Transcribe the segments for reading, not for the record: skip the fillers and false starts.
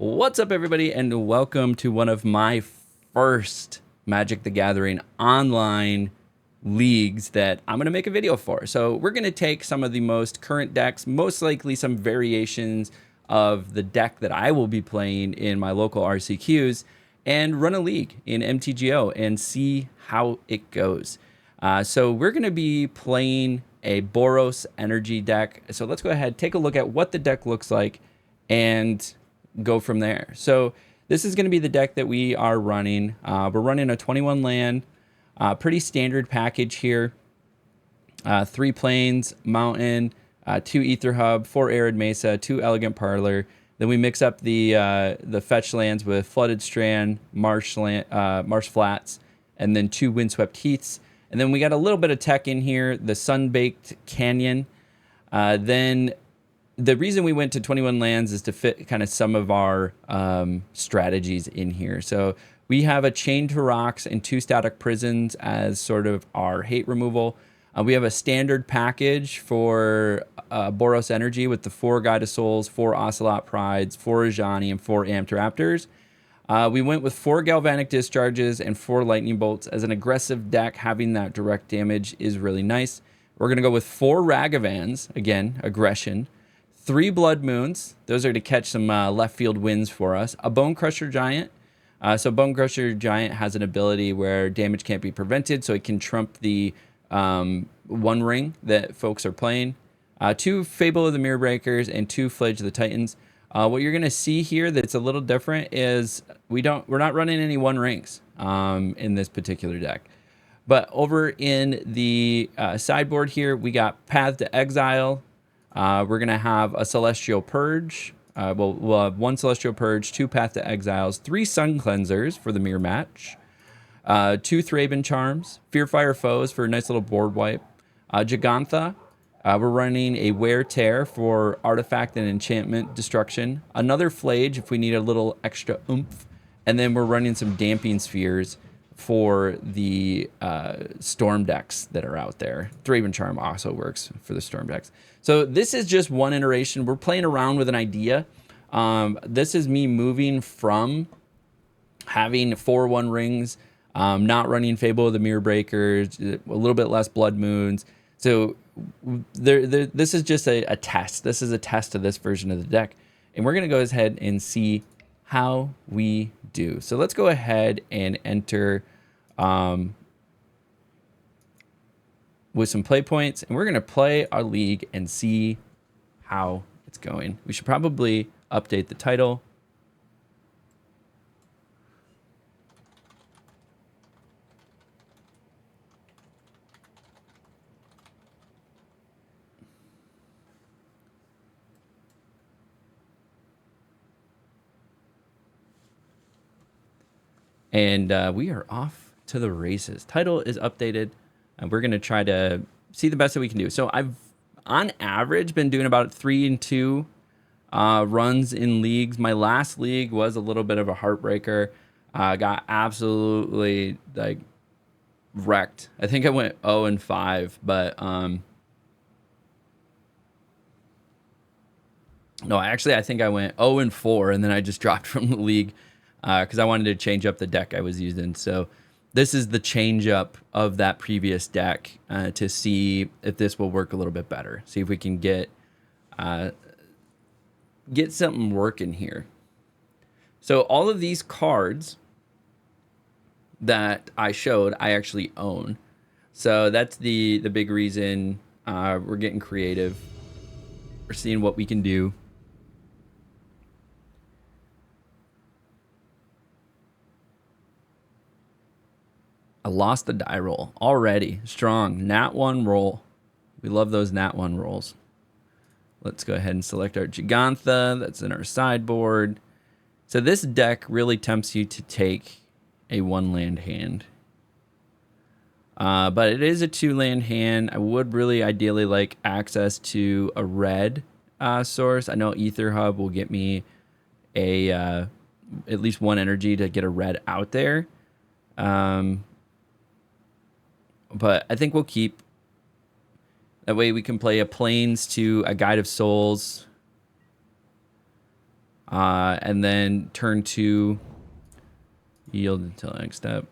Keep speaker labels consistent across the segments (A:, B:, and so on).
A: What's up, everybody, and welcome to one of my first Magic the Gathering online leagues that I'm going to make a video for. So we're going to take some of the most current decks, most likely some variations of the deck that I will be playing in my local RCQs, and run a league in MTGO and see how it goes. So we're going to be playing a Boros energy deck. So let's go ahead, take a look at what the deck looks like, and go from there. So this is going to be the deck that we are running. We're running a 21 land, pretty standard package here. 3 plains, mountain, 2 ether hub, 4 arid mesa, 2 elegant parlor. Then we mix up the fetch lands with flooded strand, marsh flats, and then 2 windswept heaths. And then we got a little bit of tech in here, the sun-baked canyon. Then the reason we went to 21 lands is to fit kind of some of our strategies in here. So we have a Chain to Rocks and 2 Static Prisons as sort of our hate removal. We have a standard package for Boros Energy with the 4 Guide Souls, 4 Ocelot Prides, 4 Ajani, and 4 Amped Raptors. We went with 4 Galvanic Discharges and 4 Lightning Bolts. As an aggressive deck, having that direct damage is really nice. We're going to go with 4 Ragavans, again, aggression. 3 Blood Moons. Those are to catch some left field wins for us. A Bone Crusher Giant. So Bone Crusher Giant has an ability where damage can't be prevented, so it can trump the 1 ring that folks are playing. 2 Fable of the Mirror Breakers and 2 Fledge of the Titans. What you're going to see here that's a little different is we're not running any 1 rings in this particular deck. But over in the sideboard here, we got Path to Exile. We're going to have a Celestial Purge. We'll have 1 Celestial Purge, 2 Path to Exiles, 3 Sun Cleansers for the mirror match, 2 Thraben Charms, Fearfire Foes for a nice little board wipe, Gigantha. We're running a Wear Tear for artifact and enchantment destruction, another Flage if we need a little extra oomph, and then we're running some Damping Spheres for the storm decks that are out there. Thraben Charm also works for the storm decks. So this is just one iteration. We're playing around with an idea. This is me moving from having 4/1 rings, not running Fable of the Mirror Breakers, a little bit less Blood Moons. So this is just a test. This is a test of this version of the deck. And we're going to go ahead and see how we do. So let's go ahead and enter with some play points, and we're going to play our league and see how it's going. We should probably update the title. And we are off to the races. Title is updated, and we're going to try to see the best that we can do. So I've, on average, been doing about 3 and 2 runs in leagues. My last league was a little bit of a heartbreaker. Got absolutely wrecked. I think I went 0 and 5, but no, actually I think I went 0 and 4, and then I just dropped from the league because I wanted to change up the deck I was using. So this is the change up of that previous deck to see if this will work a little bit better. See if we can get something working here. So all of these cards that I showed, I actually own. So that's the big reason we're getting creative. We're seeing what we can do. I lost the die roll already. Strong. Nat 1 roll. We love those Nat 1 rolls. Let's go ahead and select our Gigantha. That's in our sideboard. So this deck really tempts you to take a 1-land hand. But it is a 2-land hand. I would really ideally like access to a red source. I know Ether Hub will get me a at least 1 energy to get a red out there. But I think we'll keep. That way we can play a Plains to a Guide of Souls. And then turn 2, yield until the next step.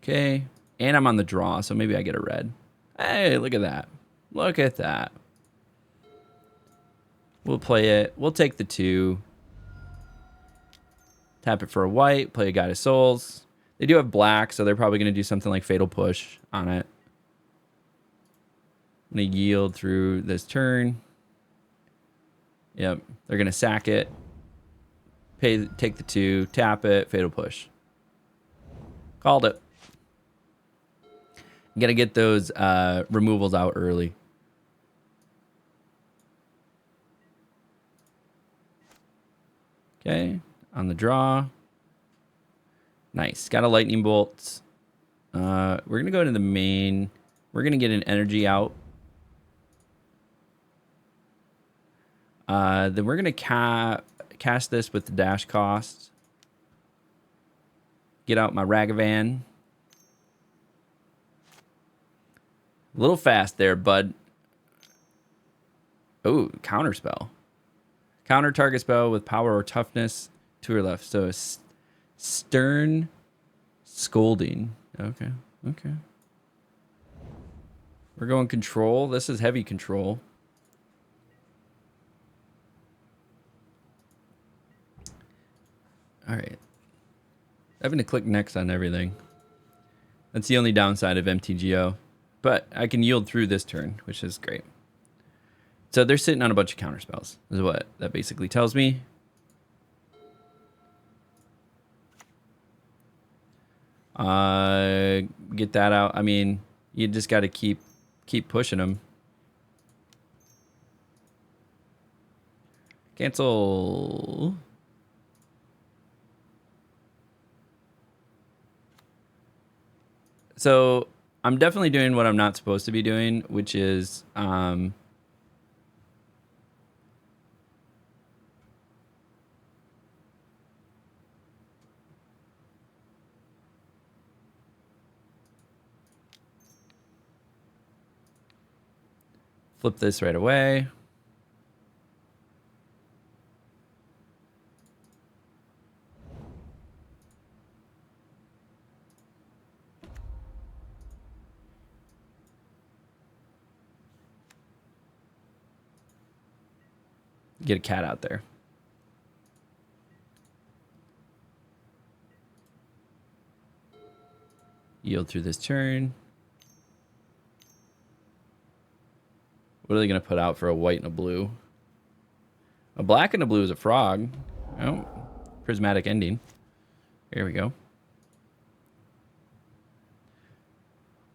A: Okay. And I'm on the draw, so maybe I get a red. Hey, look at that. Look at that. We'll play it. We'll take the 2. Tap it for a white. Play a Guide of Souls. They do have black, so they're probably going to do something like Fatal Push on it. I'm going to yield through this turn. Yep. They're going to sack it. Take the 2. Tap it. Fatal Push. Called it. I'm going to get those removals out early. Okay. On the draw. Nice. Got a lightning bolt. We're going to go to the main. We're going to get an energy out. Then we're going to cast this with the dash cost. Get out my Ragavan. A little fast there, bud. Oh, counter spell. Counter target spell with power or toughness. 2 or left. So stern scolding. Okay. Okay. We're going control. This is heavy control. All right. Having to click next on everything. That's the only downside of MTGO. But I can yield through this turn, which is great. So they're sitting on a bunch of counter spells, is what that basically tells me. Get that out. I mean, you just got to keep pushing them. Cancel. So I'm definitely doing what I'm not supposed to be doing, which is flip this right away. Get a cat out there. Yield through this turn. What are they going to put out for a white and a blue? A black and a blue is a frog. Oh, prismatic ending. Here we go.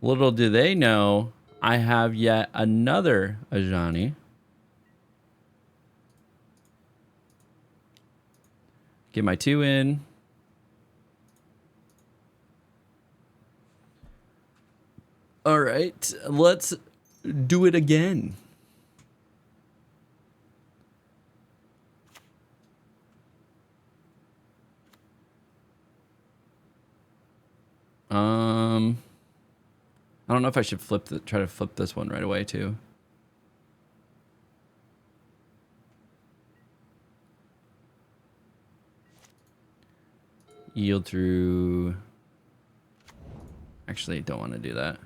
A: Little do they know, I have yet another Ajani. Get my 2 in. All right, let's do it again. I don't know if I should try to flip this one right away too. Yield through. Actually, I don't want to do that.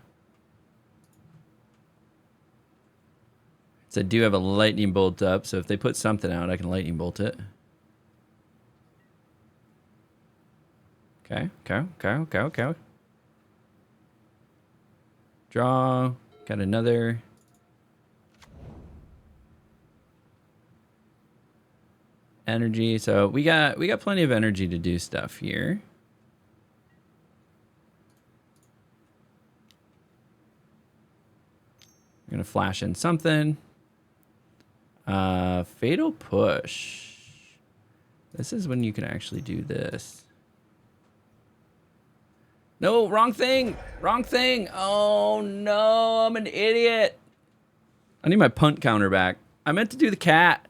A: So I do have a lightning bolt up, so if they put something out, I can lightning bolt it. Okay. Draw. Got another. Energy. So we got plenty of energy to do stuff here. I'm gonna flash in something. Fatal Push. This is when you can actually do this. No, wrong thing. Wrong thing. Oh no, I'm an idiot. I need my punt counter back. I meant to do the cat.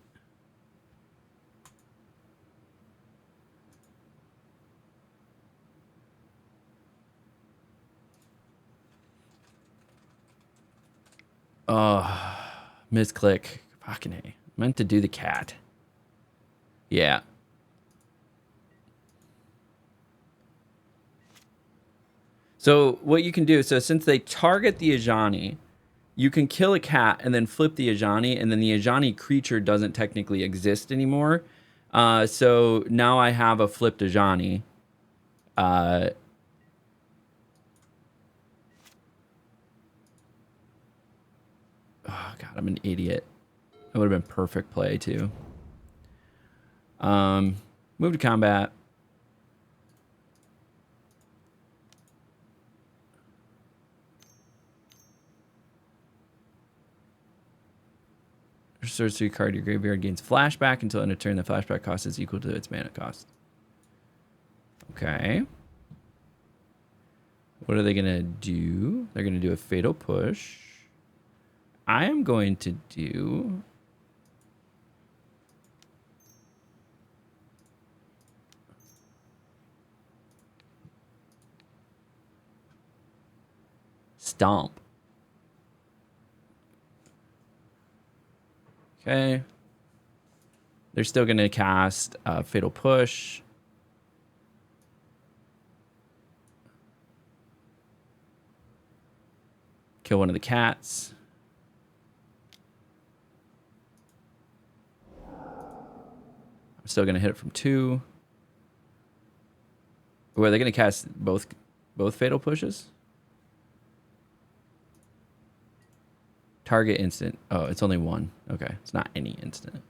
A: Oh, misclick. Fucking A. Meant to do the cat. Yeah. So what you can do, so since they target the Ajani, you can kill a cat and then flip the Ajani, and then the Ajani creature doesn't technically exist anymore. So now I have a flipped Ajani. Oh, God, I'm an idiot. That would have been perfect play, too. Move to combat. Sorcery card, your graveyard gains flashback until end of turn. The flashback cost is equal to its mana cost. Okay. What are they going to do? They're going to do a fatal push. I am going to do... Stomp. Okay. They're still going to cast Fatal Push. Kill one of the cats. I'm still going to hit it from 2. Or are they going to cast both Fatal Pushes? Target instant. Oh, it's only 1. Okay, it's not any instant.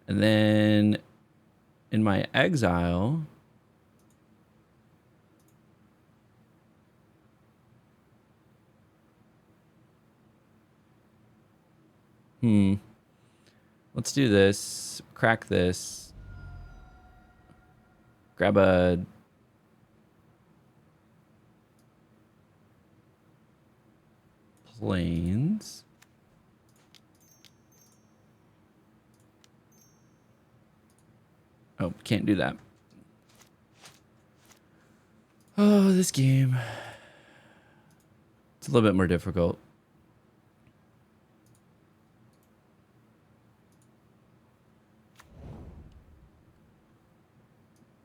A: And then in my exile, let's do this. Crack this. Grab a planes. Oh, can't do that. Oh, this game. It's a little bit more difficult.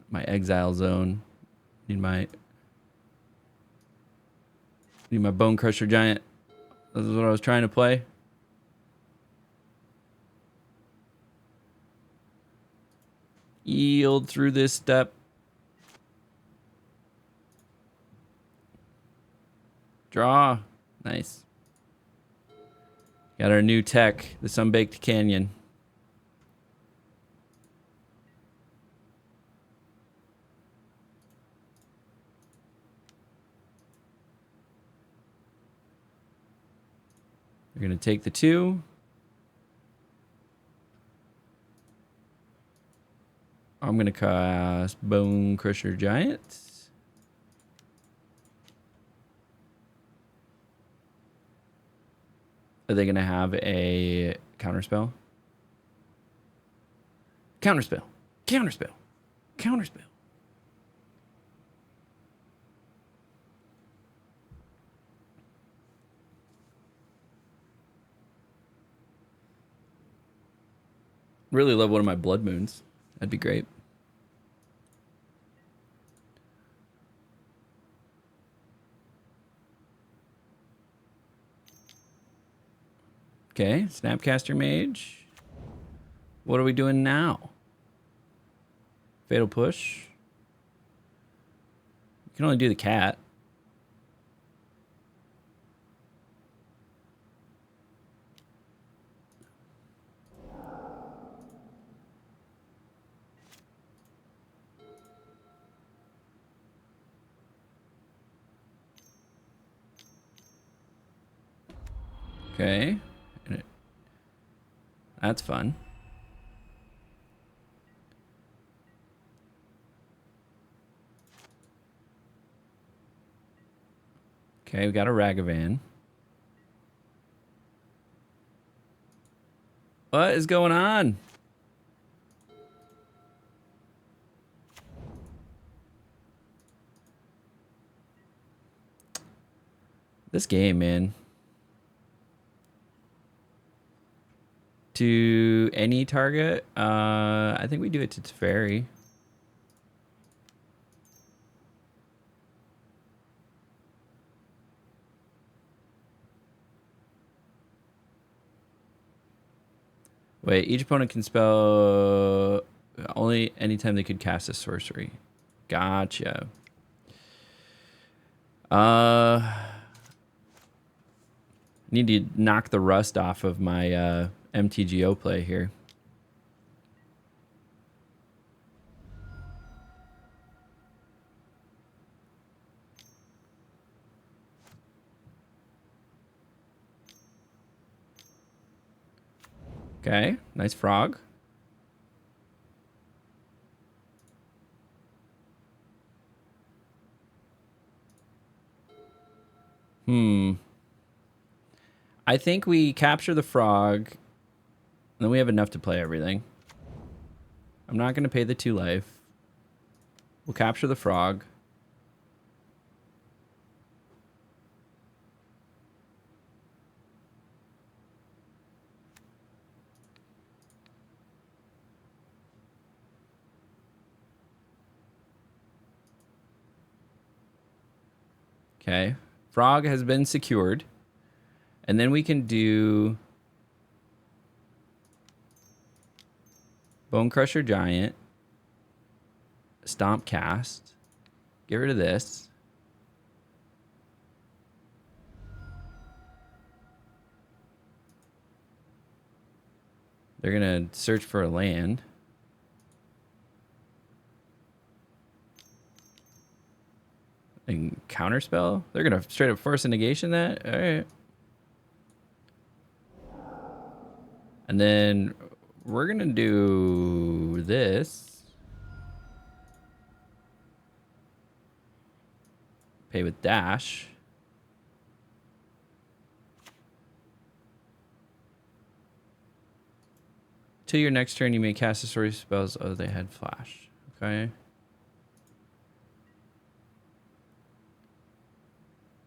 A: My exile zone. Need my Bone Crusher Giant. This is what I was trying to play. Yield through this step. Draw. Nice. Got our new tech, the Sunbaked Canyon. We're going to take the 2. I'm going to cast Bone Crusher Giant. Are they going to have a counterspell? Counterspell. Counterspell. Counterspell. Really love one of my Blood Moons. That'd be great. Okay, Snapcaster Mage. What are we doing now? Fatal Push. You can only do the cat. Okay. That's fun. Okay, we got a Ragavan. What is going on? This game, man. to any target. I think we do it to Teferi. Wait, each opponent can spell only anytime they could cast a sorcery. Gotcha. Need to knock the rust off of my MTGO play here. Okay, nice frog. I think we capture the frog, and then we have enough to play everything. I'm not going to pay the 2 life. We'll capture the frog. Okay. Frog has been secured. And then we can do Bone Crusher Giant, Stomp Cast, get rid of this. They're going to search for a land. And counterspell? They're going to straight up force a negation that? All right. And then we're going to do this. Pay with dash. Till your next turn, you may cast a sorcery spells. Oh, they had flash. Okay.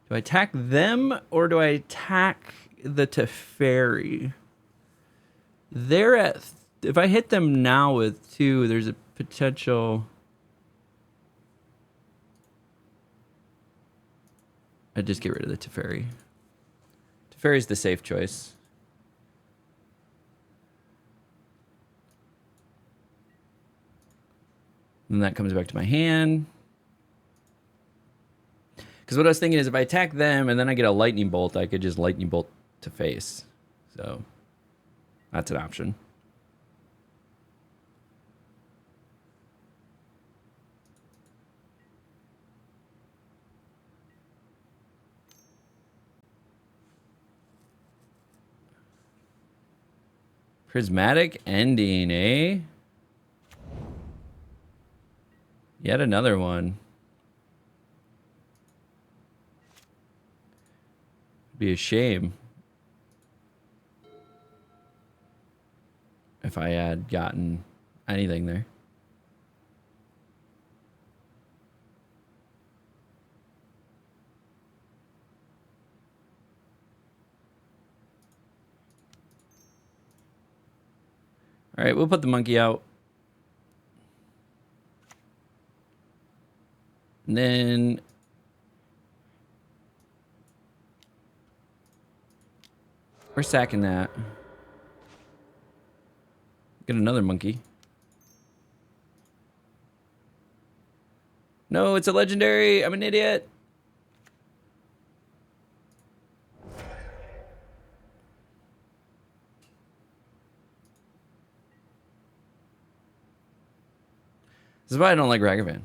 A: Do I attack them or do I attack the Teferi? They're at... If I hit them now with 2, there's a potential... I'd just get rid of the Teferi. Teferi's the safe choice. And that comes back to my hand. Because what I was thinking is if I attack them and then I get a lightning bolt, I could just lightning bolt to face. So that's an option. Prismatic Ending, eh? Yet another one. Be a shame if I had gotten anything there. All right, we'll put the monkey out. And then we're sacking that. Get another monkey. No, it's a legendary. I'm an idiot. This is why I don't like Ragavan.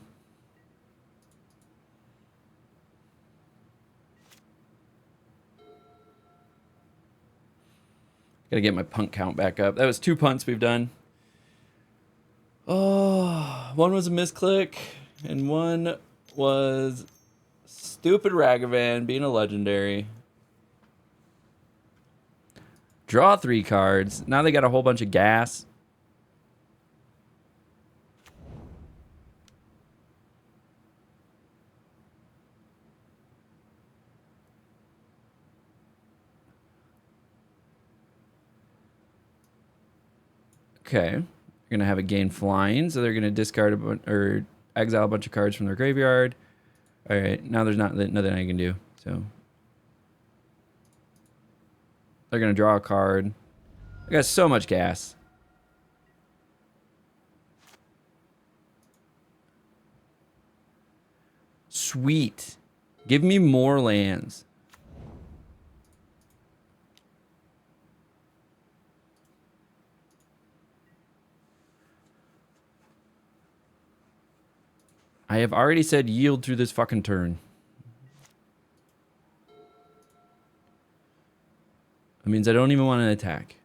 A: Gotta get my punt count back up. That was 2 punts we've done. Oh, one was a misclick, and one was stupid Ragavan being a legendary. Draw 3 cards. Now they got a whole bunch of gas. Okay. You're gonna have it gain flying, so they're gonna discard or exile a bunch of cards from their graveyard. All right. Now there's nothing I can do. So they're gonna draw a card. I got so much gas. Sweet. Give me more lands. I have already said yield through this fucking turn. That means I don't even want to attack.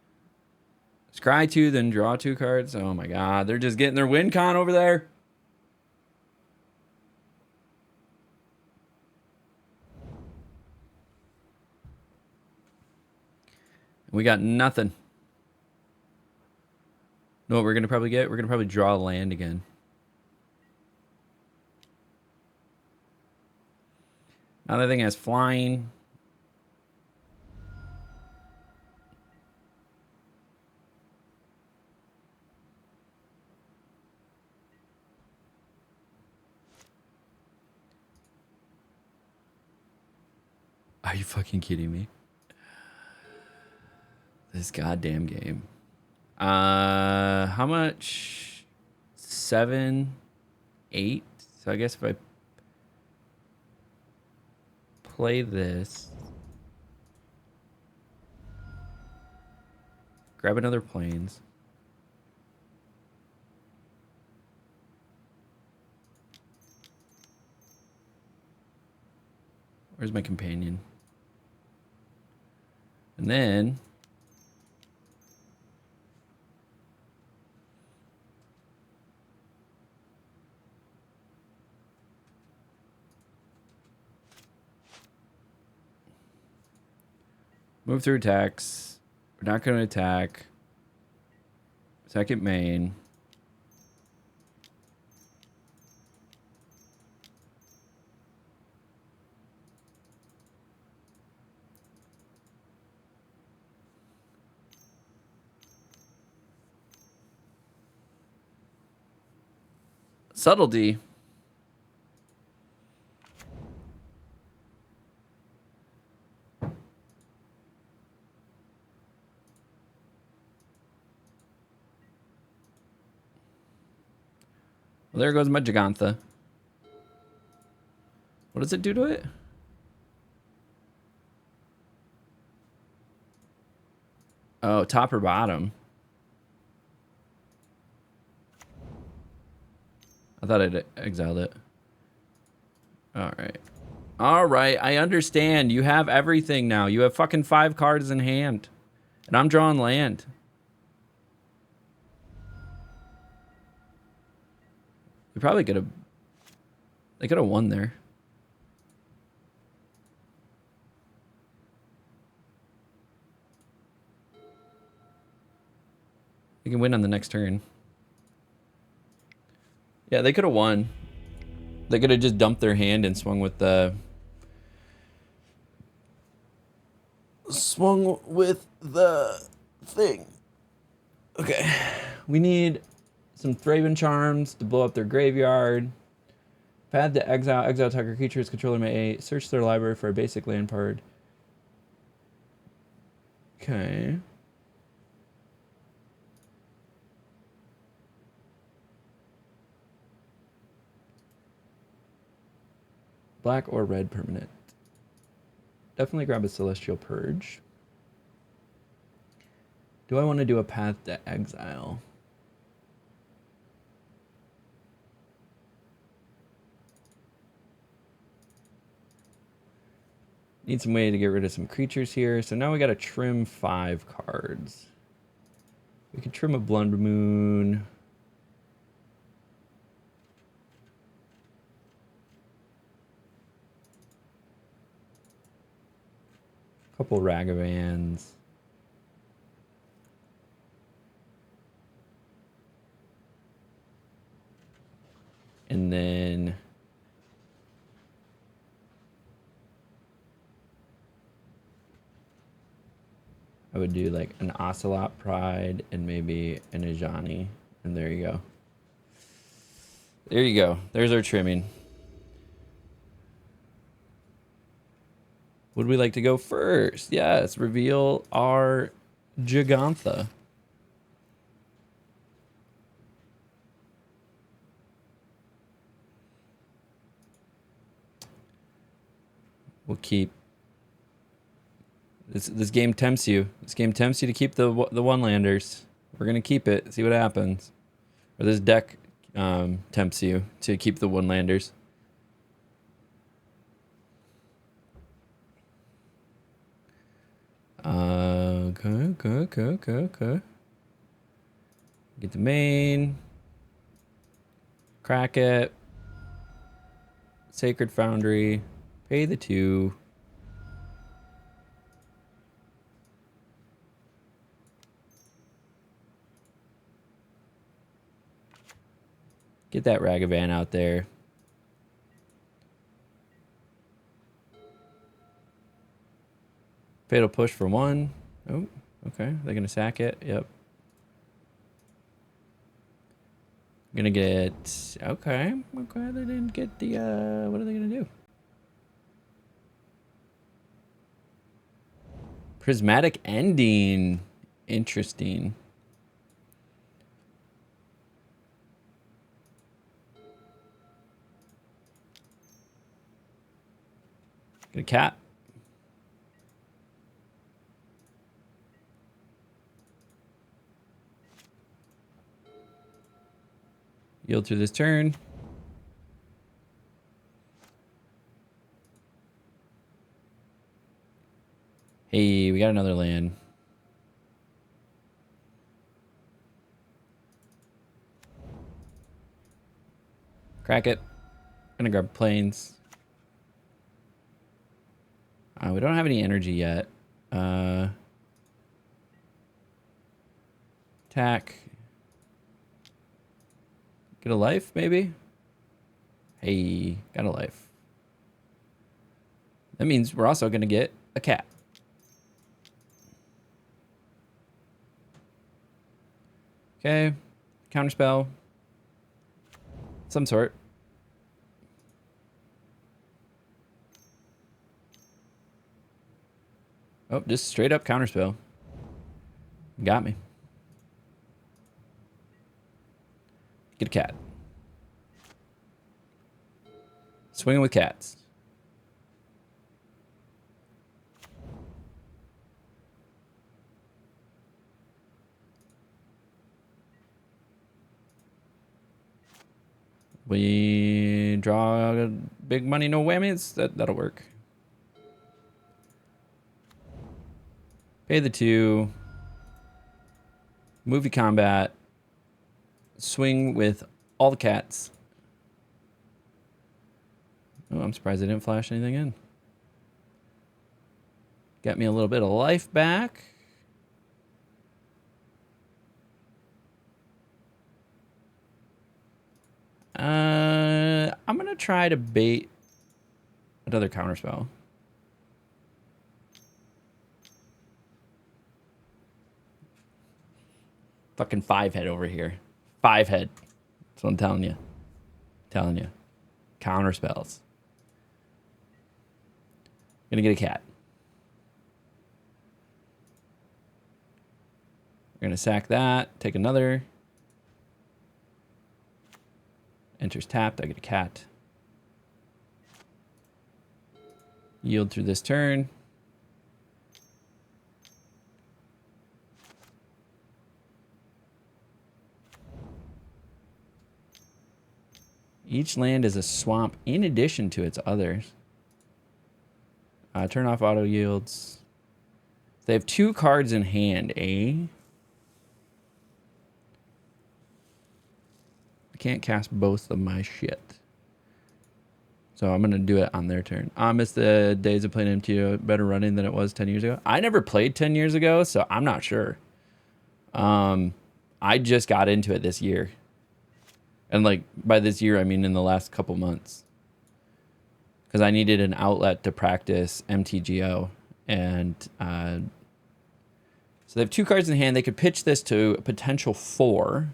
A: Scry 2, then draw 2 cards. Oh my god, they're just getting their win con over there. We got nothing. Know what we're going to probably get? We're going to probably draw land again. Now that thing has flying. Are you fucking kidding me? This goddamn game. How much? 7, 8. So I guess if I play this, grab another planes. Where's my companion? And then move through attacks. We're not going to attack. Second main. Subtlety. Well, there goes my Gigantha. What does it do to it? Oh, top or bottom? I thought I'd exiled it. All right. All right, I understand. You have everything now. You have fucking 5 cards in hand. And I'm drawing land. We probably could have... They could have won there. They can win on the next turn. Yeah, they could have won. They could have just dumped their hand and swung with the... thing. Okay. We need some Thraben Charms to blow up their graveyard. Path to exile. Exile target creatures controller may search their library for a basic land card. Okay. Black or red permanent. Definitely grab a Celestial Purge. Do I want to do a Path to Exile? Need some way to get rid of some creatures here. So now we got to trim 5 cards. We could trim a Blood Moon. Couple Ragavans. And then I would do like an Ocelot Pride and maybe an Ajani. And there you go. There you go. There's our trimming. Would we like to go first? Yes, reveal our Gigantha. We'll keep this game tempts you. This game tempts you to keep the one-landers. We're gonna keep it. See what happens. Or this deck tempts you to keep the one-landers. Okay. Get the main. Crack it. Sacred Foundry. Pay the 2. Get that Ragavan out there. Fatal Push for 1. Oh, okay. They're going to sack it. Yep. Gonna get... Okay. Okay, they didn't get the... What are they going to do? Prismatic Ending. Interesting. Get a cat. Yield through this turn. Hey, we got another land. Crack it. Gonna grab planes. We don't have any energy yet. Attack. Get a life, maybe? Hey, got a life. That means we're also going to get a cat. Okay. Counterspell. Some sort. Oh, just straight up counterspell. Got me. Get a cat. Swinging with cats. We draw big money, no whammies. That'll work. Pay the 2. Movie combat. Swing with all the cats. Oh, I'm surprised I didn't flash anything in. Got me a little bit of life back. I'm gonna try to bait another counterspell. Fucking 5-head over here. 5-head. That's what I'm telling you. Counter spells. Gonna get a cat. We're gonna sack that. Take another. Enters tapped. I get a cat. Yield through this turn. Each land is a swamp in addition to its others. Turn off auto yields. They have 2 cards in hand, eh? I can't cast both of my shit. So I'm going to do it on their turn. I miss the days of playing MTO better running than it was 10 years ago. I never played 10 years ago, so I'm not sure. I just got into it this year. And like by this year, I mean in the last couple months. Because I needed an outlet to practice MTGO. And So they have 2 cards in hand. They could pitch this to a potential 4.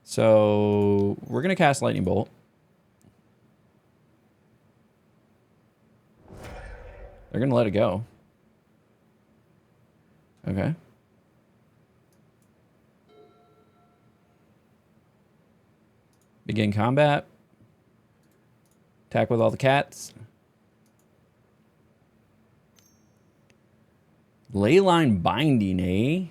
A: So we're going to cast Lightning Bolt. They're going to let it go. Okay. Begin combat. Attack with all the cats. Leyline Binding, eh?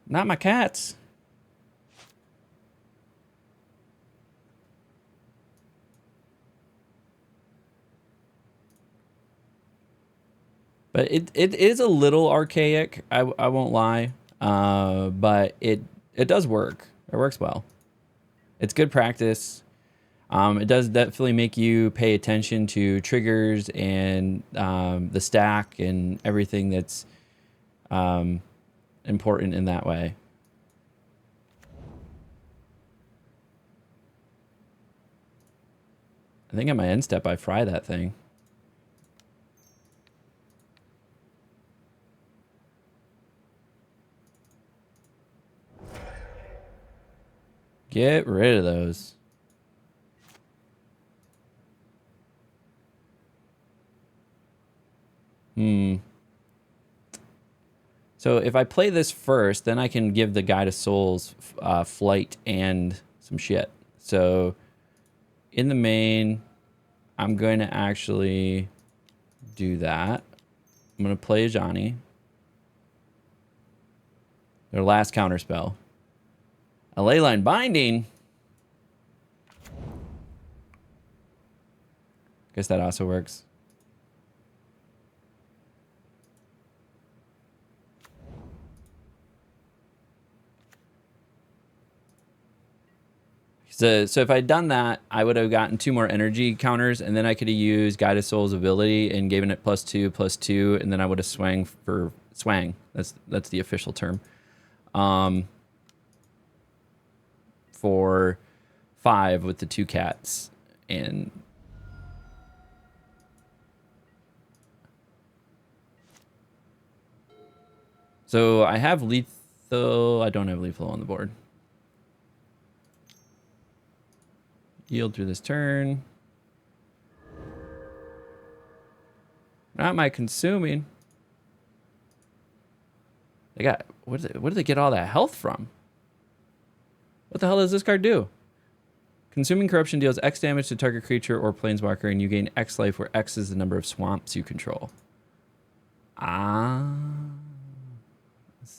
A: Not my cats. But it is a little archaic, I won't lie. But it does work. It works well. It's good practice. It does definitely make you pay attention to triggers and the stack and everything that's important in that way. I think at my end step, I fry that thing. Get rid of those. So if I play this first, then I can give the Guide of Souls flight and some shit. So in the main, I'm going to actually do that. I'm going to play Ajani. Their last counterspell. A Leyline Binding. Guess that also works. So if I'd done that, I would have gotten 2 more energy counters, and then I could have used Guide of Soul's ability and given it +2/+2, and then I would have swang for swang. That's the official term. For 5 with the 2 cats, and so I have lethal. I don't have lethal on the board. Yield through this turn. Not my consuming. They got where did they get all that health from? What the hell does this card do? Consuming Corruption deals X damage to target creature or planeswalker, and you gain X life, where X is the number of swamps you control. Ah.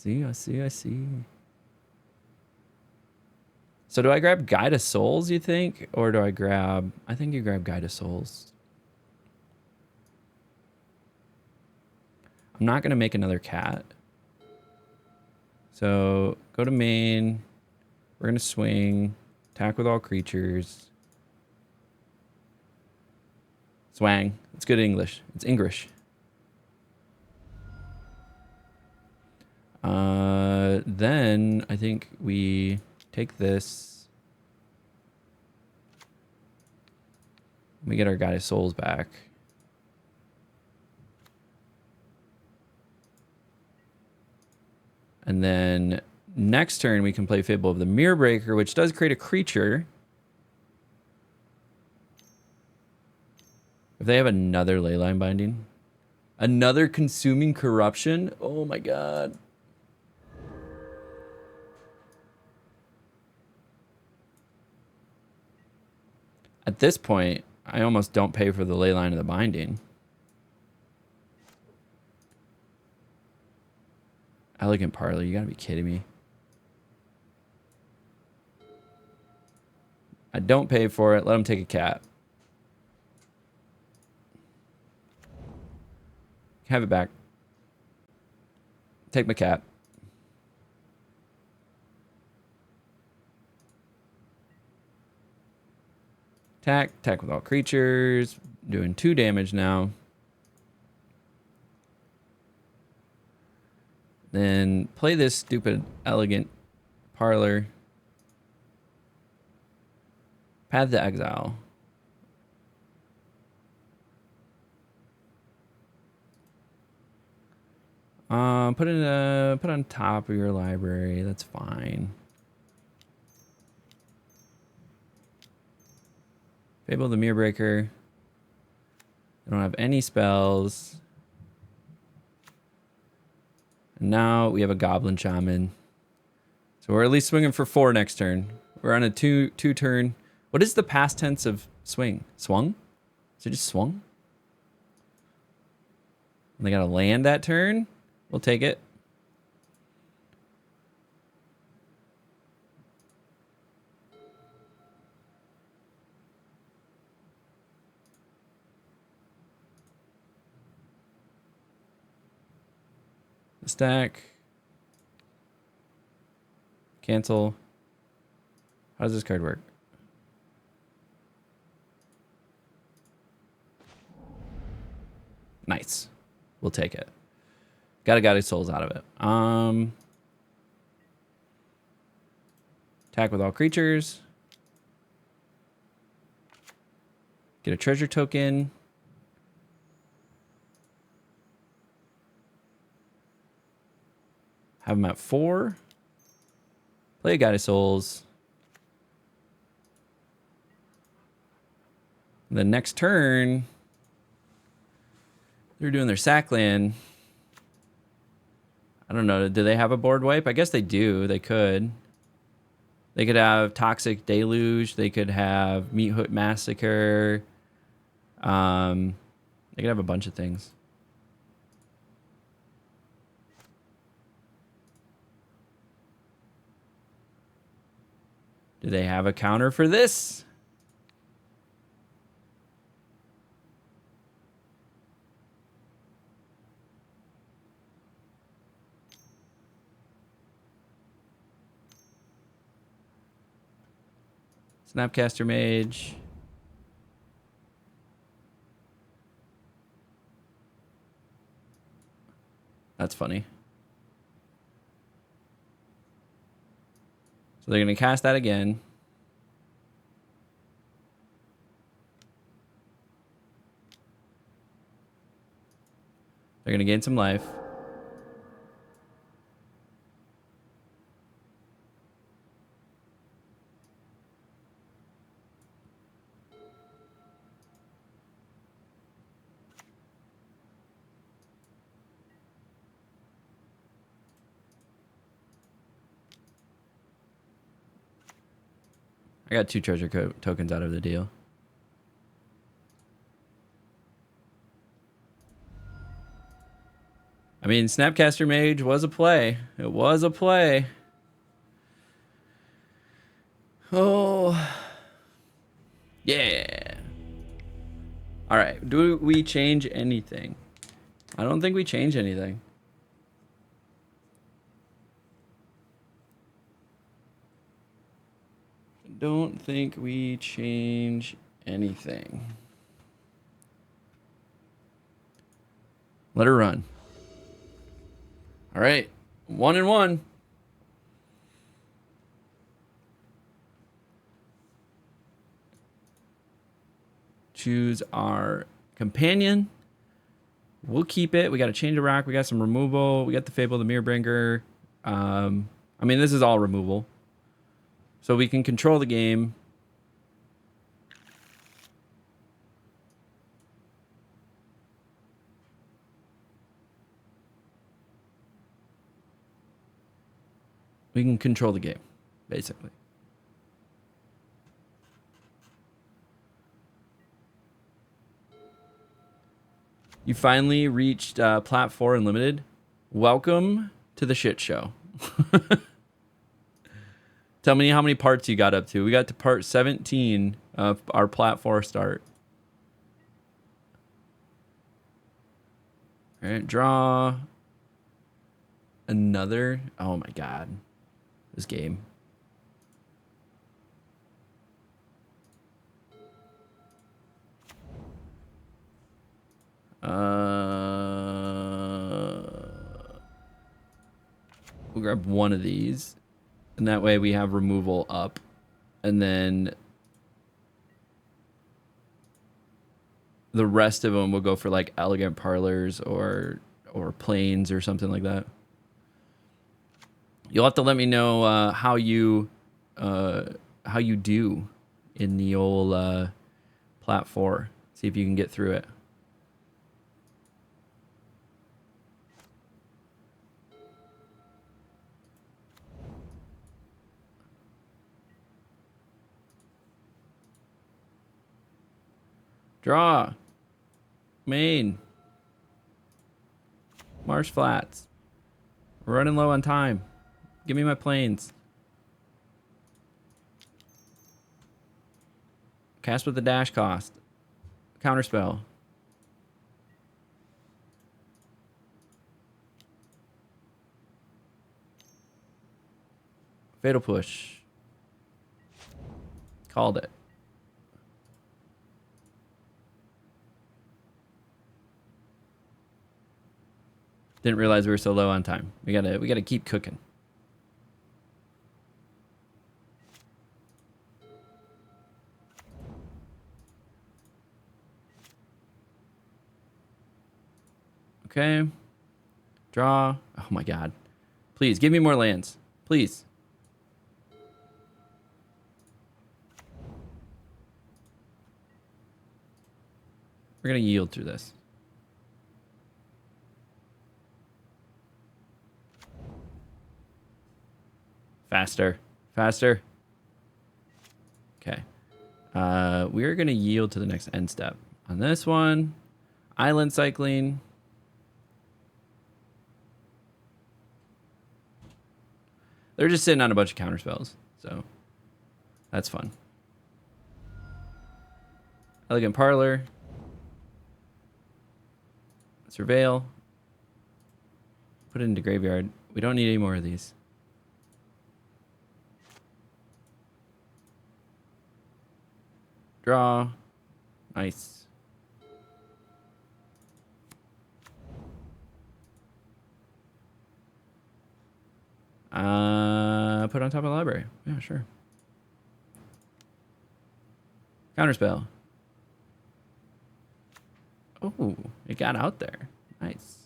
A: I see. So do I grab Guide of Souls, you think? Or do I grab... I think you grab Guide of Souls. I'm not going to make another cat. So go to main. We're going to swing. Attack with all creatures. Swang. It's good English. It's English. Then I think we take this. We get our Guide of Souls back. And then next turn we can play Fable of the Mirror Breaker, which does create a creature. If they have another Leyline Binding. Another Consuming Corruption? Oh my god. At this point, I almost don't pay for the Leyline of the Binding. Elegant Parlor, you gotta be kidding me. I don't pay for it. Let him take a cat. Have it back. Take my cat. Attack with all creatures. Doing 2 damage now. Then play this stupid Elegant Parlor. Path to Exile. Put on top of your library. That's fine. Fable the Mirror Breaker. I don't have any spells. And now we have a Goblin Shaman. So we're at least swinging for 4 next turn. We're on a two turn. What is the past tense of swing? Swung? Is it just swung? And they got to land that turn. We'll take it. Stack. Cancel. How does this card work? Nice. We'll take it. Got a Guided Souls out of it. Attack with all creatures. Get a treasure token. Have them at 4. Play a Guided Souls. The next turn, they're doing their sack land. I don't know. Do they have a board wipe? I guess they do. They could. They could have Toxic Deluge. They could have Meat Hook Massacre. They could have a bunch of things. Do they have a counter for this? Snapcaster Mage. That's funny. So they're going to cast that again. They're going to gain some life. I got 2 treasure tokens out of the deal. I mean, Snapcaster Mage was a play. It was a play. Oh. Yeah. All right. Do we change anything? I don't think we change anything. Don't think we change anything. Let her run. All right, 1-1. Choose our companion. We'll keep it. We got a Change of Rock. We got some removal. We got the Fable, the Mirrorbringer. I mean, this is all removal. So we can control the game. We can control the game, basically. You finally reached Plat 4 Unlimited. Welcome to the shit show. Tell me how many parts you got up to. We got to part 17 of our Plat 4 start. All right, draw another. Oh my God, this game. We'll grab one of these, and that way we have removal up, and then the rest of them will go for like Elegant Parlors or or plains or something like that. You'll have to let me know how you do in the old Plat 4. See if you can get through it. Draw. Main. Marsh Flats. We're running low on time. Give me my planes. Cast with the dash cost. Counterspell. Fatal Push. Called it. Didn't realize we were so low on time. We gotta keep cooking. Okay. Draw. Oh my god. Please give me more lands. Please. We're gonna yield through this. Faster. Faster. Okay. We're going to yield to the next end step. On this one, island cycling. They're just sitting on a bunch of counter spells, so that's fun. Elegant Parlor. Surveil. Put it into graveyard. We don't need any more of these. Draw. Nice. Put on top of the library. Yeah, sure. Counterspell. Oh, it got out there. Nice.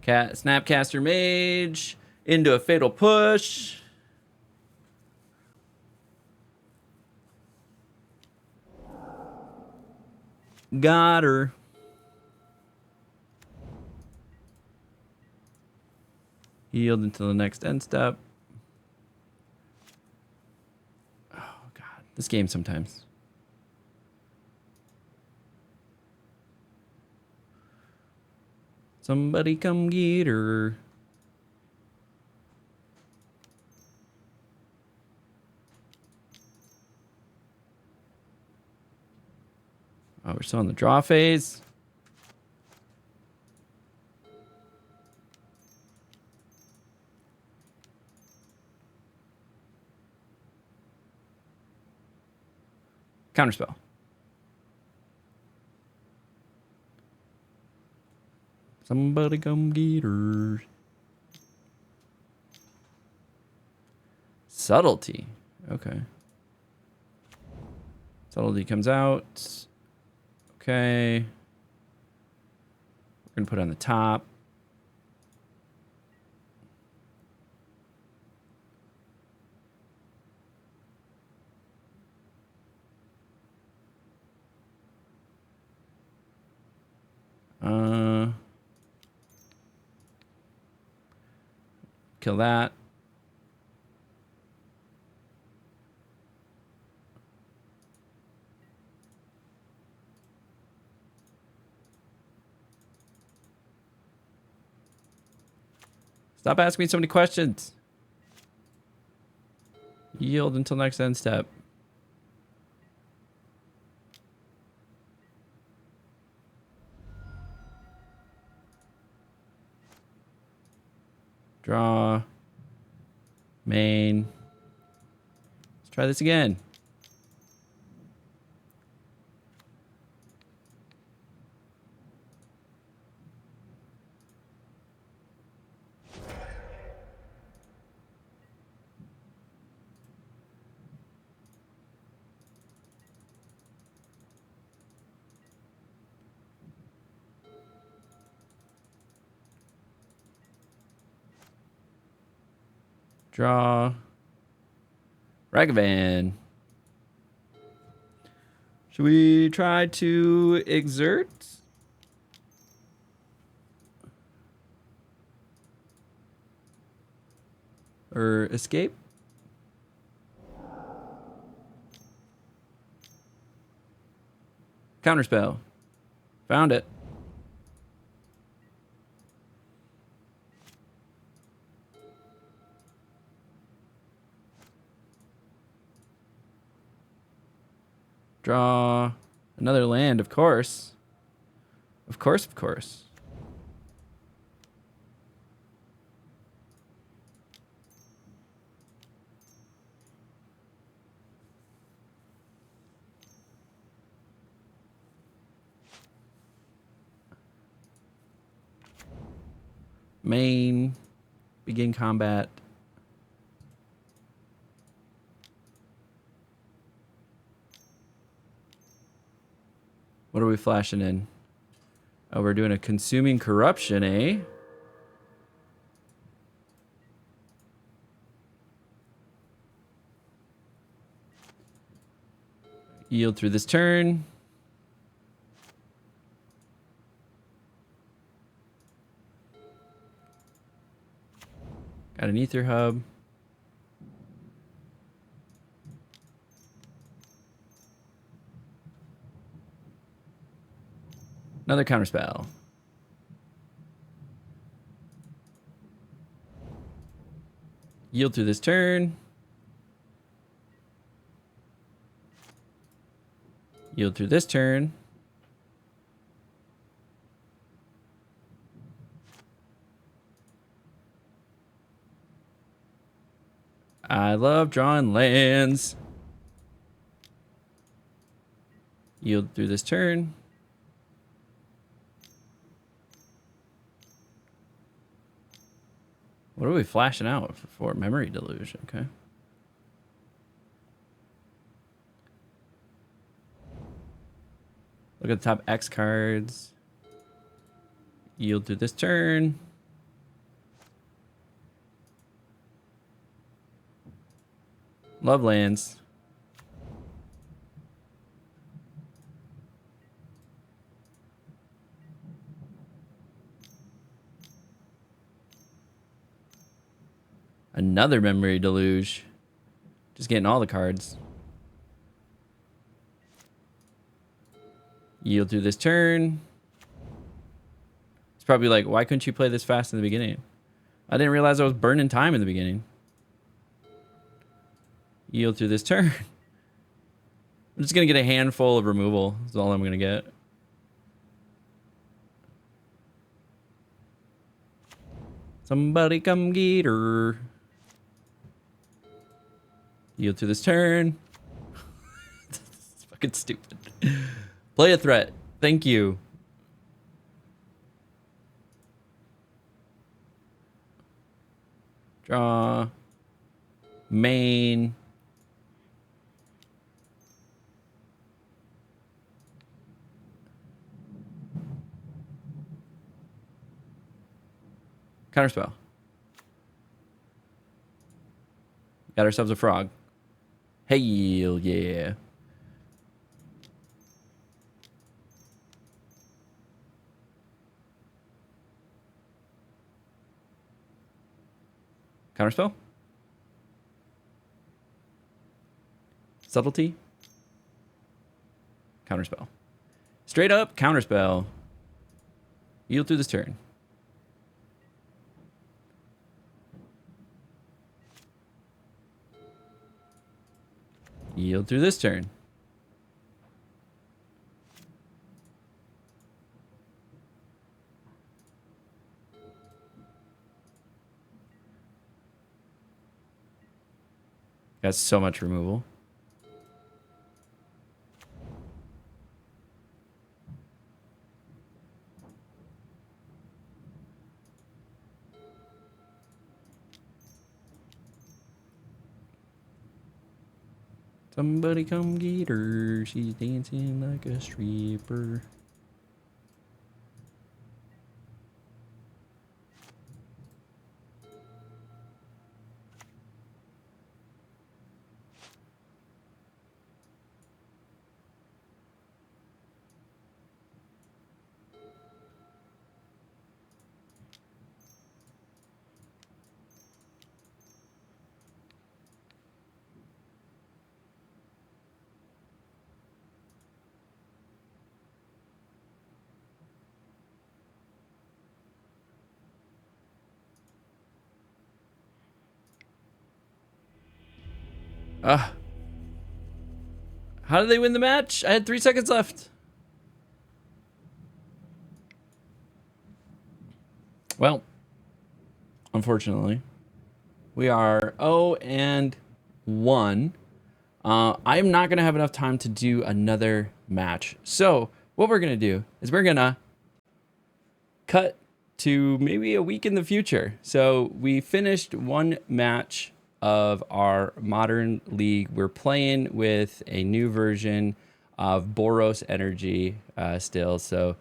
A: Snapcaster Mage into a Fatal Push. Got her. Yield until the next end step. Oh, God. This game sometimes. Somebody come get her. Oh, we're still in the draw phase. Counterspell. Somebody come get her. Subtlety. Okay. Subtlety comes out. Okay. We're going to put it on the top. Kill that. Stop asking me so many questions. Yield until next end step. Draw. Main. Let's try this again. Draw. Ragavan. Should we try to exert? Or escape? Counterspell. Found it. Draw another land, of course. Of course, of course. Main. Begin combat. What are we flashing in? Oh, we're doing a consuming corruption, eh? Yield through this turn. Got an ether hub. Another counterspell. Yield through this turn. Yield through this turn. I love drawing lands. Yield through this turn. What are we flashing out for? Memory deluge, okay. Look at the top X cards. Yield through this turn. Love lands. Another memory deluge. Just getting all the cards. Yield through this turn. It's probably like, why couldn't you play this fast in the beginning? I didn't realize I was burning time in the beginning. Yield through this turn. I'm just going to get a handful of removal. That's all I'm going to get. Somebody come get her. Yield through this turn. It's fucking stupid. Play a threat. Thank you. Draw. Main. Counterspell. Got ourselves a frog. Hey, yeah. Counterspell. Subtlety. Counterspell. Straight up counterspell. Yield through this turn. Yield through this turn. Got so much removal. Somebody come get her. She's dancing like a stripper. How did they win the match? I had 3 seconds left. Well, unfortunately, we are 0-1. I'm not going to have enough time to do another match. So what we're going to do is we're going to cut to maybe a week in the future. So we finished one match of our modern league. We're playing with a new version of Boros energy still. So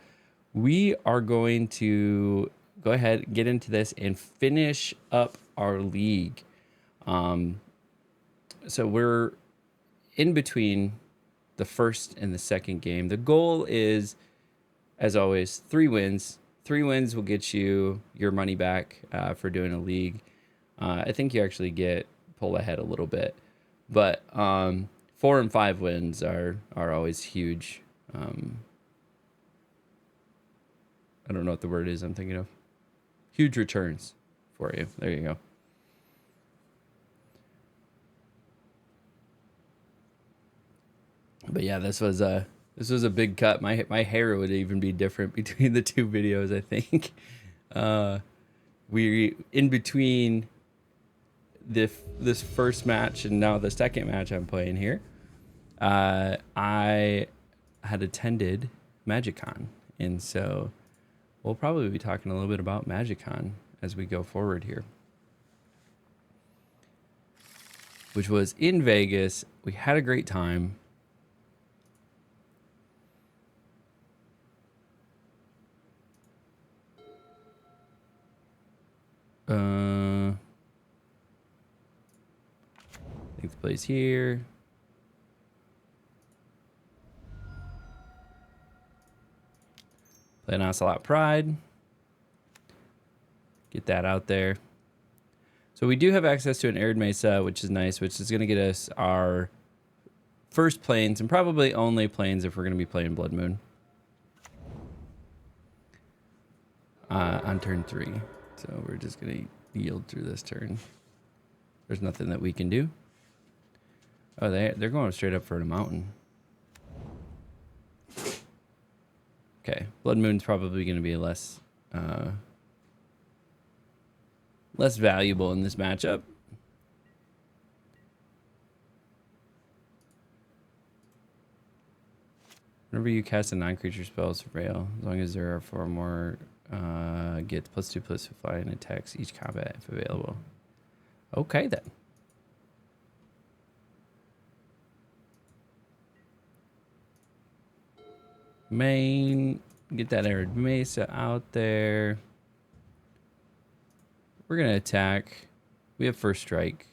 A: we are going to go ahead, get into this, and finish up our league. So we're in between the first and the second game. The goal is, as always, 3 wins. 3 wins will get you your money back for doing a league. I think you actually get pull ahead a little bit, but 4 and 5 wins are always huge. I don't know what the word is I'm thinking of. Huge returns for you. There you go. But yeah, this was a big cut. My hair would even be different between the 2 videos, I think. We in between this first match and now the second match I'm playing here. I had attended MagicCon, and so we'll probably be talking a little bit about MagicCon as we go forward here, which was in Vegas. We had a great time. I think the place here. Playing Ocelot Pride. Get that out there. So we do have access to an Arid Mesa, which is nice, which is going to get us our first planes and probably only planes if we're going to be playing Blood Moon on turn 3. So we're just going to yield through this turn. There's nothing that we can do. Oh, they're going straight up for the mountain. Okay, Blood Moon's probably going to be less valuable in this matchup. Whenever you cast a non-creature spell, it's rail. As long as there are 4 more, get +2/+2 fly and attacks each combat if available. Okay then. Main, get that Arid Mesa out there. We're gonna attack. We have first strike.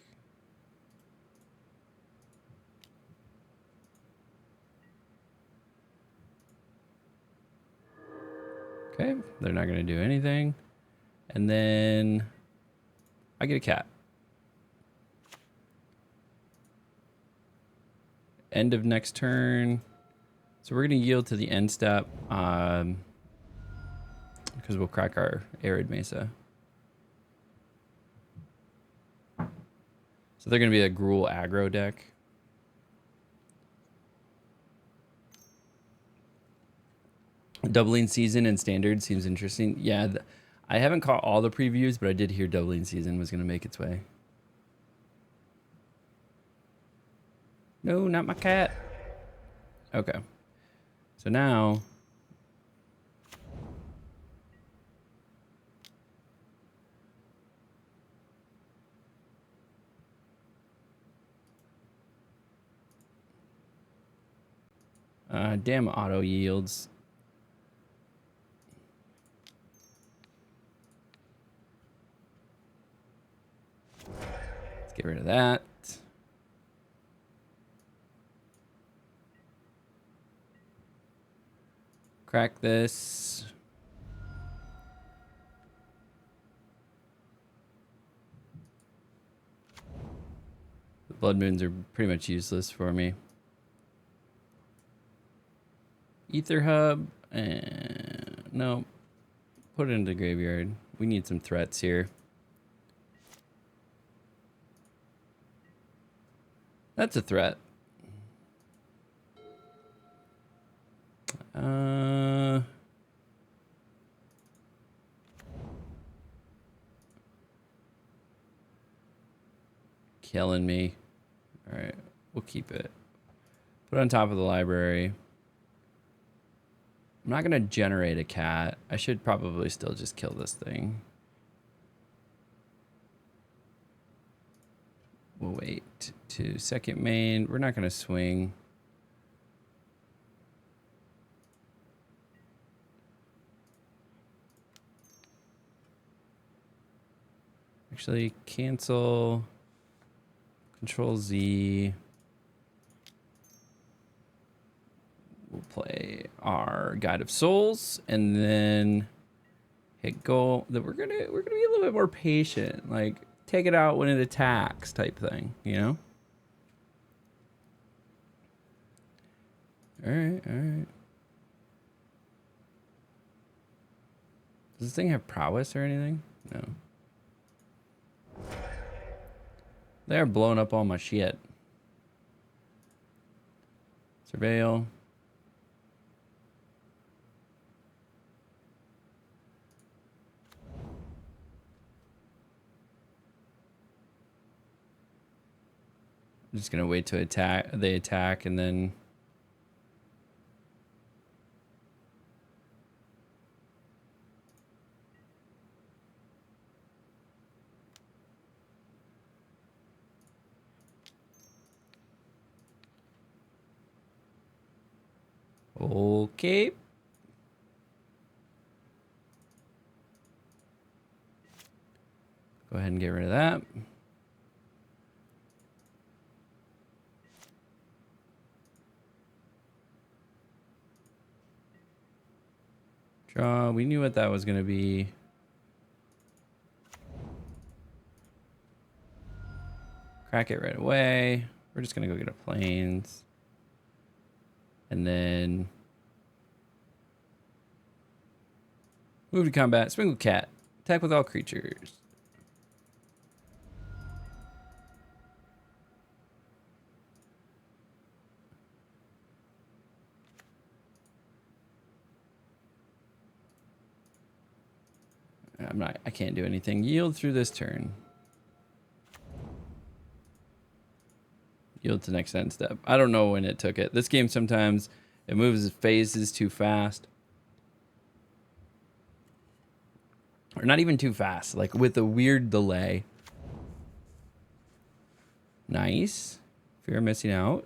A: Okay, they're not gonna do anything. And then I get a cat. End of next turn. So we're gonna yield to the end step because we'll crack our Arid Mesa. So they're gonna be a Gruul aggro deck. Doubling season and standard seems interesting. Yeah, I haven't caught all the previews, but I did hear doubling season was gonna make its way. No, not my cat. Okay. So now damn auto yields. Let's get rid of that. Crack this. The Blood Moons are pretty much useless for me. Ether Hub. No. Put it into the graveyard. We need some threats here. That's a threat. Killing me. All right, we'll keep it. Put it on top of the library. I'm not gonna generate a cat. I should probably still just kill this thing. We'll wait to second main. We're not gonna swing. Actually, cancel. Control Z. We'll play our Guide of Souls and then hit goal. That we're gonna be a little bit more patient, like take it out when it attacks type thing, you know? All right, all right. Does this thing have prowess or anything? No. They're blowing up all my shit. Surveil. I'm just gonna wait to attack. They attack and then. Okay. Go ahead and get rid of that. Draw. We knew what that was going to be. Crack it right away. We're just going to go get a plains. And then move to combat. Swing with cat. Attack with all creatures. I can't do anything. Yield through this turn. Yield to next end step. I don't know when it took it. This game sometimes it moves phases too fast. Or not even too fast, like with a weird delay. Nice. Fear of missing out.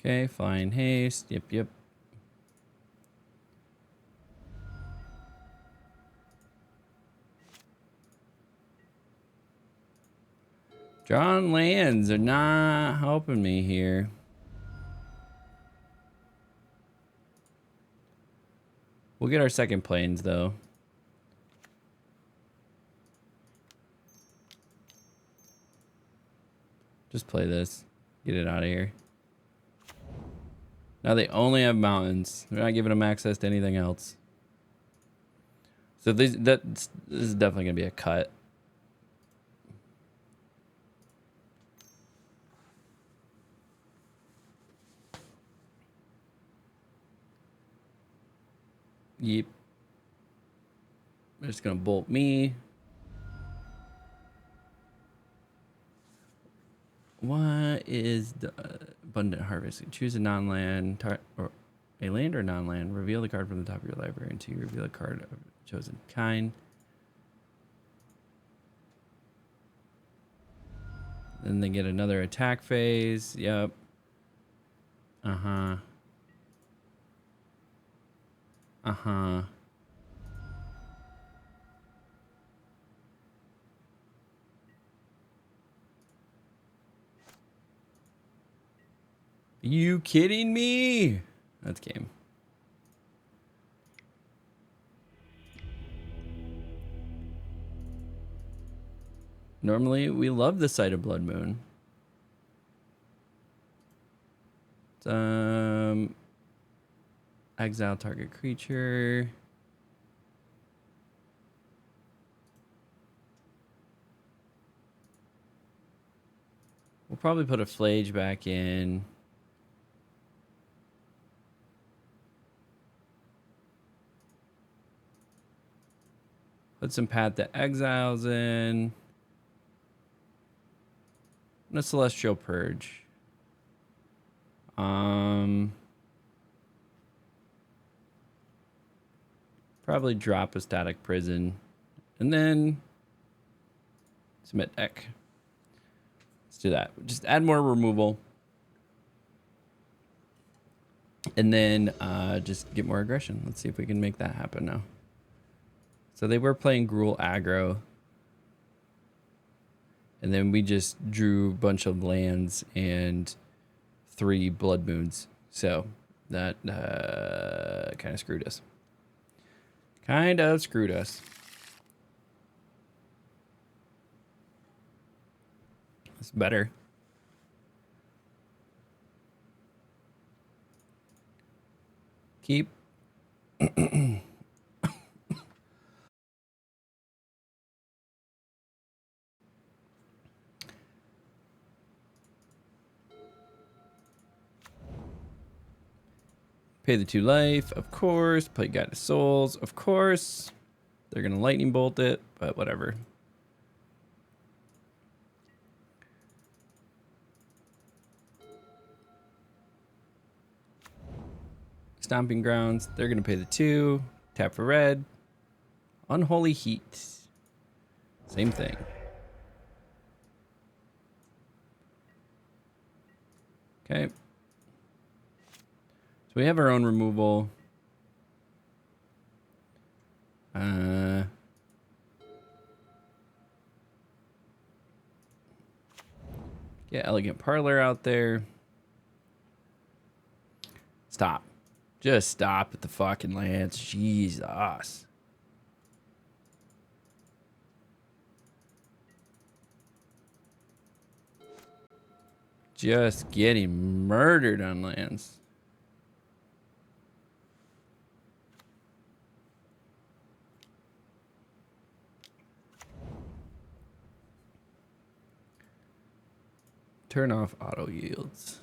A: Okay, flying haste. Yep, yep. Drawing lands are not helping me here. We'll get our second plains though. Just play this. Get it out of here. Now they only have mountains. They're not giving them access to anything else. So this is definitely gonna be a cut. Yep. They're just gonna bolt me. What is the abundant harvest? Choose a non-land or a land or non-land. Reveal the card from the top of your library until you reveal a card of chosen kind. Then they get another attack phase. Yep. Uh-huh. Uh-huh. You kidding me? That's game. Normally, we love the sight of Blood Moon. Exile target creature. We'll probably put a Flage back in. Put some Path to Exiles in. And a Celestial Purge. Probably drop a Static Prison. And then submit deck. Let's do that. Just add more removal. And then just get more aggression. Let's see if we can make that happen now. So they were playing Gruul aggro. And then we just drew a bunch of lands and 3 Blood Moons. So that kind of screwed us. Kind of screwed us. It's better. Keep. Pay the 2 life, of course. Play Guide to Souls, of course. They're going to lightning bolt it, but whatever. Stomping Grounds, they're going to pay the 2. Tap for red. Unholy Heat. Same thing. Okay. So we have our own removal. Get Elegant Parlor out there. Stop. Just stop at the fucking lands. Jesus. Just getting murdered on lands. Turn off auto yields.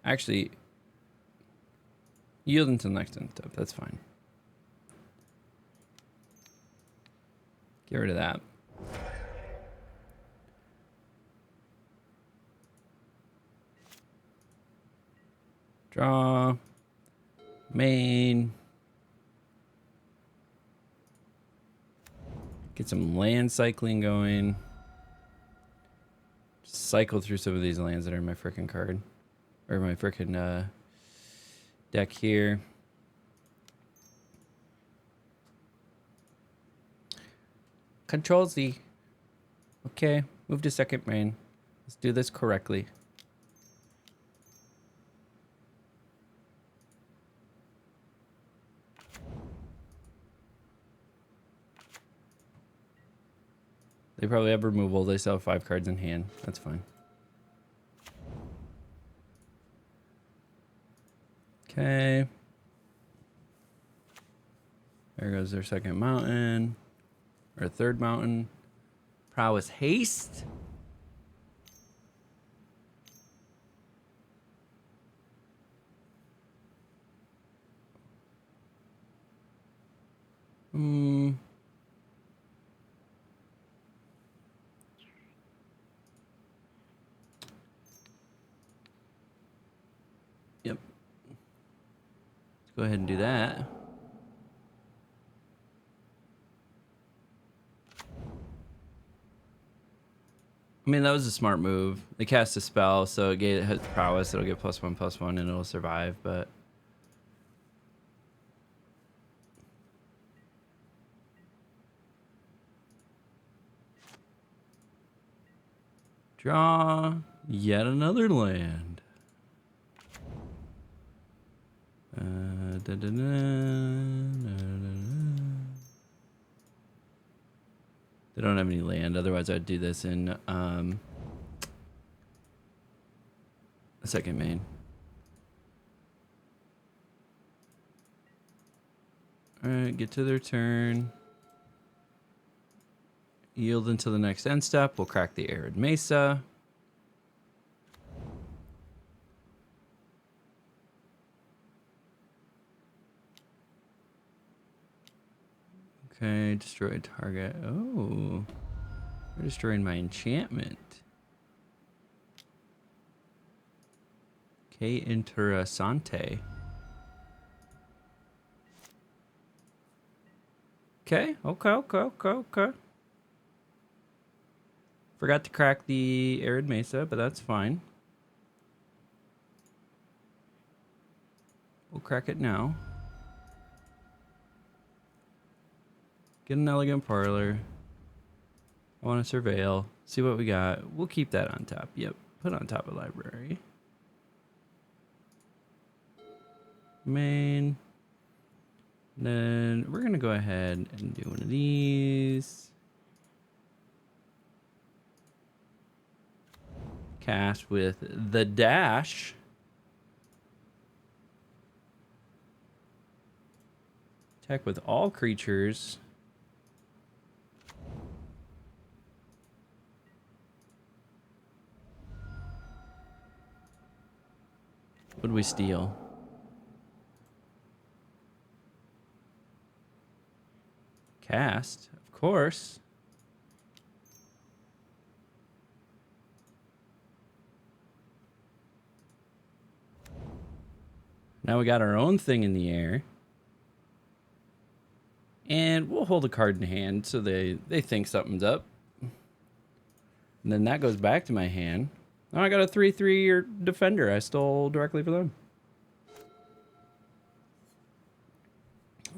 A: Actually, yield until next end step. That's fine. Get rid of that. Draw. Main. Get some land cycling going. Just cycle through some of these lands that are in my frickin' card. Or my frickin' deck here. Control Z. Okay, move to second main. Let's do this correctly. They probably have removal. They still have 5 cards in hand. That's fine. Okay. There goes their second mountain. Or third mountain. Prowess Haste. Yep. Let's go ahead and do that. I mean, that was a smart move. They cast a spell, so it hit prowess. It'll get +1/+1, and it'll survive, but... Draw yet another land. They don't have any land, otherwise I'd do this in a second main. All right, get to their turn. Yield into the next end step. We'll crack the Arid Mesa. Okay, destroy target. Oh, they're destroying my enchantment. Que interesante. Okay. Forgot to crack the Arid Mesa, but that's fine. We'll crack it now. Get an Elegant Parlor. I want to surveil. See what we got. We'll keep that on top. Yep. Put on top of library. Main. Then we're going to go ahead and do one of these. Cast with the dash. Attack with all creatures. What do we steal? Cast, of course. Now we got our own thing in the air. And we'll hold a card in hand so they think something's up. And then that goes back to my hand. Now I got a 3/3 defender I stole directly for them.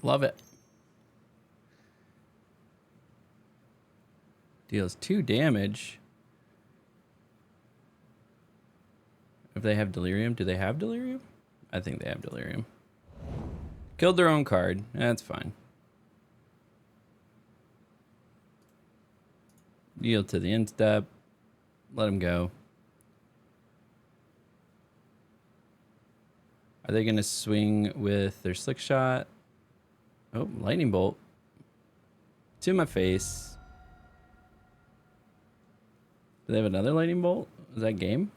A: Love it. Deals 2 damage. If they have Delirium, do they have Delirium? I think they have Delirium. Killed their own card. That's fine. Yield to the end step. Let them go. Are they going to swing with their Slick Shot? Oh, Lightning Bolt. To my face. Do they have another Lightning Bolt? Is that game?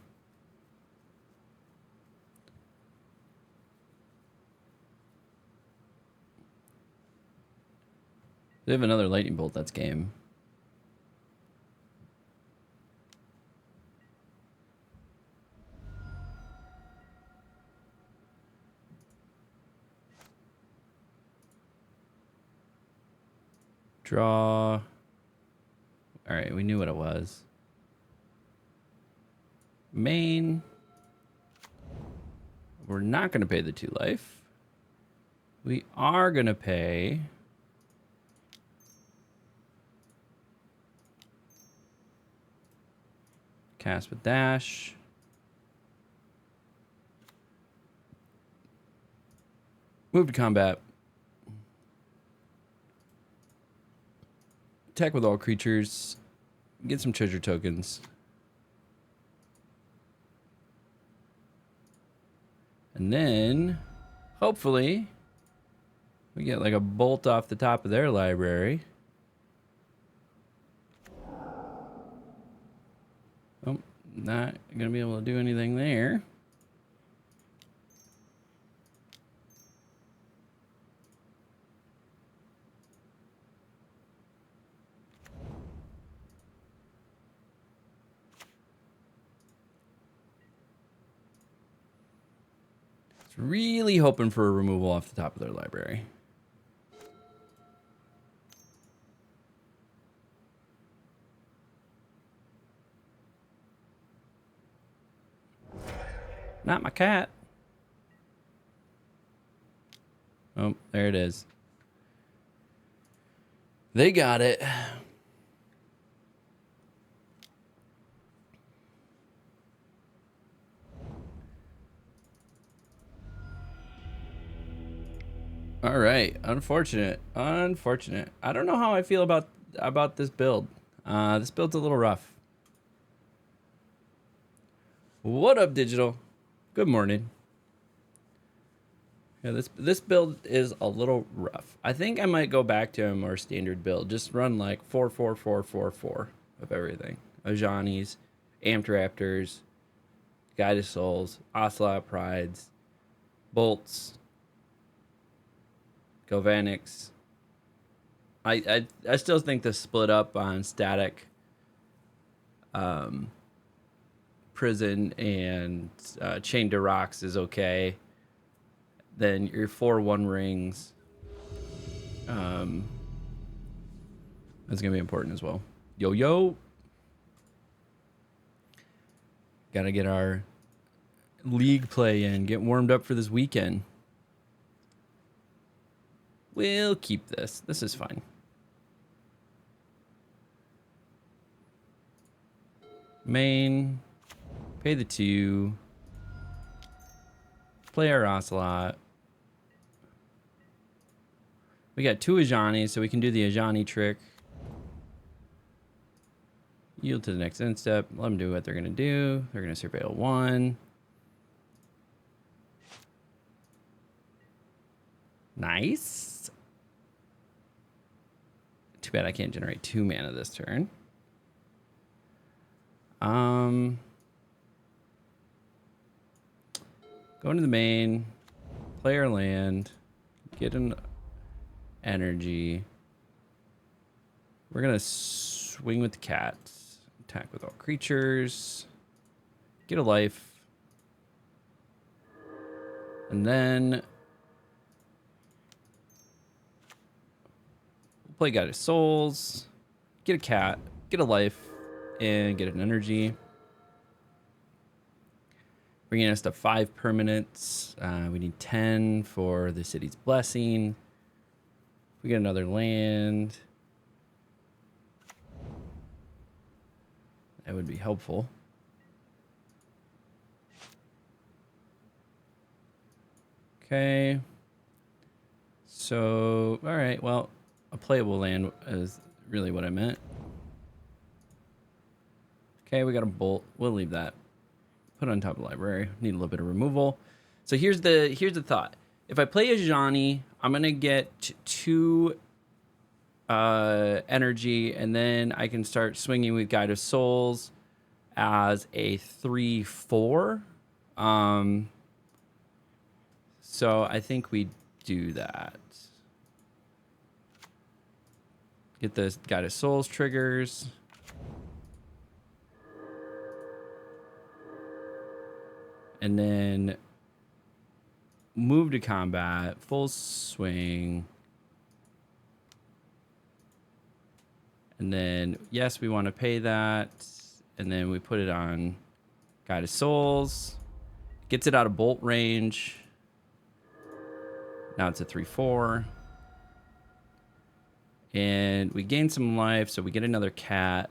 A: They have another Lightning Bolt, that's game. Draw. All right, we knew what it was. Main. We're not going to pay the 2 life. We are going to pay... Cast with dash. Move to combat. Attack with all creatures. Get some treasure tokens. And then, hopefully, we get like a bolt off the top of their library. Oh, not gonna be able to do anything there. Really hoping for a removal off the top of their library. Not my cat. Oh, there it is. They got it. All right, unfortunate. I don't know how I feel about this build. This build's a little rough. What up, Digital? Good morning. Yeah, this build is a little rough. I think I might go back to a more standard build. Just run like 4 of everything. Ajani's, Amped Raptors, Guided Souls, Ocelot Prides, Bolts, Galvanics. I still think the split up on static, prison and chain to rocks is okay. Then your 4/1 rings, that's gonna be important as well. Yo yo, gotta get our league play in, get warmed up for this weekend. We'll keep this. This is fine. Main, pay the 2, play our Ocelot. We got 2 Ajani, so we can do the Ajani trick. Yield to the next end step. Let them do what they're gonna do. They're gonna surveil 1. Nice. Too bad I can't generate 2 mana this turn. Go into the main, play our land, get an energy. We're gonna swing with the cats, attack with all creatures, get a life, and then we'll play Guided Souls, get a cat, get a life, and get an energy. Bringing us to 5 permanents. We need 10 for the city's blessing. We get another land. That would be helpful. Okay. So, all right. Well, a playable land is really what I meant. Okay, we got a bolt. We'll leave that. Put it on top of the library. Need a little bit of removal. So here's the thought. If I play a Ajani, I'm gonna get 2 energy, and then I can start swinging with Guide of Souls as a 3/4. So I think we do that. Get the Guide of Souls triggers. And then move to combat, full swing. And then, yes, we want to pay that. And then we put it on Guide of Souls. Gets it out of bolt range. Now it's a 3/4. And we gain some life, so we get another cat.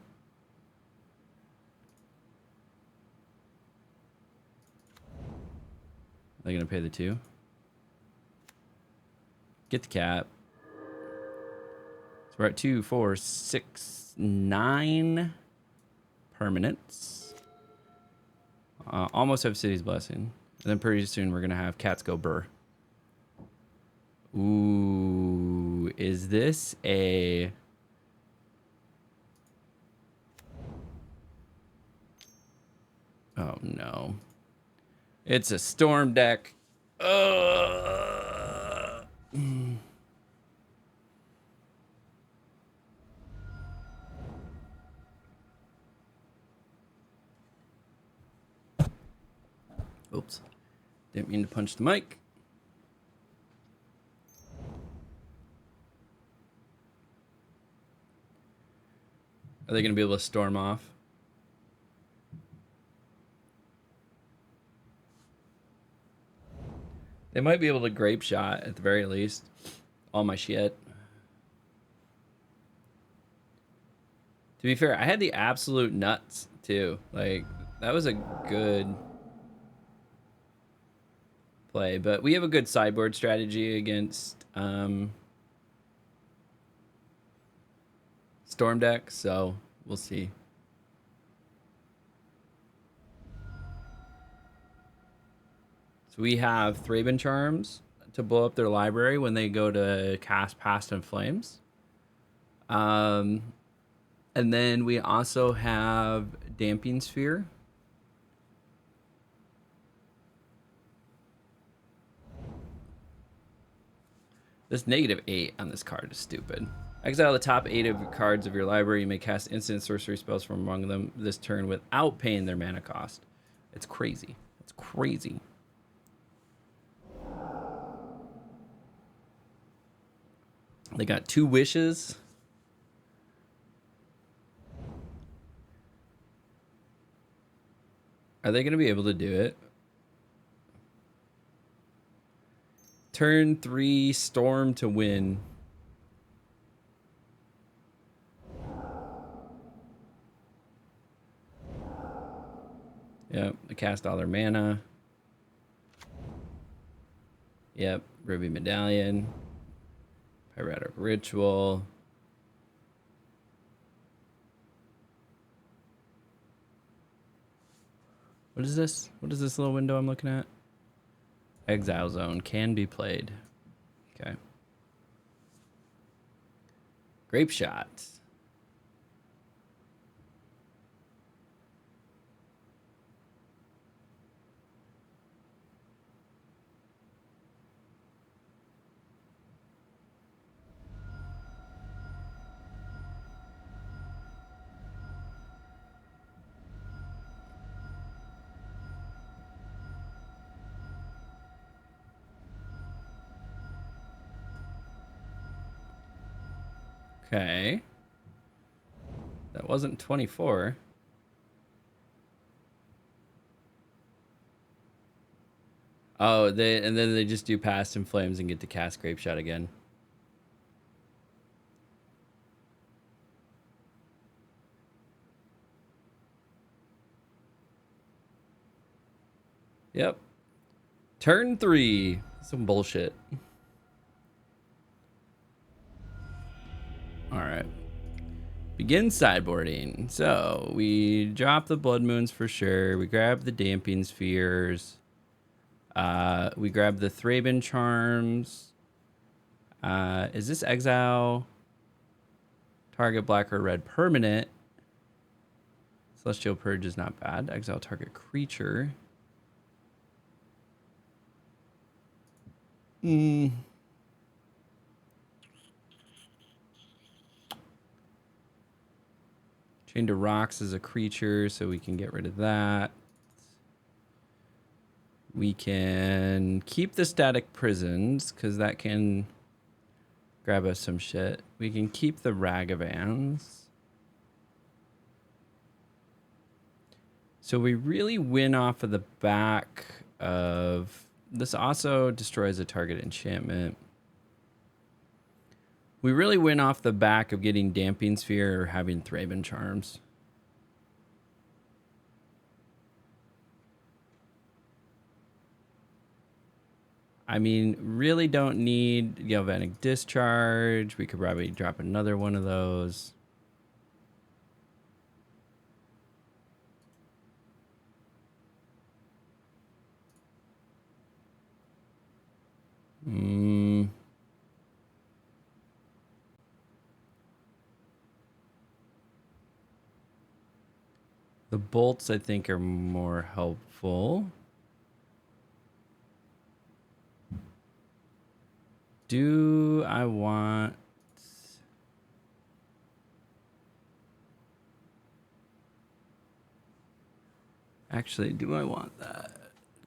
A: They're going to pay the 2. Get the cat. So we're at 2, 4, 6, 9 permanents. Almost have City's Blessing. And then pretty soon we're going to have cats go burr. Ooh, is this a... Oh, no. It's a storm deck. Oops. Didn't mean to punch the mic. Are they going to be able to storm off? They might be able to grape shot at the very least. All my shit. To be fair, I had the absolute nuts too. Like, that was a good play. But we have a good sideboard strategy against storm deck, so we'll see. So we have Thraben Charms, to blow up their library when they go to cast Past in Flames. And then we also have Damping Sphere. This -8 on this card is stupid. Exile the top 8 of cards of your library. You may cast instant sorcery spells from among them this turn without paying their mana cost. It's crazy. It's crazy. They got 2 wishes. Are they going to be able to do it? Turn 3, Storm to win. Yep, they cast all their mana. Yep, Ruby Medallion. Pyretic Ritual. What is this? What is this little window I'm looking at? Exile Zone can be played. Okay. Grape Shot. Okay. That wasn't 24. Oh, and then they just do Past in Flames and get to cast Grape Shot again. Yep. Turn 3. Some bullshit. All right. Begin sideboarding. So we drop the Blood Moons for sure. We grab the Damping Spheres. We grab the Thraben Charms. Is this exile? Target black or red permanent. Celestial Purge is not bad. Exile target creature. Chain to Rocks is a creature, so we can get rid of that. We can keep the Static Prisons, because that can grab us some shit. We can keep the Ragavans. So we really win off of the back of... This also destroys a target enchantment. We really win off the back of getting Damping Sphere or having Thraben Charms. I mean, really don't need Galvanic Discharge. We could probably drop another one of those. The bolts, I think, are more helpful. Do I want... Actually, do I want that?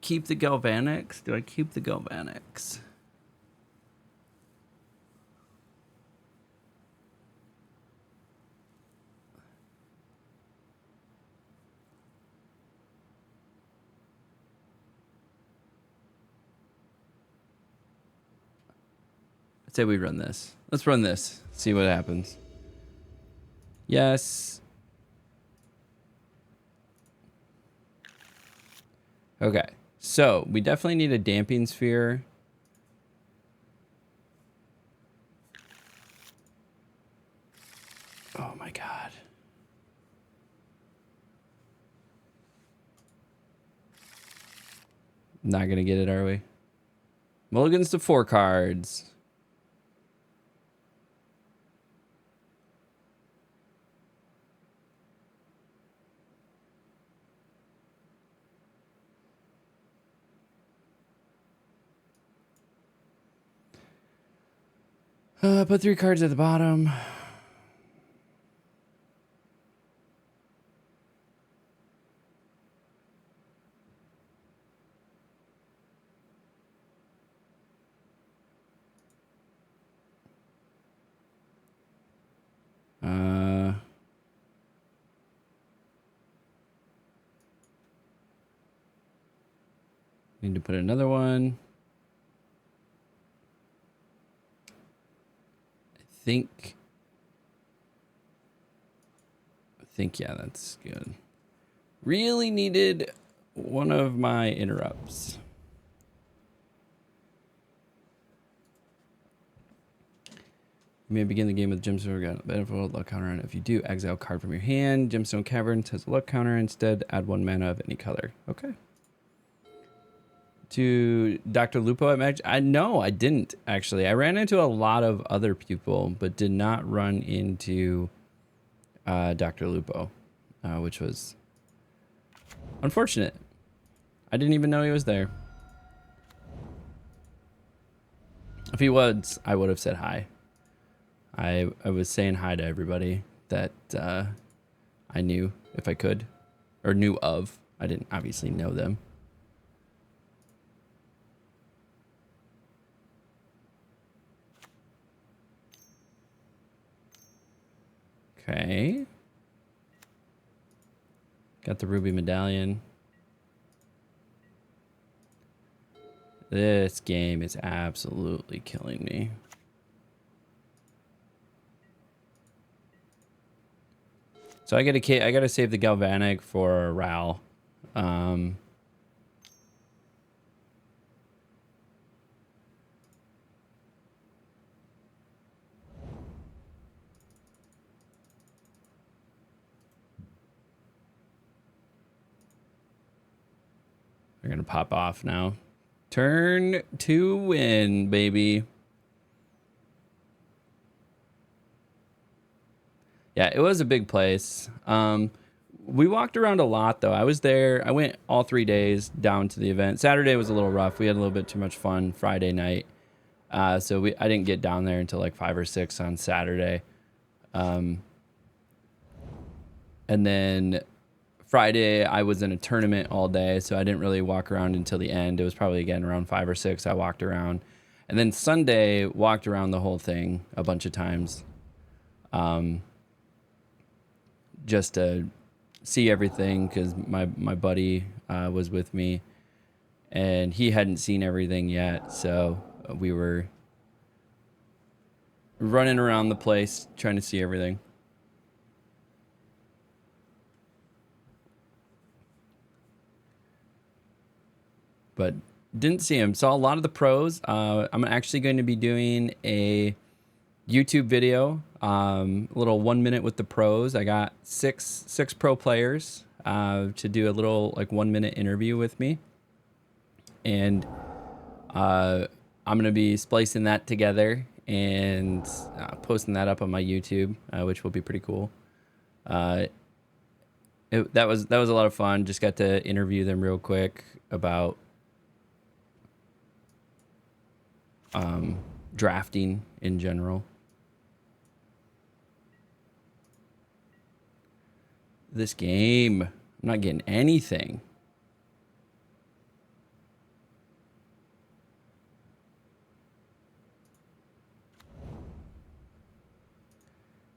A: Keep the Galvanics? Do I keep the Galvanics? I'd say we run this. Let's run this. See what happens. Yes. Okay. So we definitely need a Damping Sphere. Oh my god. Not gonna get it, are we? Mulligans to 4 cards. Put 3 cards at the bottom. Need to put another one. I think, yeah, that's good. Really needed one of my interrupts. You may begin the game with Gemstone. Got a benefit luck counter on it. If you do, exile card from your hand. Gemstone Caverns has a luck counter. Instead, add 1 mana of any color. Okay. To Dr. Lupo at Magic? No, I didn't, actually. I ran into a lot of other people, but did not run into Dr. Lupo, which was unfortunate. I didn't even know he was there. If he was, I would have said hi. I was saying hi to everybody that I knew if I could, or knew of. I didn't obviously know them. Okay. Got the ruby medallion. This game is absolutely killing me. So I gotta save the galvanic for Ral. We're gonna pop off now. Turn to win, baby. Yeah, it was a big place. We walked around a lot, though. I was there. I went all 3 days down to the event. Saturday was a little rough. We had a little bit too much fun Friday night. So I didn't get down there until like 5 or 6 on Saturday. And then Friday, I was in a tournament all day, so I didn't really walk around until the end. It was probably, again, around 5 or 6 I walked around. And then Sunday, walked around the whole thing a bunch of times. Just to see everything, because my buddy was with me, and he hadn't seen everything yet, so we were running around the place trying to see everything. But didn't see him. Saw a lot of the pros. I'm actually going to be doing a YouTube video, a little 1 minute with the pros. I got six pro players to do a little like 1 minute interview with me, and I'm gonna be splicing that together and posting that up on my YouTube, which will be pretty cool. That was a lot of fun. Just got to interview them real quick about drafting in general. This game, I'm not getting anything.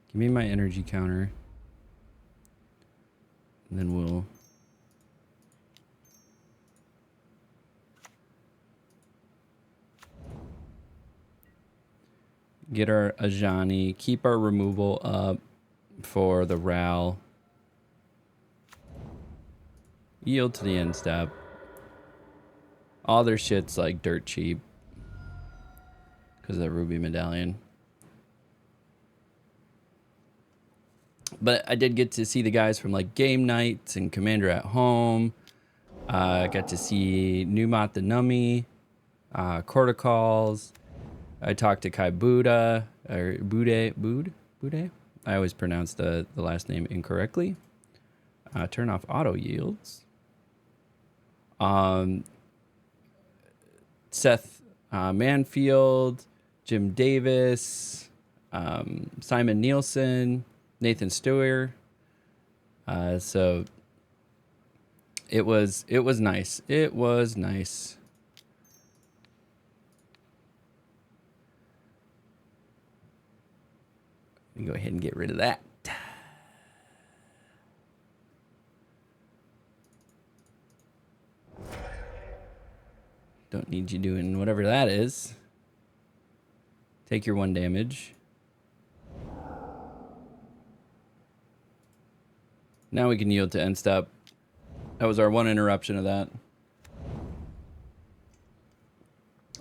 A: Give me my energy counter, and then we'll get our Ajani, keep our removal up for the Ral. Yield to the end step. All their shit's like dirt cheap because of that ruby medallion. But I did get to see the guys from like Game Nights and Commander at Home. Got to see Numat the Nummy. Corticals. I talked to Kai Buddha, or Bude. I always pronounce the last name incorrectly. Turn off auto yields. Seth Manfield, Jim Davis, Simon Nielsen, Nathan Stewart. So it was nice. It was nice. Let me go ahead and get rid of that. Don't need you doing whatever that is. Take your 1 damage. Now we can yield to end step. That was our 1 interruption of that.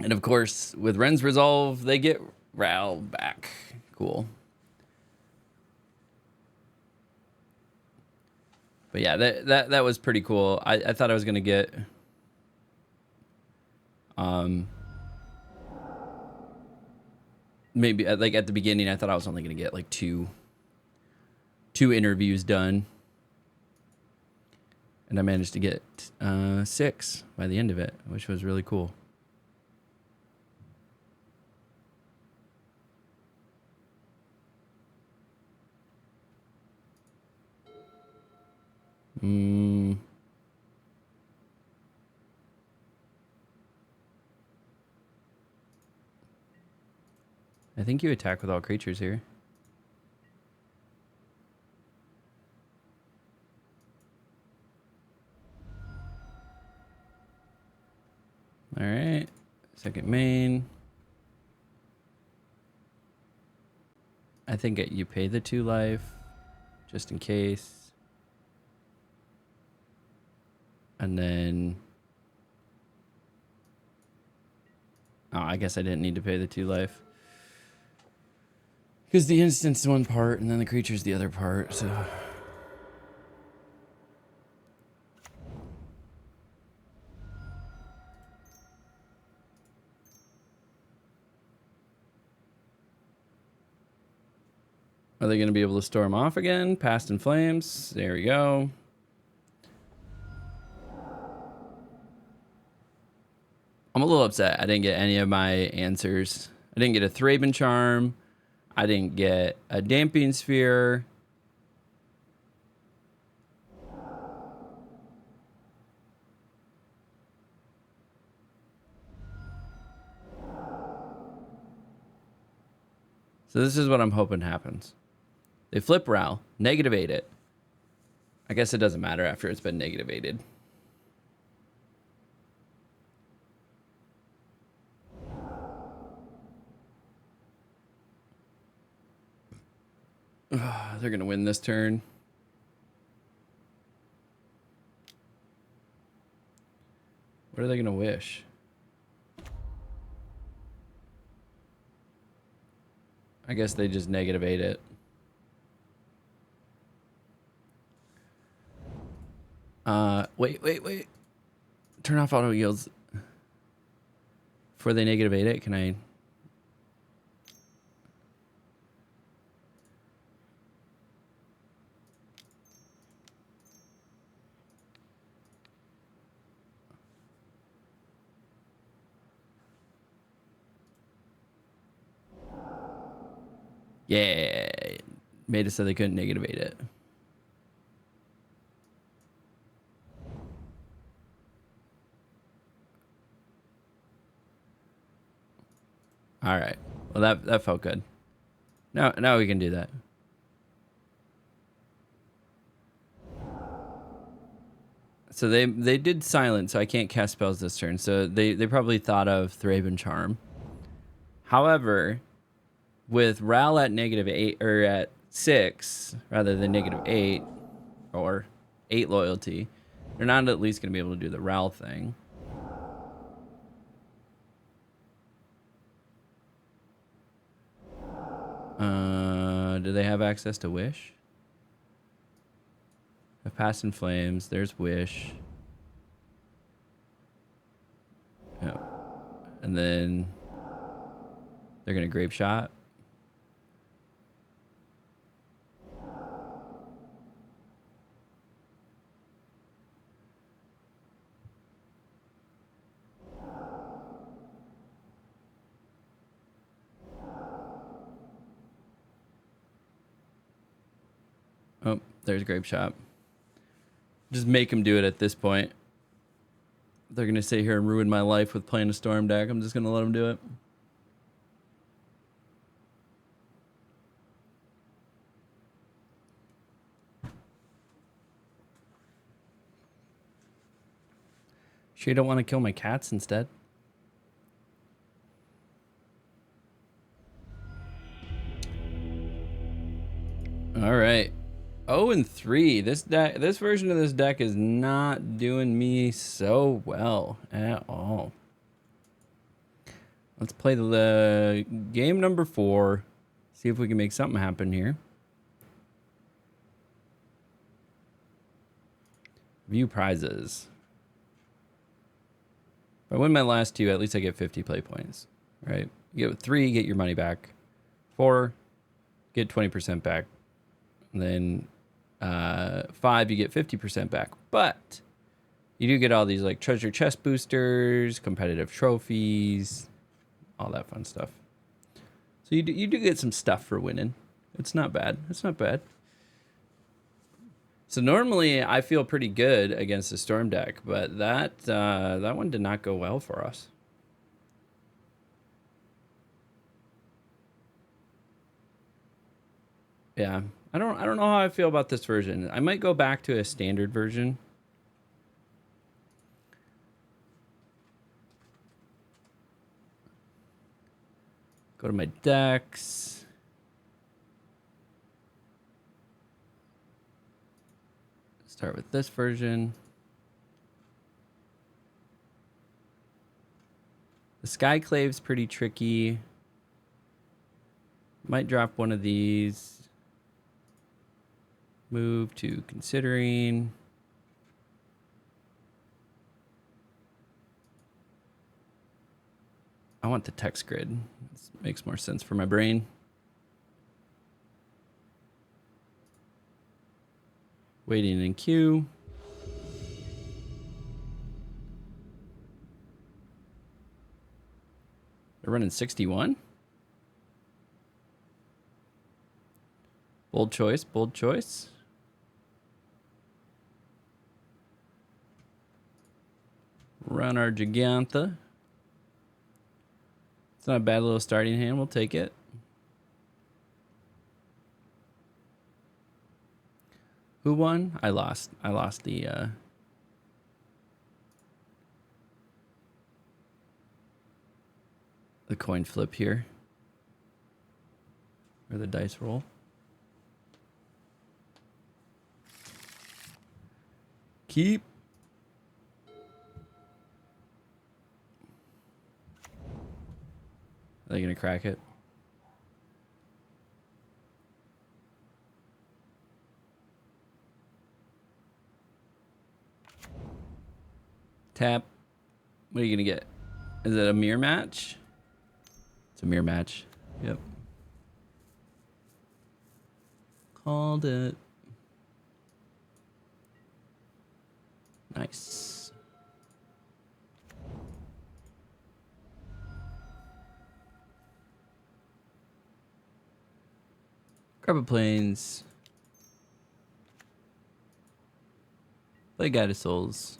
A: And of course, with Ren's Resolve, they get Ral back. Cool. But yeah, that was pretty cool. I thought I was gonna get maybe like at the beginning I thought I was only gonna get like two interviews done. And I managed to get 6 by the end of it, which was really cool. I think you attack with all creatures here. All right, second main. I think you pay the 2 life, just in case. And then... oh, I guess I didn't need to pay the 2 life. Because the instant's one part, and then the creature's the other part, so... Are they going to be able to storm off again? Past in Flames. There we go. I'm a little upset. I didn't get any of my answers. I didn't get a Thraben Charm. I didn't get a Damping Sphere. So this is what I'm hoping happens. They flip Ral, -8 it. I guess it doesn't matter after it's been -8'd. They're going to win this turn. What are they going to wish? I guess they just -8 it. Wait. Turn off auto yields. Before they -8 it, can I... yeah, made it so they couldn't -8 it. All right. Well, that felt good. Now we can do that. So they did silent, so I can't cast spells this turn. So they probably thought of Thraben Charm. However, with Ral at -8 or at 6 rather than -8 or 8 loyalty, they're not at least going to be able to do the Ral thing. Do they have access to Wish? I've passed in Flames. There's Wish. Oh. And then they're going to grape shot. Oh, there's grape shot. Just make them do it at this point. They're going to sit here and ruin my life with playing a storm deck. I'm just going to let them do it. Sure you don't want to kill my cats instead? All right. 0-3. This version of this deck is not doing me so well at all. Let's play the game number 4. See if we can make something happen here. View prizes. If I win my last 2, at least I get 50 play points. Right? You get 3, get your money back. 4, get 20% back. And then 5, you get 50% back. But you do get all these like treasure chest boosters, competitive trophies, all that fun stuff. So you do get some stuff for winning. It's not bad. It's not bad. So normally I feel pretty good against the storm deck, but that one did not go well for us. Yeah, I don't know how I feel about this version. I might go back to a standard version. Go to my decks. Start with this version. The Skyclave's pretty tricky. Might drop one of these. Move to considering. I want the text grid. This makes more sense for my brain. Waiting in queue. They're running 61. Bold choice, bold choice. Run our Gigantha. It's not a bad little starting hand. We'll take it. Who won? I lost. I lost the coin flip here. Or the dice roll. Keep. Are they gonna crack it? Tap. What are you gonna get? Is it a mirror match? It's a mirror match. Yep. Called it. Nice. Grab a planes. Play Guide of Souls.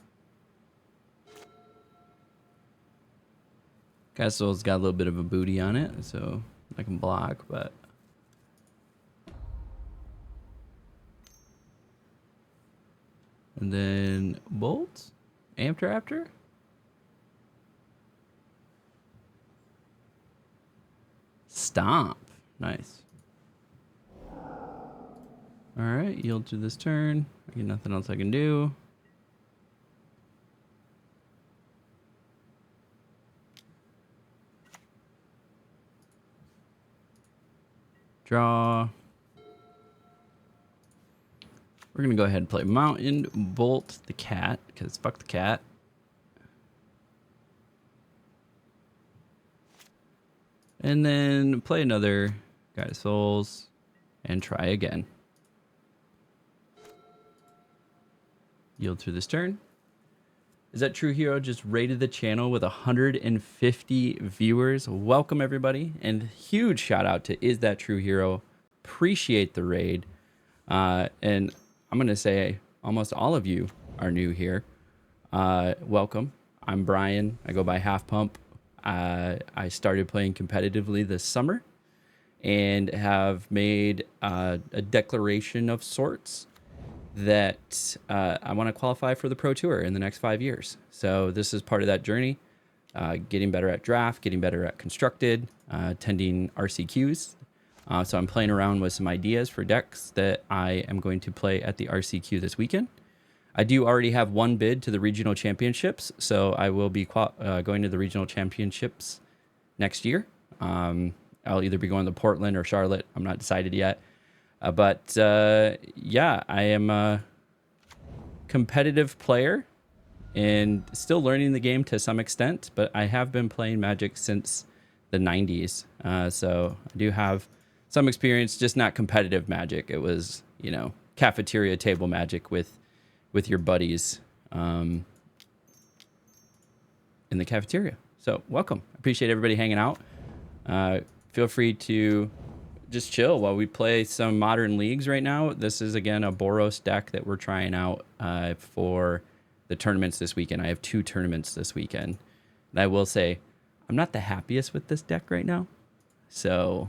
A: Guide of Souls got a little bit of a booty on it, so I can block, but... And then Bolt? After? Stomp. Nice. Alright, yield to this turn. I got nothing else I can do. Draw. We're going to go ahead and play Mountain, Bolt the cat, because fuck the cat. And then play another Guide of Souls and try again. Yield through this turn. Is That True Hero just rated the channel with 150 viewers. Welcome, everybody. And huge shout out to Is That True Hero. Appreciate the raid. And I'm going to say almost all of you are new here. Welcome. I'm Brian. I go by Half Pump. I started playing competitively this summer and have made a declaration of sorts that I want to qualify for the Pro Tour in the next 5 years. So this is part of that journey, getting better at draft, getting better at constructed, attending RCQs. So I'm playing around with some ideas for decks that I am going to play at the RCQ this weekend. I do already have one bid to the regional championships, so I will be going to the regional championships next year. I'll either be going to Portland or Charlotte. I'm not decided yet. But yeah, I am a competitive player and still learning the game to some extent, but I have been playing Magic since the 90s. So I do have some experience, just not competitive Magic. It was, you know, cafeteria table Magic with your buddies in the cafeteria. So welcome. Appreciate everybody hanging out. Feel free to just chill while we play some modern leagues right now. This is, again, a Boros deck that we're trying out for the tournaments this weekend. I have 2 tournaments this weekend. And I will say, I'm not the happiest with this deck right now. So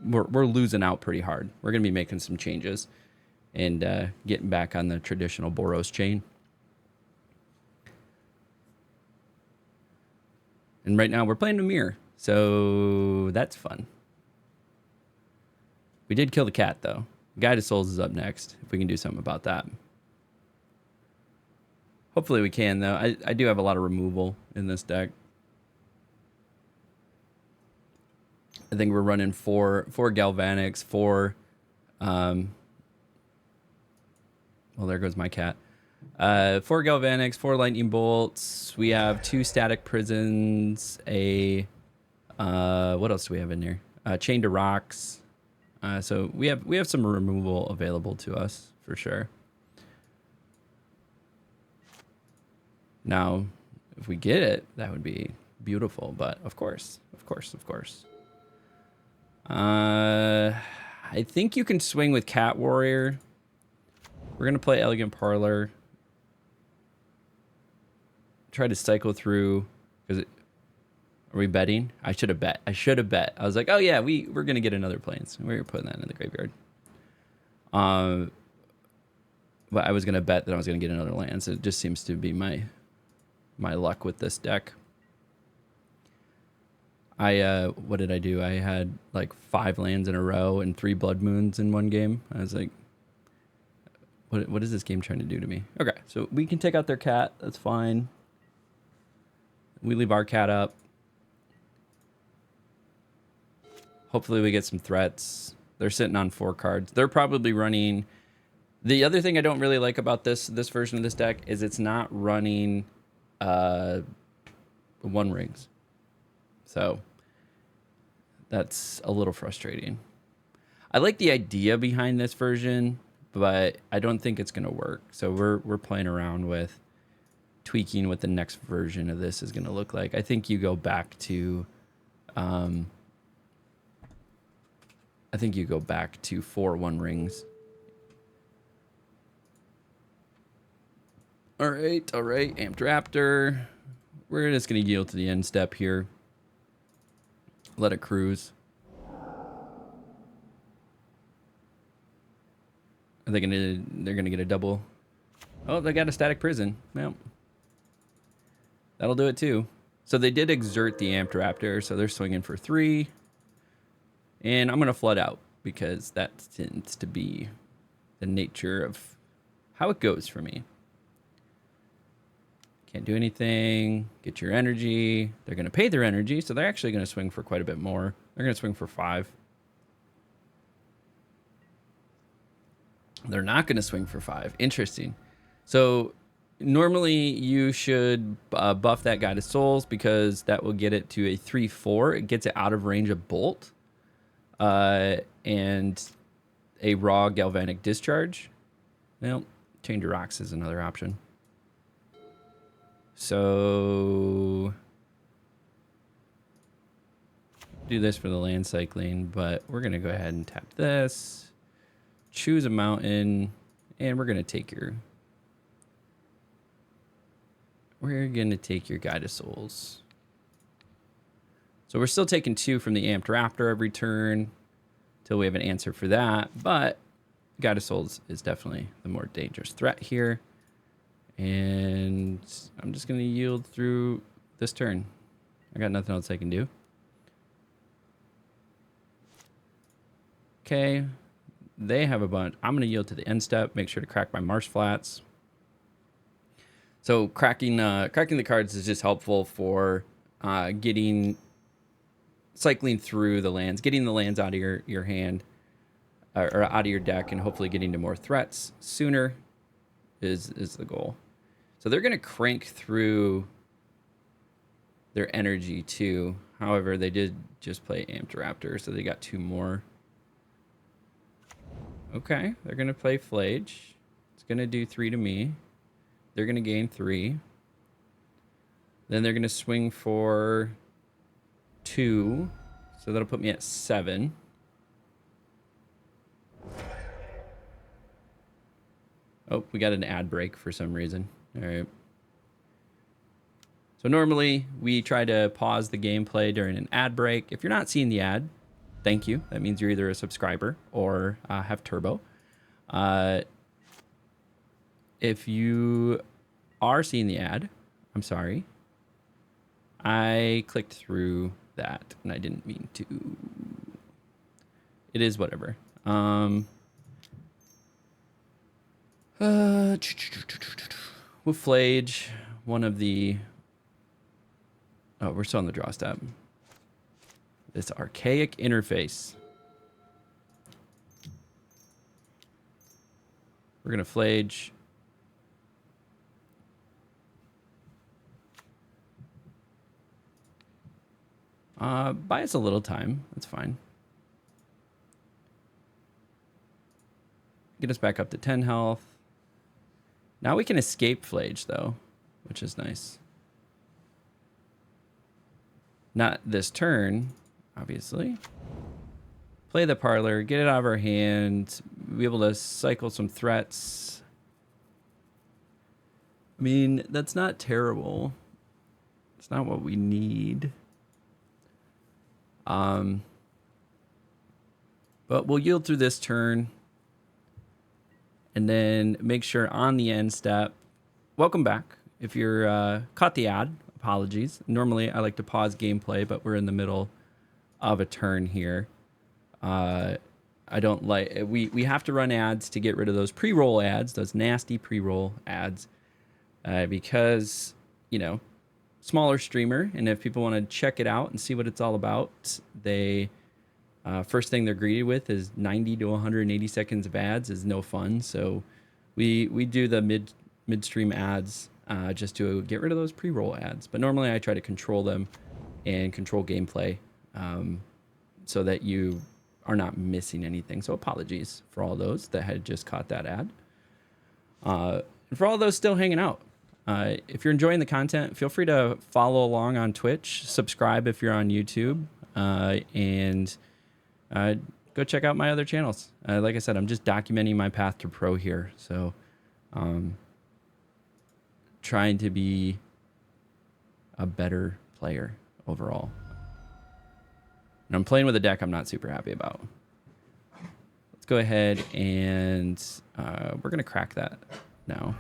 A: we're losing out pretty hard. We're going to be making some changes and getting back on the traditional Boros chain. And right now we're playing Amir, so that's fun. We did kill the cat, though. Guide of Souls is up next, if we can do something about that. Hopefully we can, though. I do have a lot of removal in this deck. I think we're running four Galvanics, 4... well, there goes my cat. 4 Galvanics, 4 Lightning Bolts. We have 2 Static Prisons, a... what else do we have in here? Chain to Rocks. So we have some removal available to us for sure. Now, if we get it, that would be beautiful. But of course. I think you can swing with Cat Warrior. We're gonna play Elegant Parlor. Try to cycle through. Are we betting? I should have bet. I was like, oh yeah, we're gonna get another Plains. We were putting that in the graveyard. But I was gonna bet that I was gonna get another land. So it just seems to be my luck with this deck. What did I do? I had like 5 lands in a row and 3 Blood Moons in one game. I was like, what is this game trying to do to me? Okay, so we can take out their cat. That's fine. We leave our cat up. Hopefully we get some threats. They're sitting on 4 cards. They're probably running... The other thing I don't really like about this version of this deck is it's not running 1 rings. So that's a little frustrating. I like the idea behind this version, but I don't think it's going to work. So we're playing around with tweaking what the next version of this is going to look like. I think you go back to... I think you go back to 4 1 rings. All right. Amped Raptor. We're just going to yield to the end step here. Let it cruise. Are they they're going to get a double? Oh, they got a Static Prison. Well, that'll do it too. So they did exert the Amped Raptor, so they're swinging for 3. And I'm going to flood out because that tends to be the nature of how it goes for me. Can't do anything. Get your energy. They're going to pay their energy, so they're actually going to swing for quite a bit more. They're going to swing for 5. They're not going to swing for 5. Interesting. So Normally, you should buff that Guide of Souls because that will get it to a 3/4. It gets it out of range of Bolt and a raw Galvanic Discharge. Well, Change of Rocks is another option. So do this for the land cycling, but we're going to go ahead and tap this, choose a mountain, and we're going to take your Guide of Souls. So we're still taking 2 from the Amped Raptor every turn until we have an answer for that, but Guide of Souls is definitely the more dangerous threat here. And I'm just going to yield through this turn. I got nothing else I can do. Okay, they have a bunch. I'm going to yield to the end step, make sure to crack my Marsh Flats. So cracking the cards is just helpful for cycling through the lands, getting the lands out of your hand or out of your deck, and hopefully getting to more threats sooner is the goal. So they're going to crank through their energy too. However, they did just play Amped Raptor, so they got 2 more. Okay, they're going to play Flage. It's going to do 3 to me. They're going to gain 3. Then they're going to swing for 2. So that'll put me at 7. Oh, we got an ad break for some reason. All right. So normally we try to pause the gameplay during an ad break. If you're not seeing the ad, thank you. That means you're either a subscriber or have turbo. If you are seeing the ad, I'm sorry. I clicked through that and I didn't mean to. It is whatever. With Flage, one of the... Oh, we're still on the draw step. This archaic interface. We're going to Flage. Buy us a little time. That's fine. Get us back up to 10 health. Now we can escape Flage, though, which is nice. Not this turn, obviously. Play the Parlor, get it out of our hand, be able to cycle some threats. I mean, that's not terrible. It's not what we need. But we'll yield through this turn. And then make sure on the end step, welcome back. If you're caught the ad, apologies. Normally I like to pause gameplay, but we're in the middle of a turn here. I don't like, we have to run ads to get rid of those pre-roll ads, those nasty pre-roll ads, because, you know, smaller streamer, and if people want to check it out and see what it's all about, they first thing they're greeted with is 90 to 180 seconds of ads is no fun. So we do the midstream ads just to get rid of those pre-roll ads. But normally I try to control them and control gameplay so that you are not missing anything. So apologies for all those that had just caught that ad. And for all those still hanging out, if you're enjoying the content, feel free to follow along on Twitch, subscribe if you're on YouTube, and go check out my other channels. Like I said, I'm just documenting my path to pro here. So trying to be a better player overall. And I'm playing with a deck I'm not super happy about. Let's go ahead and we're going to crack that now.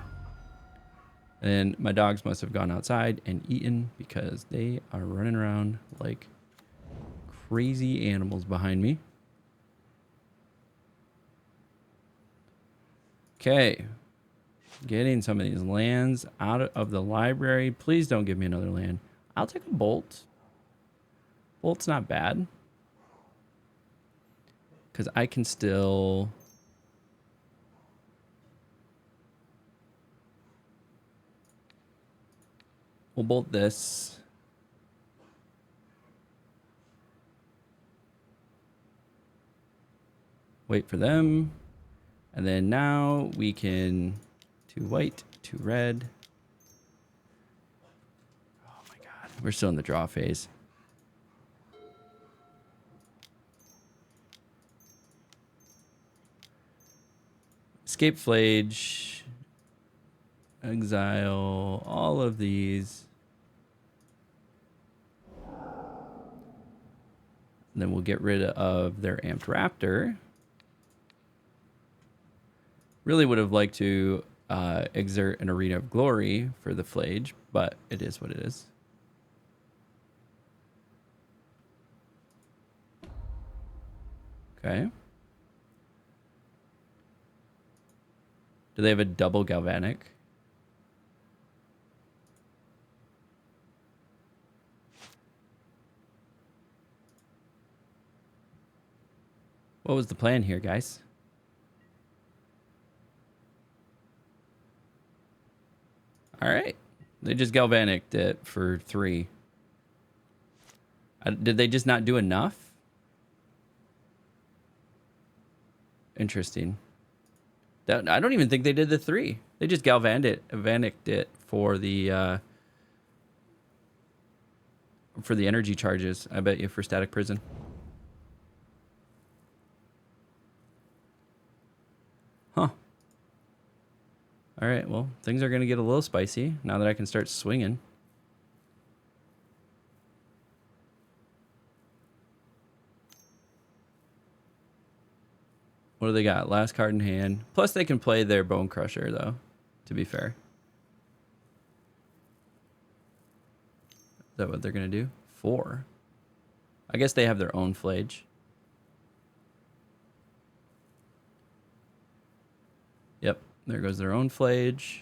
A: And my dogs must have gone outside and eaten because they are running around like crazy animals behind me. Okay. Getting some of these lands out of the library. Please don't give me another land. I'll take a Bolt. Bolt's not bad. Because I can still... We'll bolt this. Wait for them. And then now we can 2 white, 2 red. Oh my god. We're still in the draw phase. Escape Flage. Exile. All of these. And then we'll get rid of their Amped Raptor. Really would have liked to exert an Arena of Glory for the Flage, but it is what it is. Okay. Do they have a double Galvanic? What was the plan here, guys? All right. They just Galvanicked it for 3. Did they just not do enough? Interesting. I don't even think they did the 3. They just Galvanicked it for the energy charges. I bet you for Static Prison. Huh. All right, well, things are going to get a little spicy now that I can start swinging. What do they got? Last card in hand. Plus, they can play their Bone Crusher, though, to be fair. Is that what they're going to do? 4. I guess they have their own Flage. Yep, there goes their own Flage.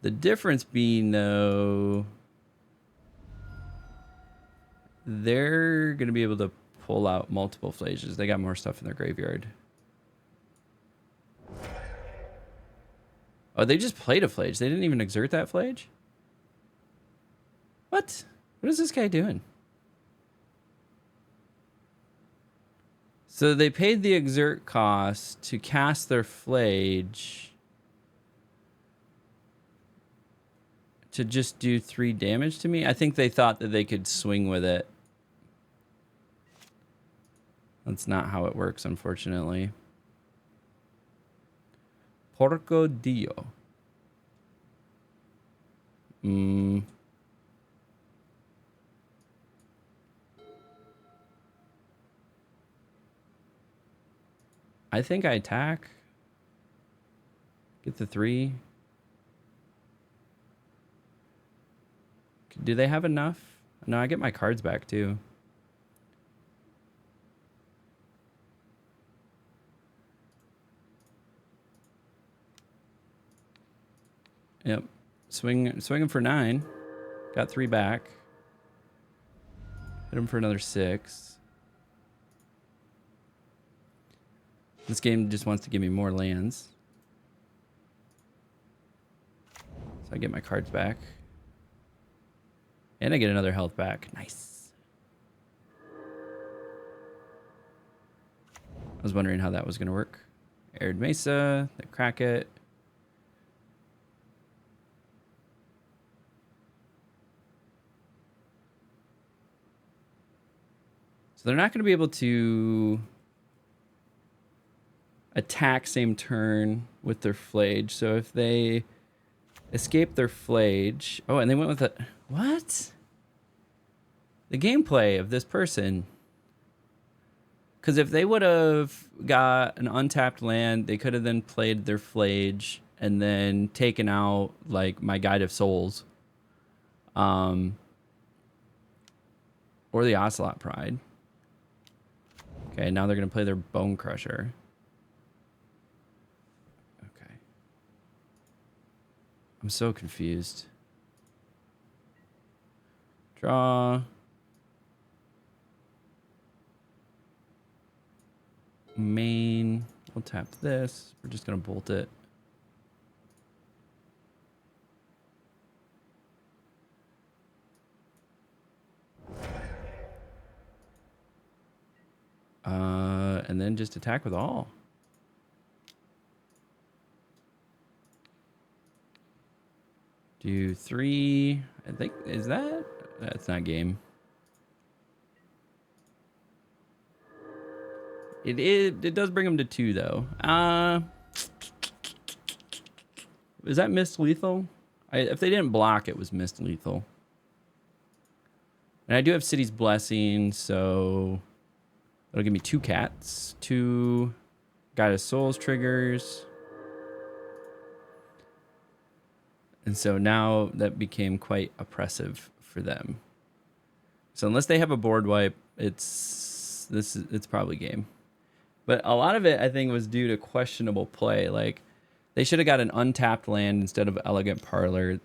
A: The difference being, though, they're going to be able to pull out multiple Flages. They got more stuff in their graveyard. Oh, they just played a Flage. They didn't even exert that Flage? What? What is this guy doing? So they paid the exert cost to cast their Flage to just do 3 damage to me. I think they thought that they could swing with it. That's not how it works, unfortunately. Porco Dio. I think I attack. Get the 3. Do they have enough? No, I get my cards back too. Yep. Swing him for 9. Got 3 back. Hit him for another 6. This game just wants to give me more lands. So I get my cards back. And I get another health back. Nice. I was wondering how that was going to work. Arid Mesa. They crack it. So they're not going to be able to attack same turn with their Flage. So if they escape their Flage... Oh, and they went with a... What? The gameplay of this person. Because if they would have got an untapped land, they could have then played their Flage and then taken out, like, my Guide of Souls. Or the Ocelot Pride. Okay, now they're going to play their Bone Crusher. Okay. I'm so confused. Draw. Main. We'll tap this. We're just going to bolt it. And then just attack with all. Do 3. I think, is that? That's not game. It does bring him to 2 though. Is that missed lethal? If they didn't block, it was missed lethal. And I do have City's Blessing, so that'll give me 2 cats, 2 Guide of Souls triggers. And so now that became quite oppressive for them. So unless they have a board wipe, it's probably game. But a lot of it, I think, was due to questionable play. Like, they should have got an untapped land instead of Elegant Parlor.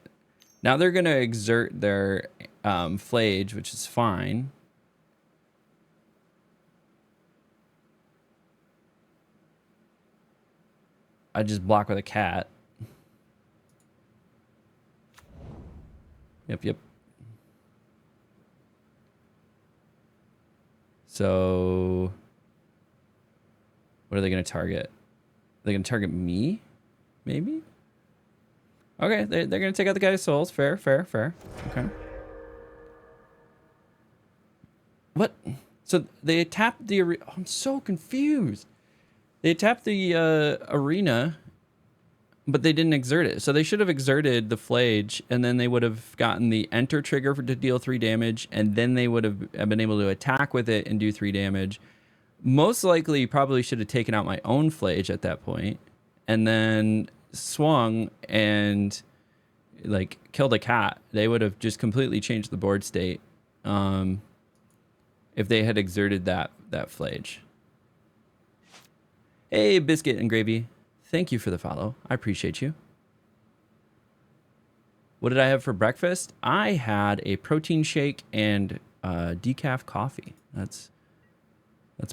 A: Now they're going to exert their Flage, which is fine. I just block with a cat. Yep. So, what are they going to target? Are they going to target me? Maybe? Okay, they're going to take out the guy's souls. Fair. Okay. What? So, they tapped the arena. Oh, I'm so confused. They tapped the arena, but they didn't exert it. So they should have exerted the Flage, and then they would have gotten the enter trigger to deal 3 damage, and then they would have been able to attack with it and do 3 damage. Most likely, probably should have taken out my own Flage at that point, and then swung and like killed a cat. They would have just completely changed the board state if they had exerted that Flage. Hey, Biscuit and Gravy. Thank you for the follow. I appreciate you. What did I have for breakfast? I had a protein shake and decaf coffee. That's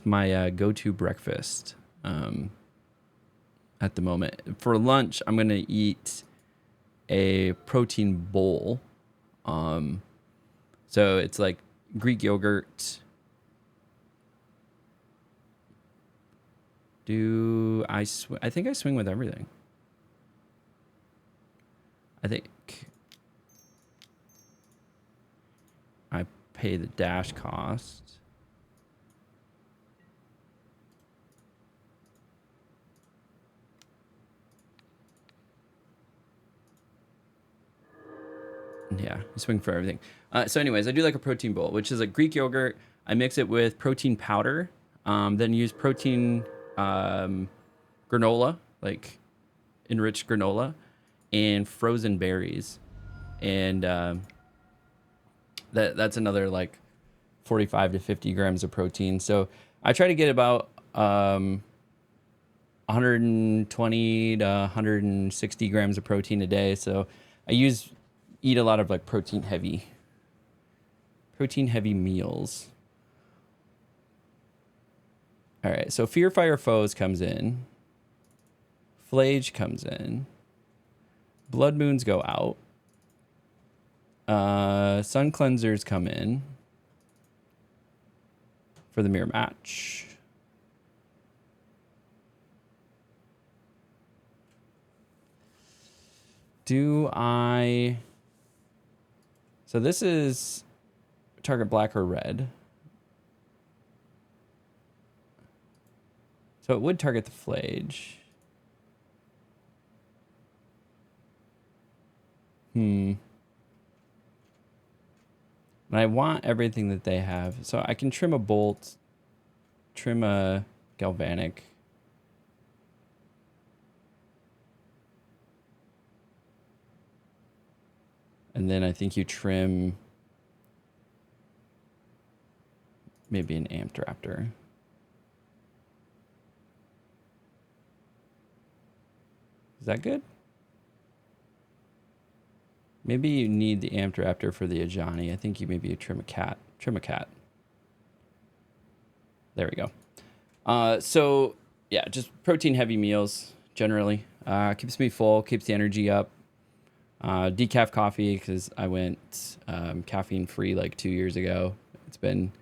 A: my go-to breakfast at the moment. For lunch, I'm going to eat a protein bowl. So it's like Greek yogurt. I think I swing with everything. I think I pay the dash cost. Yeah, you swing for everything. So anyways, I do like a protein bowl, which is a Greek yogurt. I mix it with protein powder, then use protein granola, like enriched granola, and frozen berries. And that's another like 45 to 50 grams of protein. So I try to get about 120 to 160 grams of protein a day. So I eat a lot of like protein heavy meals. All right, so Fear Fire Foes comes in. Flage comes in. Blood Moons go out. Sun Cleansers come in for the mirror match. So this is target black or red. So it would target the Flage. And I want everything that they have. So I can trim a bolt, trim a galvanic. And then I think you trim maybe an amped raptor. Is that good? Maybe you need the amped raptor for the Ajani. I think you maybe trim a cat. Trim a cat. There we go. So yeah, just protein heavy meals generally. Keeps me full, keeps the energy up. Decaf coffee because I went caffeine free like 2 years ago. It's been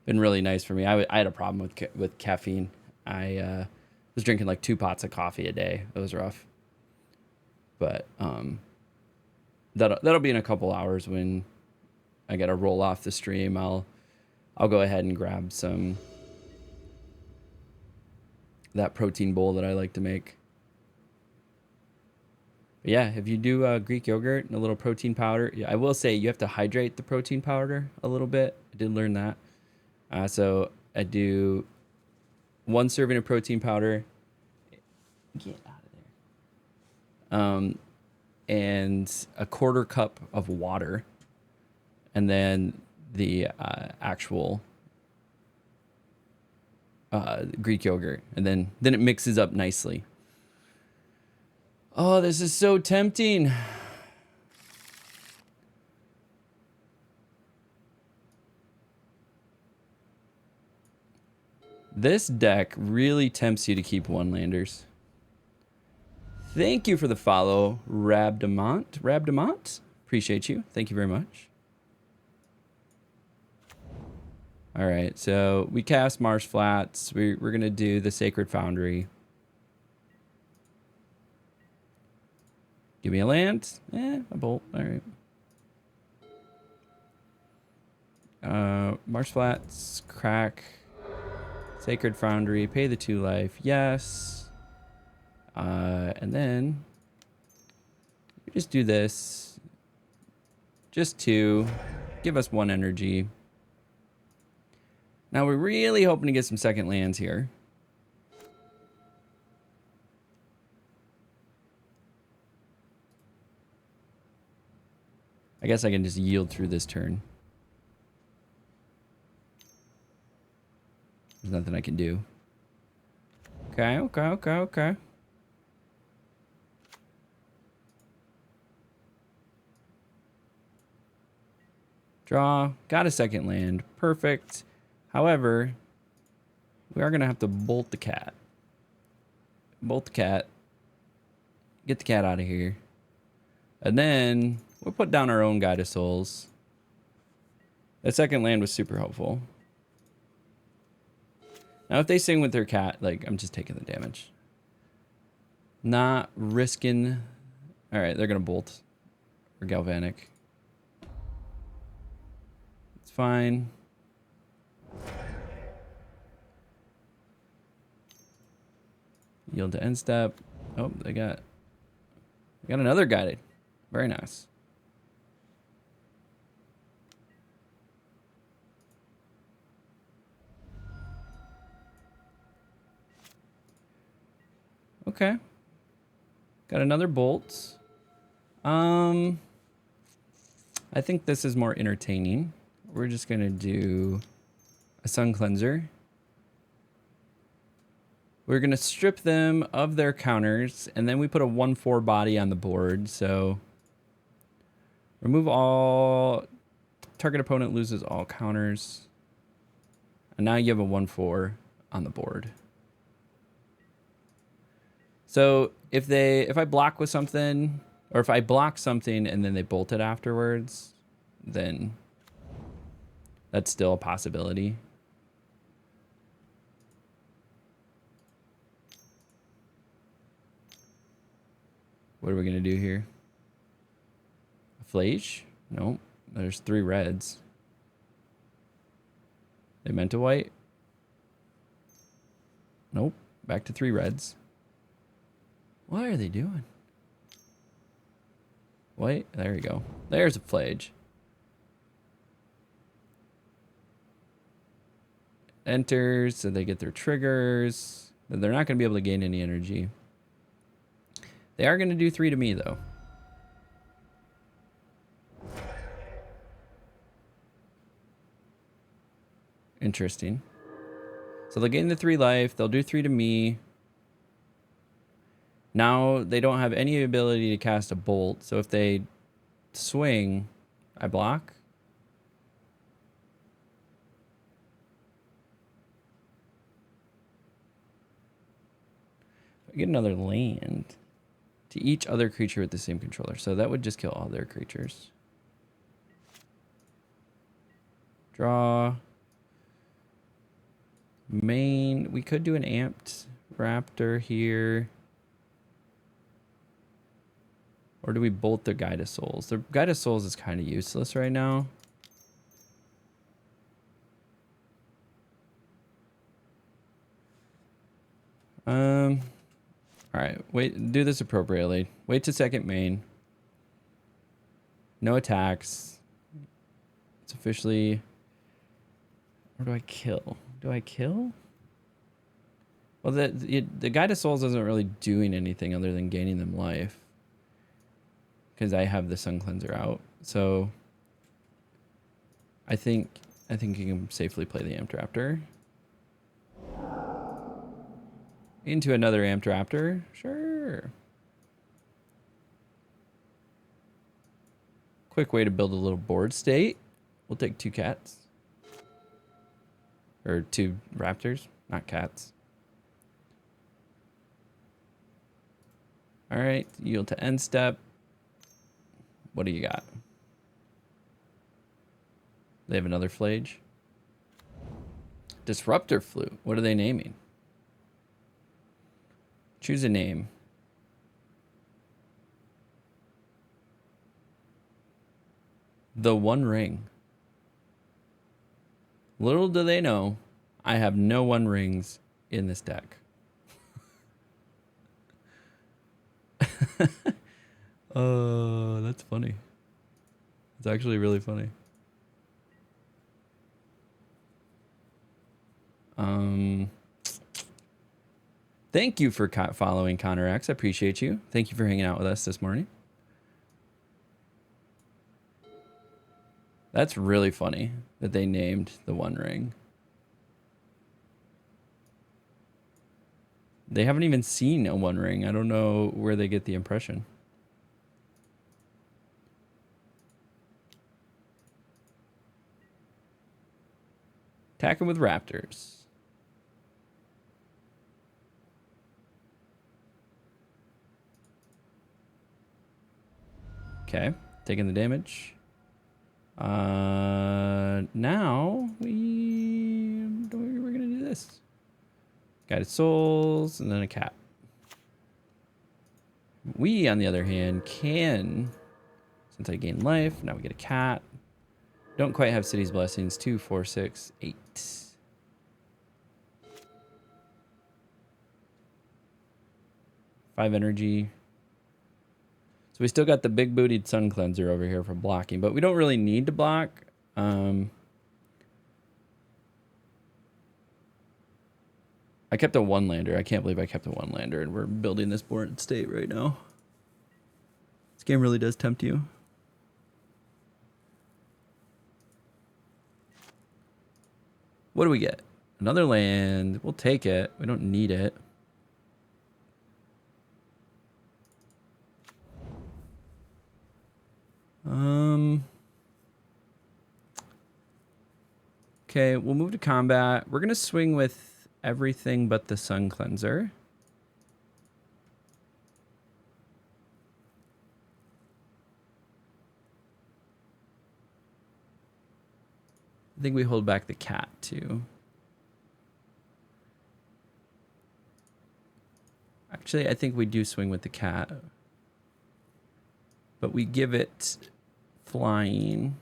A: really nice for me. I had a problem with caffeine. I was drinking like 2 pots of coffee a day. It was rough, but that'll be in a couple hours when I gotta roll off the stream. I'll go ahead and grab some that protein bowl that I like to make. But yeah, if you do Greek yogurt and a little protein powder, yeah, I will say you have to hydrate the protein powder a little bit. I did learn that. So I do 1 serving of protein powder. Get out of there. And a 1/4 cup of water, and then the actual Greek yogurt, and then it mixes up nicely. Oh, this is so tempting. This deck really tempts you to keep one-landers. Thank you for the follow, Rabdamont. Appreciate you. Thank you very much. All right, so we cast Marsh Flats. We're going to do the Sacred Foundry. Give me a land. A bolt. All right. Marsh Flats, crack. Sacred Foundry, pay the 2 life. Yes. And then we just do this. Just 2. Give us 1 energy. Now we're really hoping to get some second lands here. I guess I can just yield through this turn. There's nothing I can do. Okay. Draw. Got a second land. Perfect. However, we are going to have to bolt the cat. Bolt the cat. Get the cat out of here. And then we'll put down our own Guide of Souls. That second land was super helpful. Now, if they sing with their cat, like, I'm just taking the damage. Not risking... All right, they're going to bolt. Or Galvanic. It's fine. Yield to end step. Oh, they got another guided. Very nice. Okay. Got another bolt. I think this is more entertaining. We're just gonna do a Sun Cleanser. We're gonna strip them of their counters, and then we put a 1/4 body on the board. So remove all, target opponent loses all counters. And now you have a 1/4 on the board. So if I block with something, or if I block something and then they bolt it afterwards, then that's still a possibility. What are we gonna do here? A Flage? Nope. There's 3 reds. They meant a white? Nope. Back to 3 reds. What are they doing? White? There we go. There's a Flage. Enters, so they get their triggers. They're not going to be able to gain any energy. They are going to do 3 to me, though. Interesting. So they'll gain the 3 life. They'll do 3 to me. Now they don't have any ability to cast a bolt. So if they swing, I block. I get another land to each other creature with the same controller. So that would just kill all their creatures. Draw. Main. We could do an amped raptor here. Or do we bolt the Guide of Souls? The Guide of Souls is kind of useless right now. All right, wait, do this appropriately. Wait to second main. No attacks. It's officially... Or do I kill? Do I kill? Well, the Guide of Souls isn't really doing anything other than gaining them life. Because I have the Sun Cleanser out. So I think you can safely play the Amped Raptor. Into another Amped Raptor? Sure. Quick way to build a little board state. We'll take 2 cats. Or 2 raptors, not cats. All right, yield to end step. What do you got? They have another Flage. Disruptor Flute. What are they naming? Choose a name. The One Ring. Little do they know, I have no One Rings in this deck. Oh, that's funny. It's actually really funny. Thank you for following Connor X. I appreciate you. Thank you for hanging out with us this morning. That's really funny that they named the One Ring. They haven't even seen a One Ring. I don't know where they get the impression. Attacking with Raptors. Okay, taking the damage. Now we're gonna do this. Guided Souls and then a cat. We, on the other hand, can, since I gain life, now we get a cat. Don't quite have City's Blessings. 2, 4, 6, 8. 5 energy. So we still got the big bootied Sun Cleanser over here for blocking, but we don't really need to block. I kept a 1-lander. I can't believe I kept a 1-lander, and we're building this board state right now. This game really does tempt you. What do we get? Another land. We'll take it. We don't need it. Okay, we'll move to combat. We're gonna swing with everything but the Sun Cleanser. I think we hold back the cat too. Actually, I think we do swing with the cat. But we give it flying.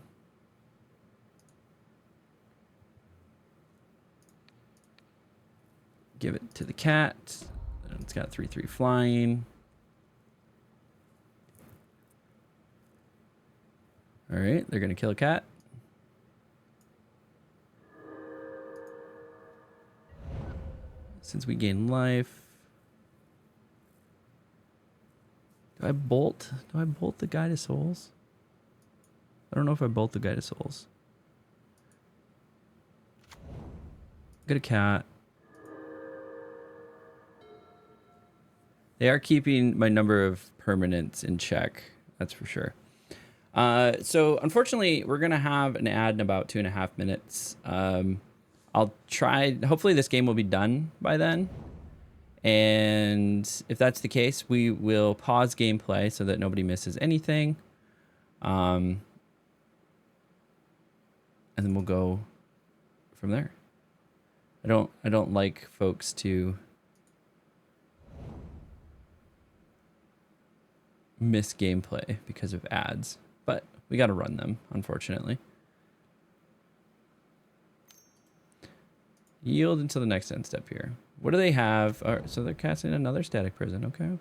A: Give it to the cat. It's got 3/3 flying. All right, they're gonna kill a cat. Since we gain life. Do I bolt? Do I bolt the Guide of Souls? I don't know if I bolt the Guide of Souls. Get a cat. They are keeping my number of permanents in check. That's for sure. So unfortunately, we're going to have an ad in about 2.5 minutes. I'll try. Hopefully this game will be done by then. And if that's the case, we will pause gameplay so that nobody misses anything. And then we'll go from there. I don't like folks to miss gameplay because of ads, but we got to run them, unfortunately. Yield until the next end step here. What do they have? All right, so they're casting another static prison. Okay.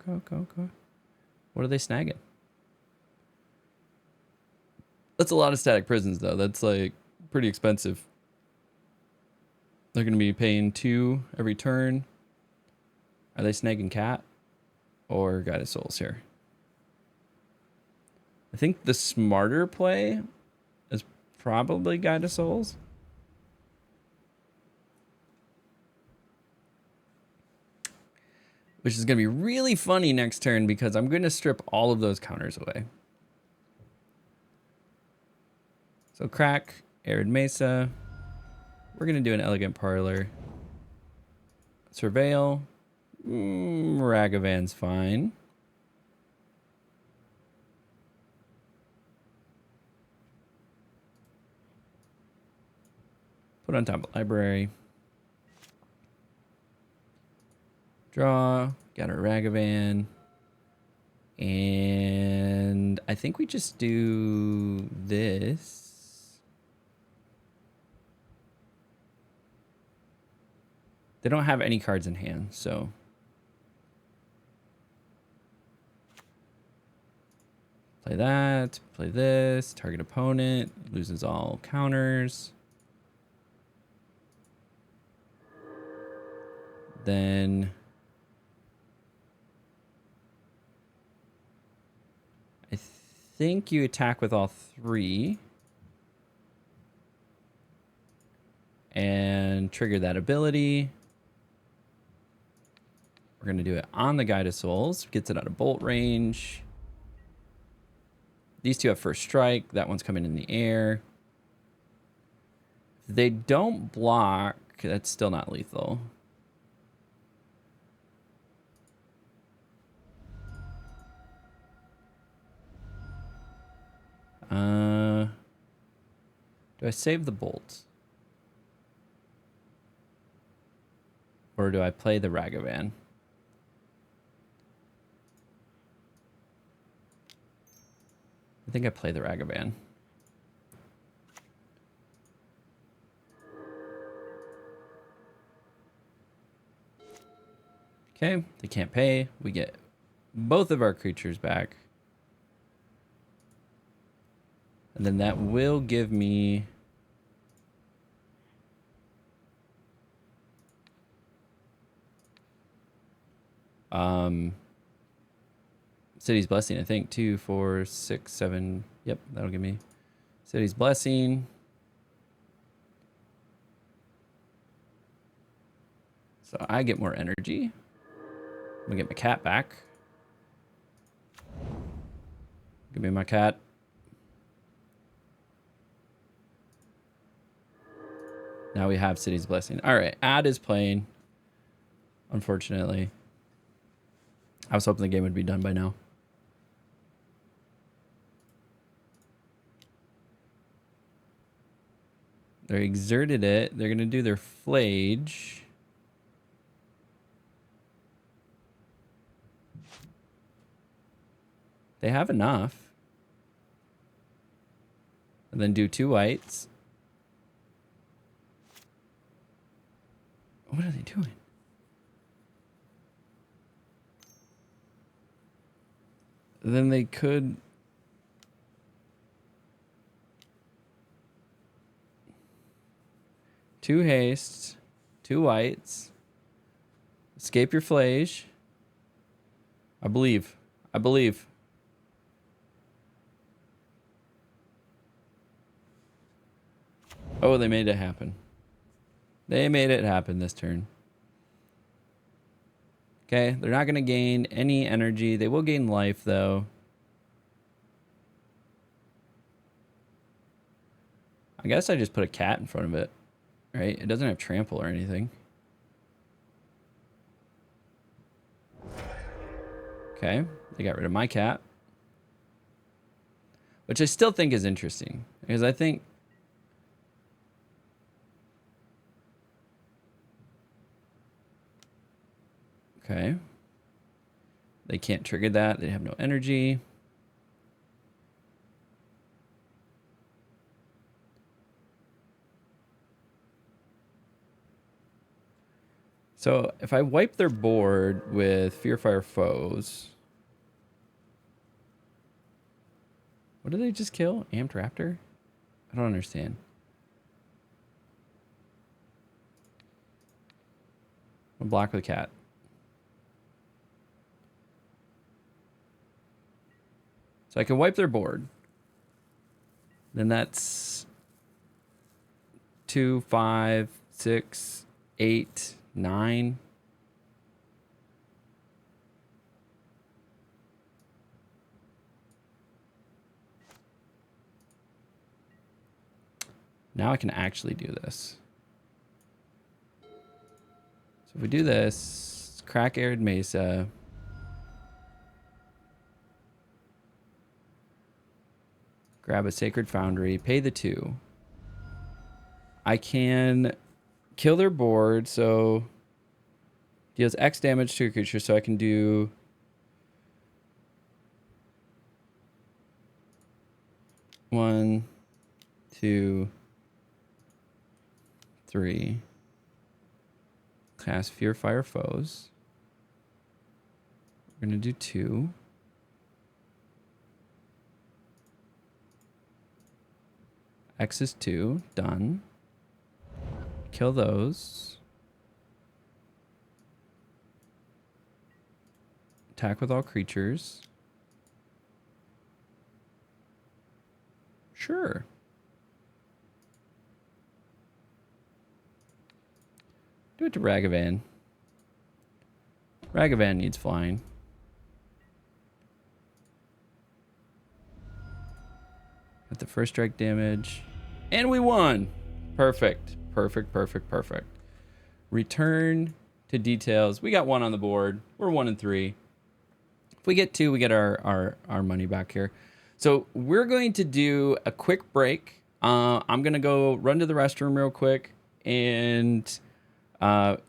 A: What are they snagging? That's a lot of static prisons, though. That's like pretty expensive. They're going to be paying 2 every turn. Are they snagging Cat or Guide of Souls here? I think the smarter play is probably Guide of Souls. Which is going to be really funny next turn because I'm going to strip all of those counters away. So crack, Arid Mesa. We're going to do an Elegant Parlor. Surveil. Ragavan's fine. Put on top of library. Draw. Got our Ragavan. And I think we just do this. They don't have any cards in hand, so. Play that, play this, target opponent, loses all counters. Then I think you attack with all 3 and trigger that ability. We're going to do it on the Guide of Souls. Gets it out of bolt range. These 2 have first strike. That one's coming in the air. If they don't block, that's still not lethal. Do I save the bolt? Or do I play the Ragavan? I think I play the Ragavan. Okay, they can't pay. We get both of our creatures back. And then that will give me City's Blessing, I think. 2, 4, 6, 7. Yep, that'll give me City's Blessing. So I get more energy. I'm gonna get my cat back. Give me my cat. Now we have City's Blessing. All right, Ad is playing. Unfortunately. I was hoping the game would be done by now. They exerted it. They're going to do their Flage. They have enough. And then do 2 whites. What are they doing? Then they could... Two hastes, 2 whites. Escape your Flage. I believe. Oh, they made it happen. They made it happen this turn. Okay, they're not going to gain any energy. They will gain life, though. I guess I just put a cat in front of it, right? It doesn't have trample or anything. Okay, they got rid of my cat. Which I still think is interesting. Because I think... Okay. They can't trigger that. They have no energy. So if I wipe their board with Fear Fire Foes... What did they just kill? Amped Raptor? I don't understand. I'll block the cat. So I can wipe their board. Then that's 2, 5, 6, 8, 9. Now I can actually do this. So if we do this, crack Arid Mesa. Grab a Sacred Foundry, pay the 2. I can kill their board, so deals X damage to a creature, so I can do 1, 2, 3. Cast Fear Fire Foes. We're gonna do 2. X is 2. Done. Kill those. Attack with all creatures. Sure. Do it to Ragavan. Ragavan needs flying. Got the first strike damage. And we won! Perfect. Perfect, perfect, perfect. Return to details. We got 1 on the board. We're 1 and 3. If we get 2, we get our money back here. So we're going to do a quick break. I'm going to go run to the restroom real quick. And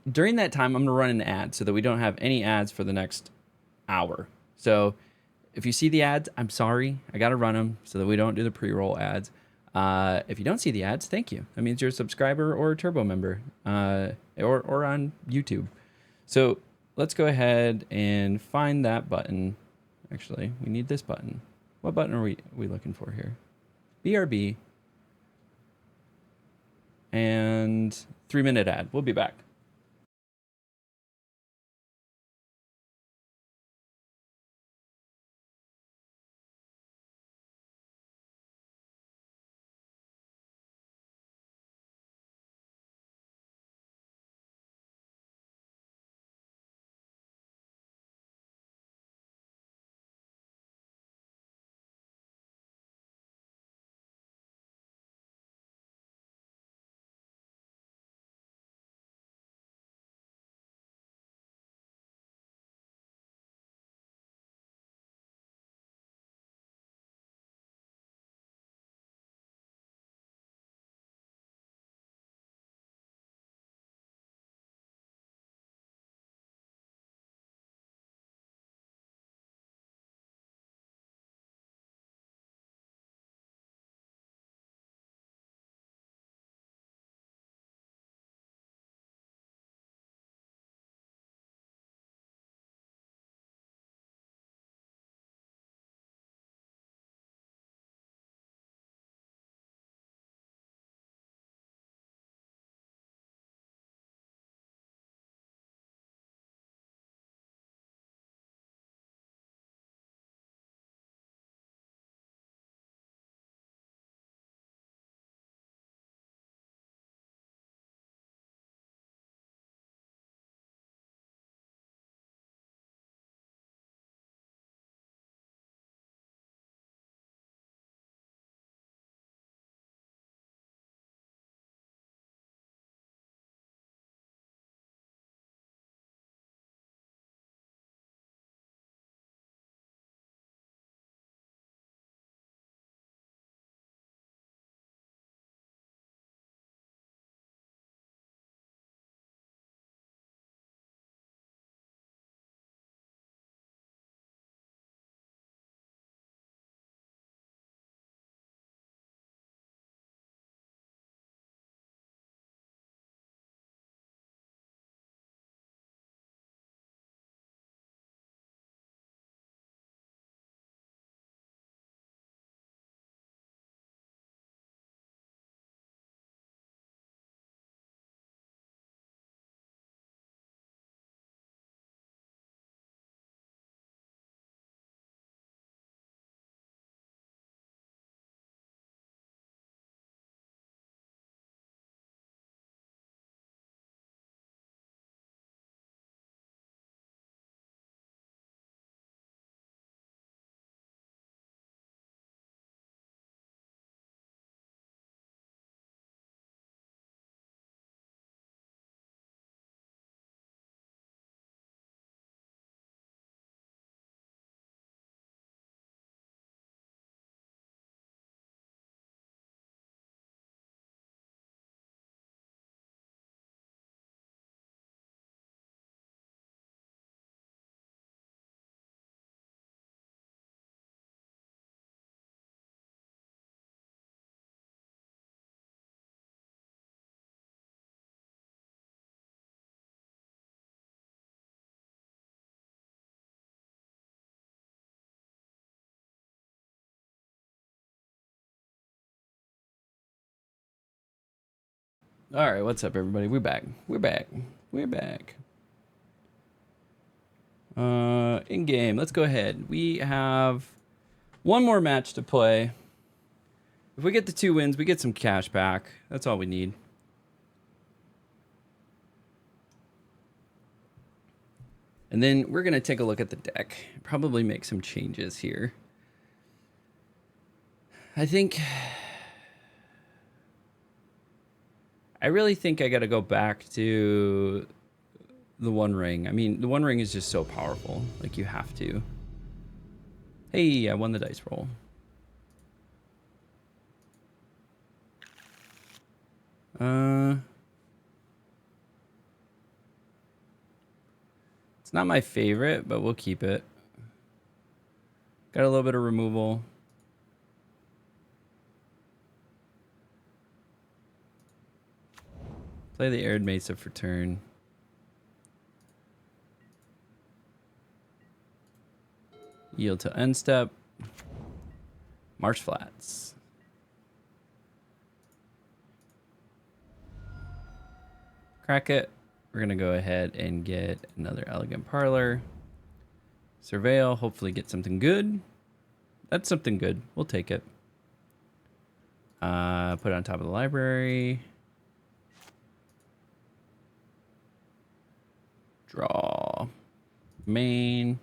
A: during that time, I'm going to run an ad so that we don't have any ads for the next hour. So if you see the ads, I'm sorry. I got to run them so that we don't do the pre-roll ads. If you don't see the ads, thank you. That means you're a subscriber or a Turbo member or on YouTube. So let's go ahead and find that button. Actually, we need this button. What button are we looking for here? BRB. And 3-minute ad. We'll be back. All right, what's up, everybody? We're back. We're back. We're back. In game, let's go ahead. We have one more match to play. If we get the 2 wins, we get some cash back. That's all we need. And then we're going to take a look at the deck. Probably make some changes here. I really think I got to go back to the One Ring. I mean, the One Ring is just so powerful. Like, you have to. Hey, I won the dice roll. It's not my favorite, but we'll keep it. Got a little bit of removal. Play the Arid Mesa for turn. Yield to end step. Marsh Flats. Crack it. We're going to go ahead and get another Elegant Parlor. Surveil. Hopefully get something good. That's something good. We'll take it. Put it on top of the library. Draw. Main.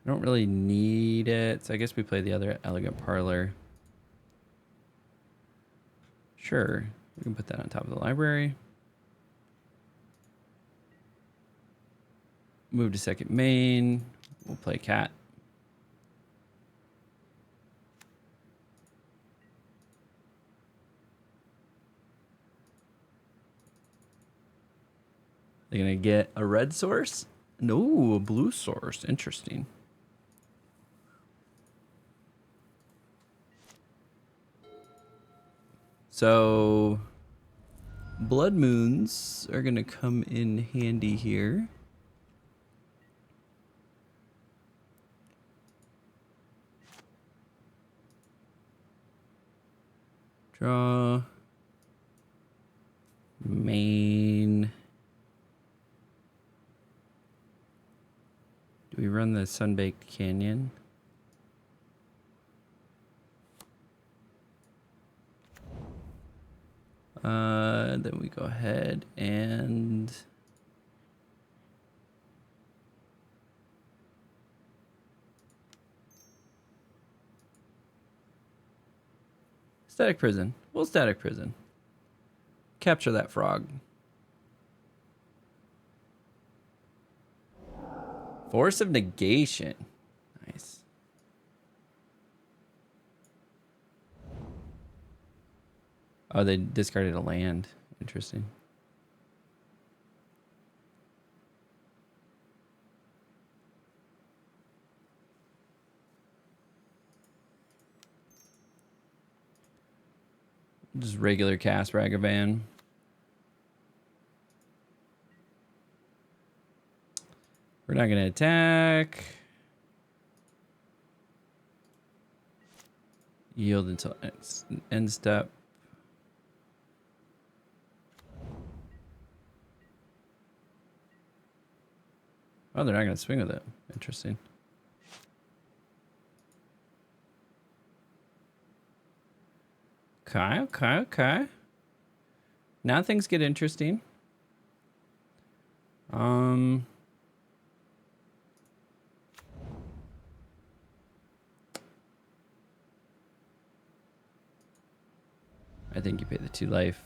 A: I don't really need it, so I guess we play the other Elegant Parlor. Sure, we can put that on top of the library. Move to second main. We'll play cat. They're gonna get a red source? No, a blue source. Interesting. So, Blood Moons are going to come in handy here. Draw. Main. Do we run the Sunbaked Canyon? Then we go ahead and Static Prison. We'll Static Prison. Capture that frog. Force of Negation. Nice. Oh, they discarded a land. Interesting. Just regular cast Ragavan. We're not going to attack. Yield until end step. Oh, they're not going to swing with it. Interesting. Okay. Now things get interesting. I think you pay the 2 life.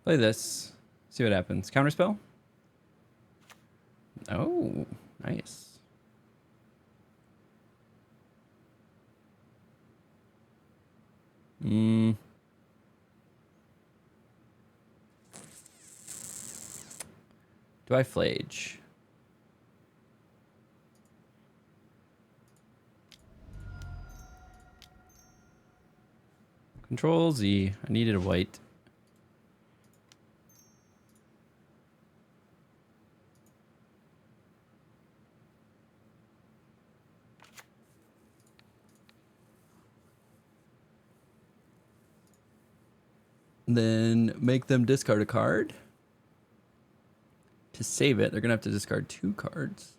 A: Play this. See what happens. Counterspell? Oh, nice. Do I Flage? Control Z. I needed a white. Then make them discard a card. To save it, they're going to have to discard 2 cards.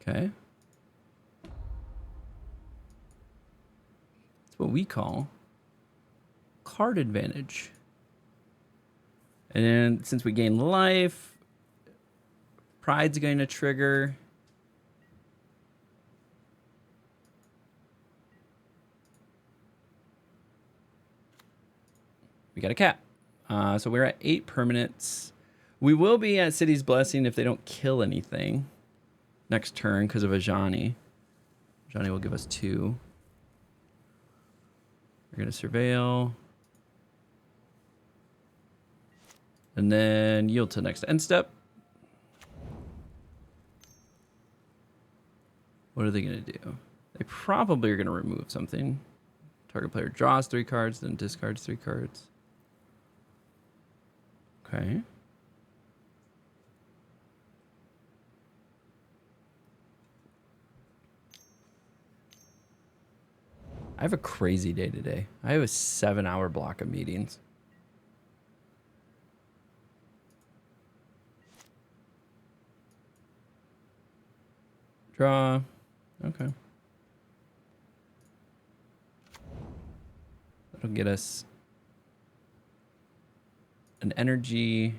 A: Okay. That's what we call card advantage. And then since we gain life, pride's going to trigger. We got a cat. So we're at 8 permanents. We will be at City's Blessing if they don't kill anything next turn because of Ajani. Ajani will give us 2. We're going to surveil. And then yield to next end step. What are they going to do? They probably are going to remove something. Target player draws 3 cards, then discards 3 cards. Okay. I have a crazy day today. I have a 7-hour block of meetings. Draw. Okay. That'll get us an energy.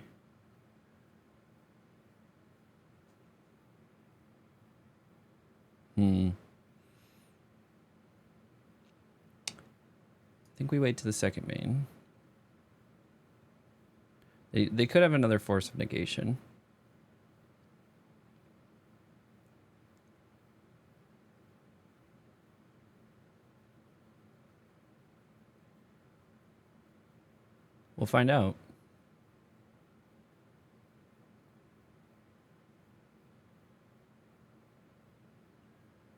A: I think we wait to the second main. They could have another force of negation. We'll find out.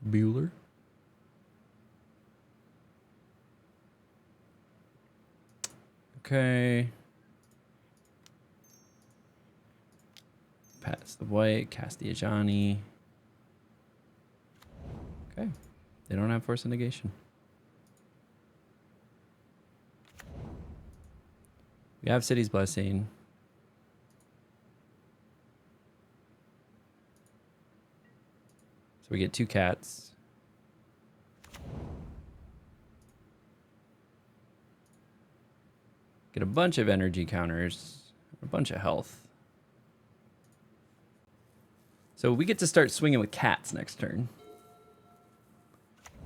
A: Bueller. Okay. Pass the white, cast the Ajani. Okay. They don't have force of negation. We have City's Blessing. So we get 2 cats. Get a bunch of energy counters, a bunch of health. So we get to start swinging with cats next turn.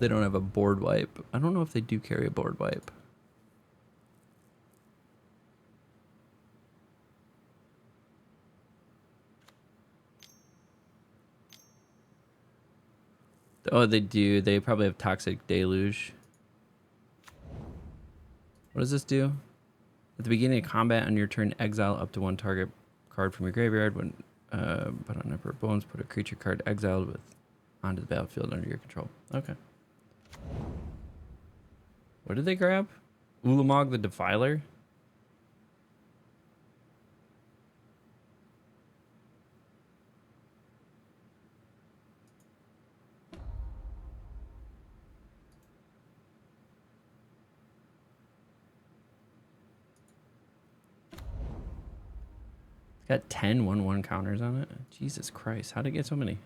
A: They don't have a board wipe. I don't know if they do carry a board wipe. Oh, they do. They probably have Toxic Deluge. What does this do? At the beginning of combat on your turn, exile up to 1 target card from your graveyard. When put on Emperor Bones, put a creature card exiled with onto the battlefield under your control. Okay. What did they grab? Ulamog the Defiler? It's got 10 1/1 counters on it. Jesus Christ, how'd it get so many?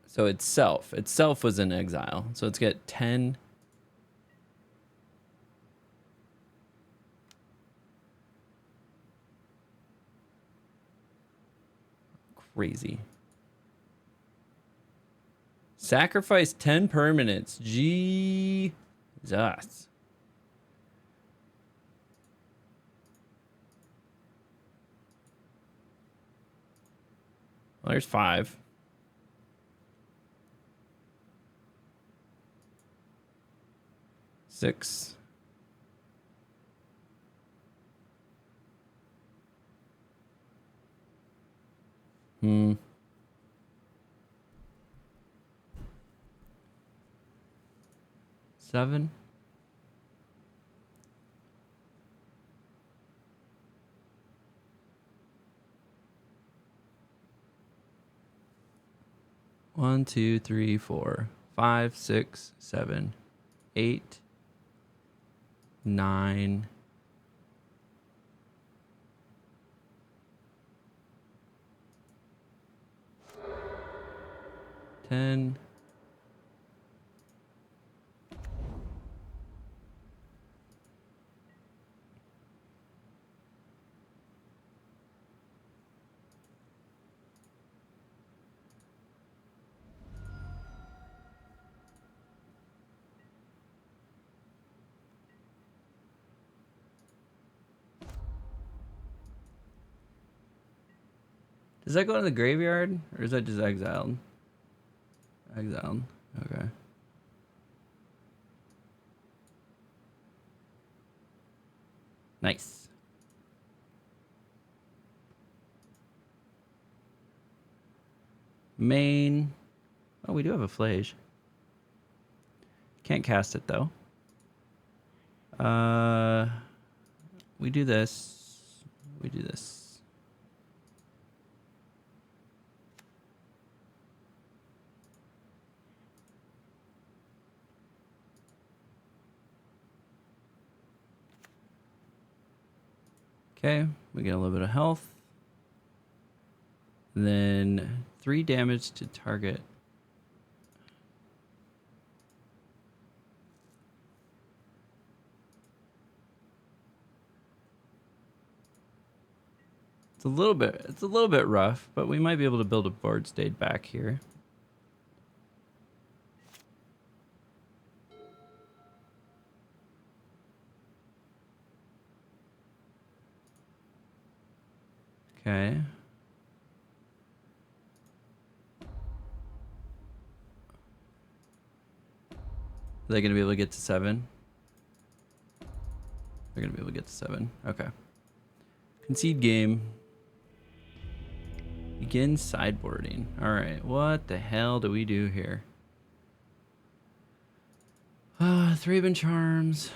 A: So itself was in exile. So it's got 10. Crazy. Sacrifice 10 permanents. Jesus. Well, there's 5. 6. Hmm. 7. One, two, three, 4, 5, 6, 7, 8, 9. 10. Does that go to the graveyard, or is that just exiled? Exiled. Okay. Nice. Main. Oh, we do have a Flage. Can't cast it though. We do this. We do this. Okay, we get a little bit of health. Then 3 damage to target. It's a little bit rough, but we might be able to build a board state back here. Okay. Are they going to be able to get to 7? They're going to be able to get to 7. Okay. Concede game. Begin sideboarding. All right. What the hell do we do here? 3-bin charms.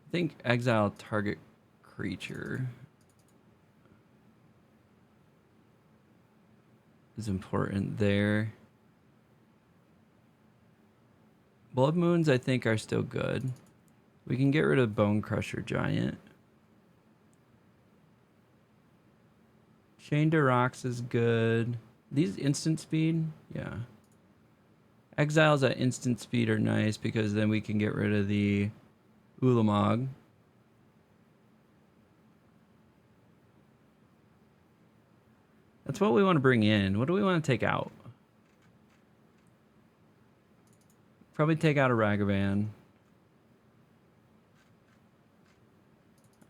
A: I think exile target creature is important there. Blood Moons, I think, are still good. We can get rid of Bone Crusher Giant. Chain to Rocks is good. These instant speed? Yeah. Exiles at instant speed are nice because then we can get rid of the Ulamog. That's what we want to bring in. What do we want to take out? Probably take out a Ragavan.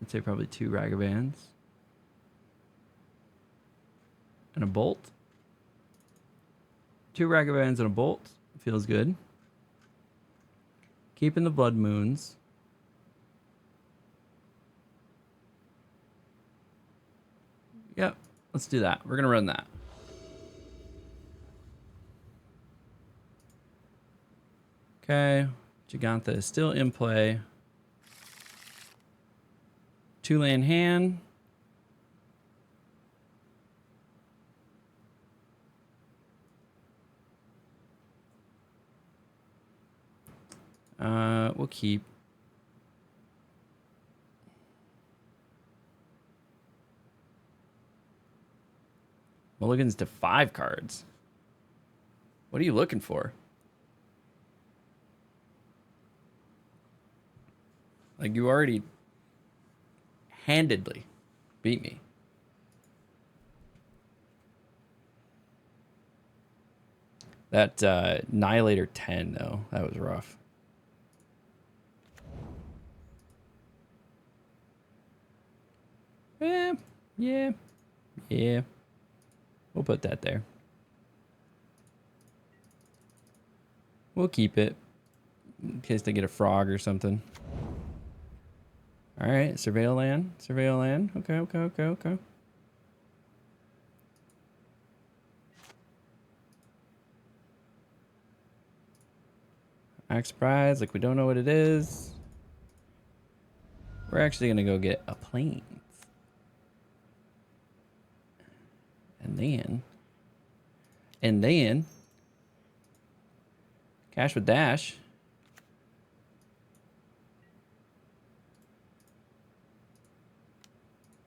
A: I'd say probably 2 Ragavans. And a Bolt. 2 Ragavans and a Bolt. Feels good. Keeping the Blood Moons. Yep, let's do that. We're going to run that. Okay, Giganta is still in play. 2-land hand. We'll keep. Mulligans to 5 cards. What are you looking for? Like, you already handedly beat me. That Annihilator 10, though, that was rough. Yeah. We'll put that there. We'll keep it in case they get a frog or something. All right, surveil land, surveil land. Okay, okay, okay, okay. Act surprised, like we don't know what it is. We're actually gonna go get a plane. And then, cash with dash.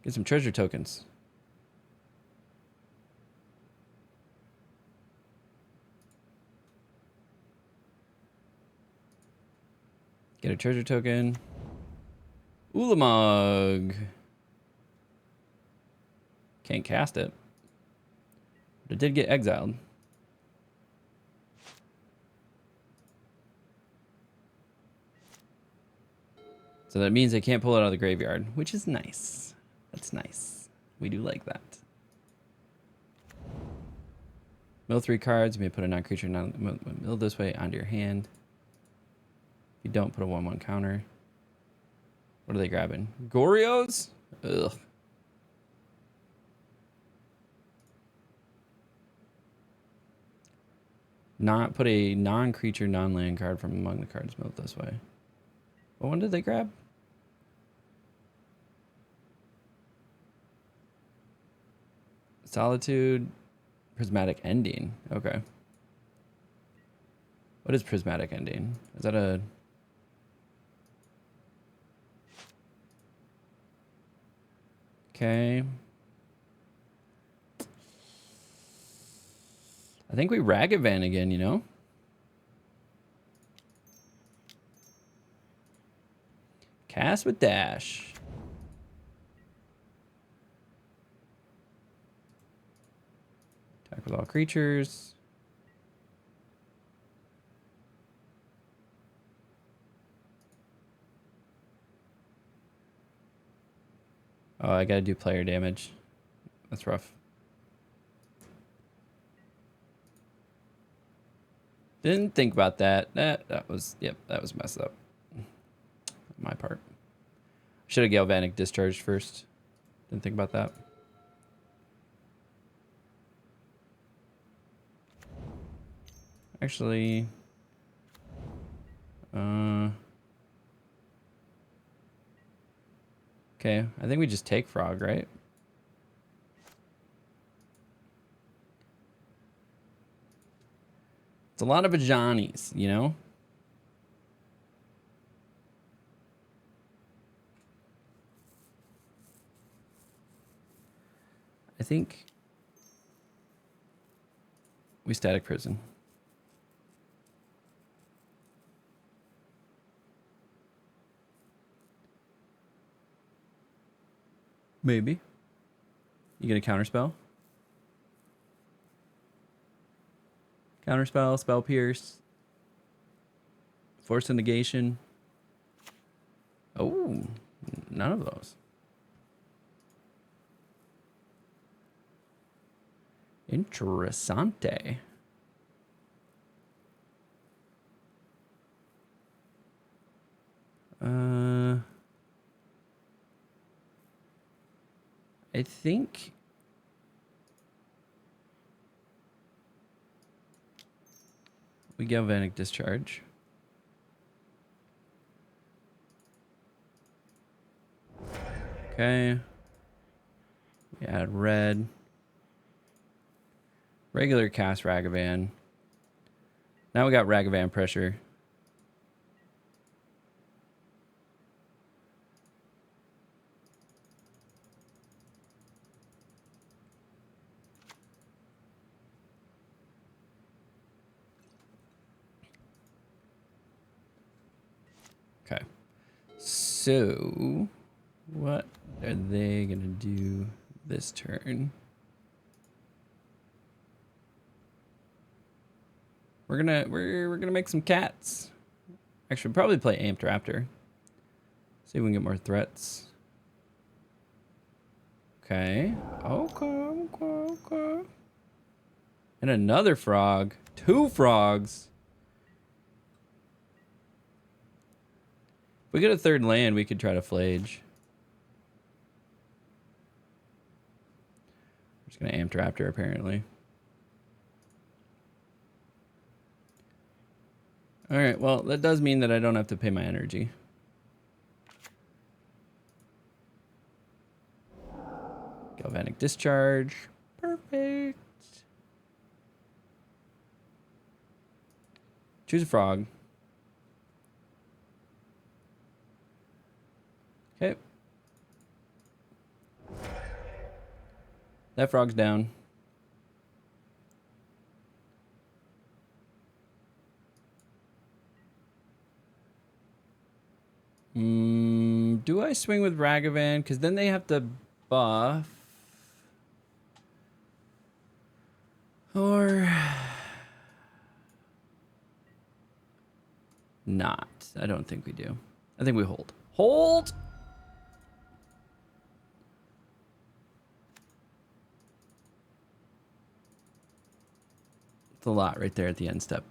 A: Get some treasure tokens. Get a treasure token. Ulamog. Can't cast it. But it did get exiled. So that means they can't pull it out of the graveyard, which is nice. That's nice. We do like that. Mill 3 cards. You may put a non-creature mill this way onto your hand. If you don't, put a 1/1 counter. What are they grabbing? Gorios? Ugh. Not put a non-creature, non-land card from among the cards milled this way. What one did they grab? Solitude, Prismatic Ending. Okay. What is Prismatic Ending? Is that a... Okay. I think we Ragavan again, you know? Cast with dash. Attack with all creatures. Oh, I gotta do player damage. That's rough. Didn't think about that. That was, yep, that was messed up. My part. Should have Galvanic discharged first. Didn't think about that. Actually, okay, I think we just take Frog, right? It's a lot of Ajani's, you know? I think we Static Prison. Maybe. You get a counterspell? Counterspell, Spell Pierce, Force of Negation. Oh, none of those. Interessante. I think we Galvanic Discharge. Okay. We add red. Regular cast Ragavan. Now we got Ragavan pressure. Okay. So, what are they gonna do this turn? We're gonna make some cats. Actually, probably play Amped Raptor. See if we can get more threats. Okay. Okay. And another frog. 2 frogs. If we get a third land, we could try to flage. We're just gonna Amped Raptor apparently. All right, well, that does mean that I don't have to pay my energy. Galvanic Discharge. Perfect. Choose a frog. Okay. That frog's down. Do I swing with Ragavan? Because then they have to buff. Or not. I don't think we do. I think we hold. Hold! It's a lot right there at the end step.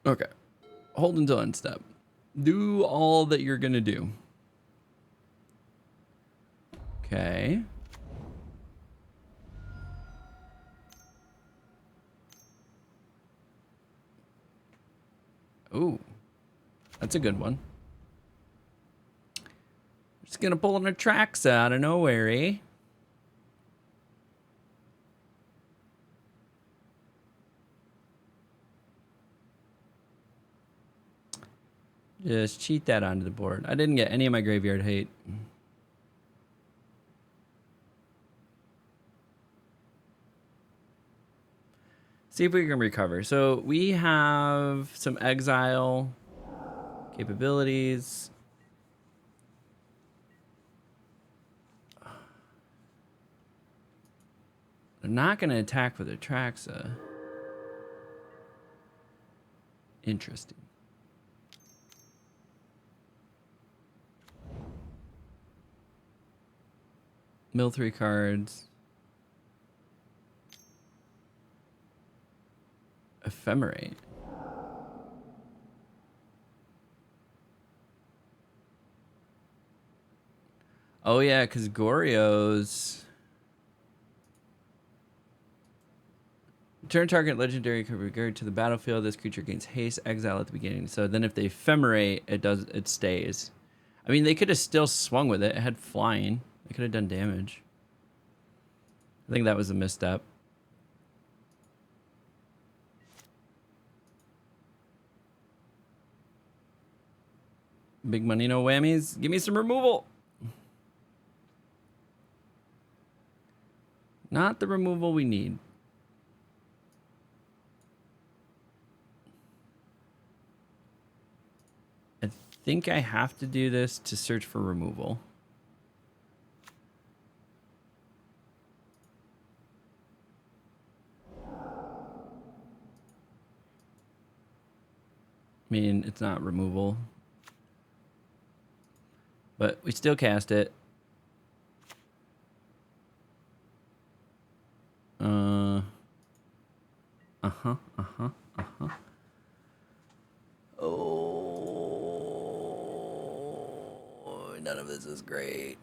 A: Okay. Hold until end step. Do all that you're gonna do. Okay. Ooh. That's a good one. Just gonna pull an Atraxa out of nowhere, eh? Just cheat that onto the board. I didn't get any of my graveyard hate. See if we can recover. So we have some exile capabilities. They're not going to attack with Atraxa. Interesting. Mill 3 cards. Ephemerate. Oh yeah, because Goryo's... Return target legendary could regard to the battlefield. This creature gains haste, exile at the beginning. So then if they ephemerate, it stays. I mean, they could have still swung with it. It had flying. They could have done damage. I think that was a misstep. Big money, no whammies. Give me some removal. Not the removal we need. I think I have to do this to search for removal. I mean, it's not removal. But we still cast it. Oh, none of this is great.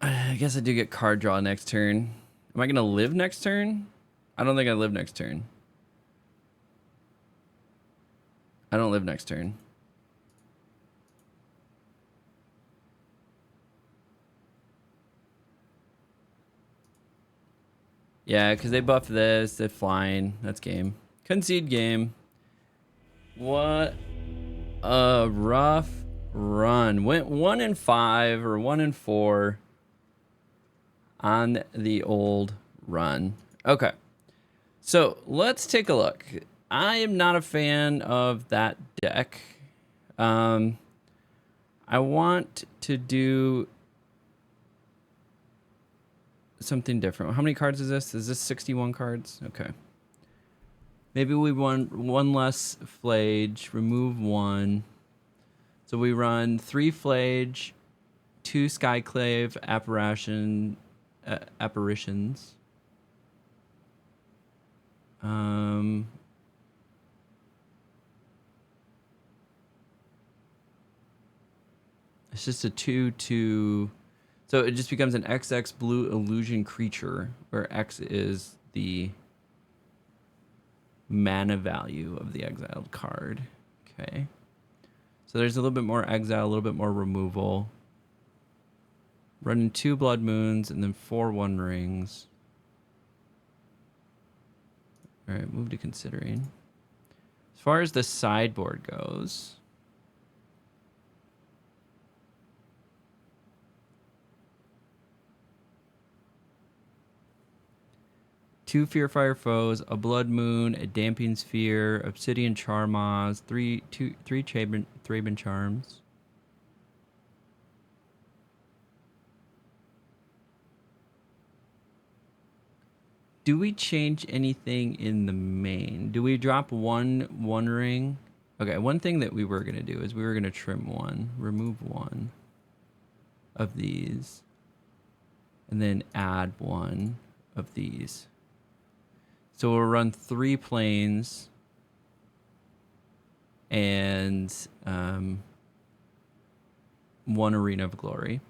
A: I guess I do get card draw next turn. Am I going to live next turn? I don't think I live next turn. I don't live next turn. Yeah, because they buff this, they're flying. That's game. Concede game. What a rough run. Went 1-5 or 1-4 on the old run. Okay. So let's take a look. I am not a fan of that deck. I want to do something different. How many cards is this? Is this 61 cards? Okay. Maybe we want one less Flage, remove one. So we run 3 Flage, 2 Skyclave apparitions. It's just a 2/2. So it just becomes an XX blue illusion creature, where X is the mana value of the exiled card. Okay. So there's a little bit more exile, a little bit more removal. Running 2 Blood Moons and then 4 One Rings. All right, move to considering. As far as the sideboard goes, two Fearfire Foes, a Blood Moon, a Damping Sphere, Obsidian Charmaz, three Thraben Charms. Do we change anything in the main? Do we drop one ring? Okay, one thing that we were going to do is we were going to trim one, remove one of these, and then add one of these. So we'll run 3 planes and 1 Arena of Glory.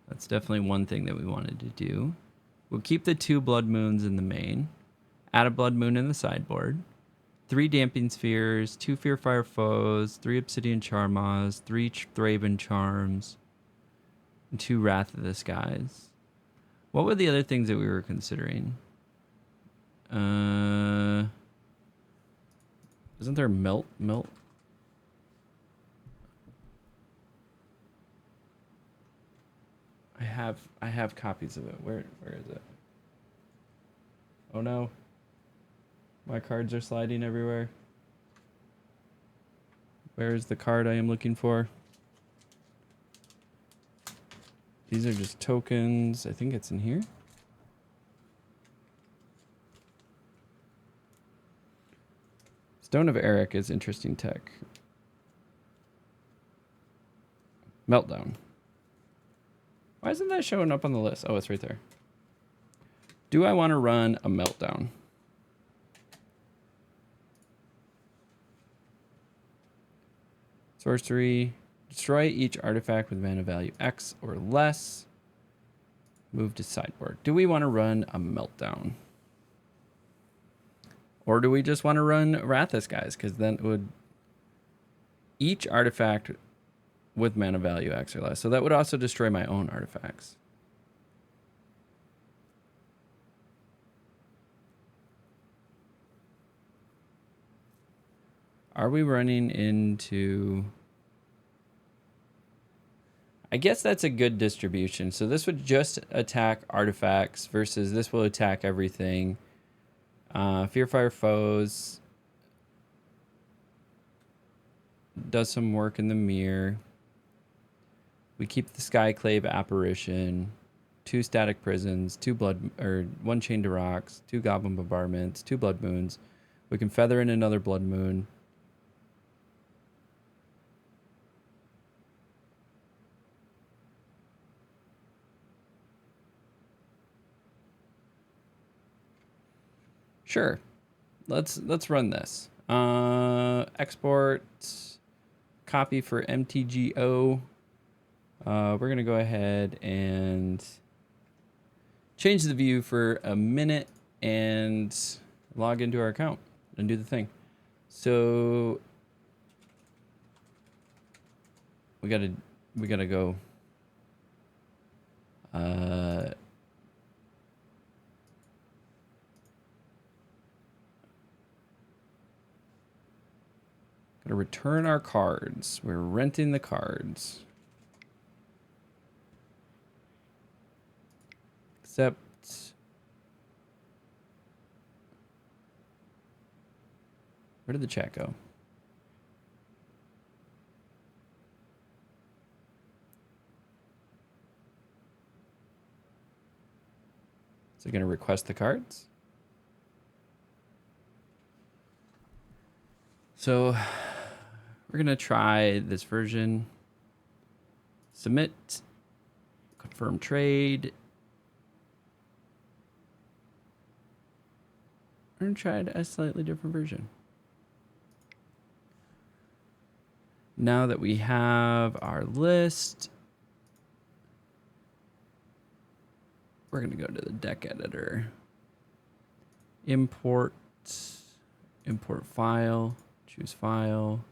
A: That's definitely one thing that we wanted to do. We'll keep the 2 Blood Moons in the main, add a Blood Moon in the sideboard, 3 Damping Spheres, 2 Fearfire Foes, 3 Obsidian Charmaz, 3 Thraben Charms, and 2 Wrath of the Skies. What were the other things that we were considering? Isn't there melt? I have copies of it. Where is it? Oh no. My cards are sliding everywhere. Where is the card I am looking for? These are just tokens. I think it's in here. Stone of Eric is interesting tech. Meltdown. Why isn't that showing up on the list? Oh, it's right there. Do I want to run a Meltdown? Sorcery. Destroy each artifact with mana value X or less. Move to sideboard. Do we want to run a Meltdown? Or do we just want to run Wrathus, guys? Because then it would... Each artifact with mana value X or less. So that would also destroy my own artifacts. Are we running into... I guess that's a good distribution. So this would just attack artifacts versus this will attack everything. Fearfire Foes does some work in the mirror. We keep the Skyclave Apparition, 2 Static Prisons, 1 Chain to Rocks, 2 Goblin Bombardments, 2 Blood Moons. We can feather in another Blood Moon. Sure. Let's run this. Export copy for MTGO. We're going to go ahead and change the view for a minute and log into our account and do the thing. So we gotta go. Gotta return our cards. We're renting the cards. Except... Where did the chat go? Is it going to request the cards? So we're going to try this version. Submit. Confirm trade. We're going to try a slightly different version. Now that we have our list, we're going to go to the deck editor. Import file, choose file.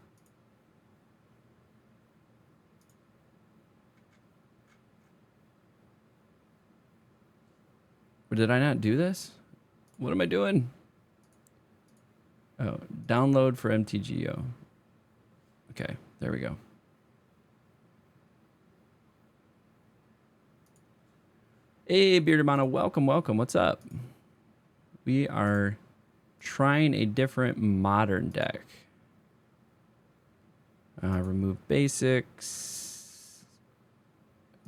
A: Or did I not do this? What am I doing? Oh, download for MTGO. Okay, there we go. Hey, Bearded Mono, welcome, welcome. What's up? We are trying a different modern deck. Remove basics.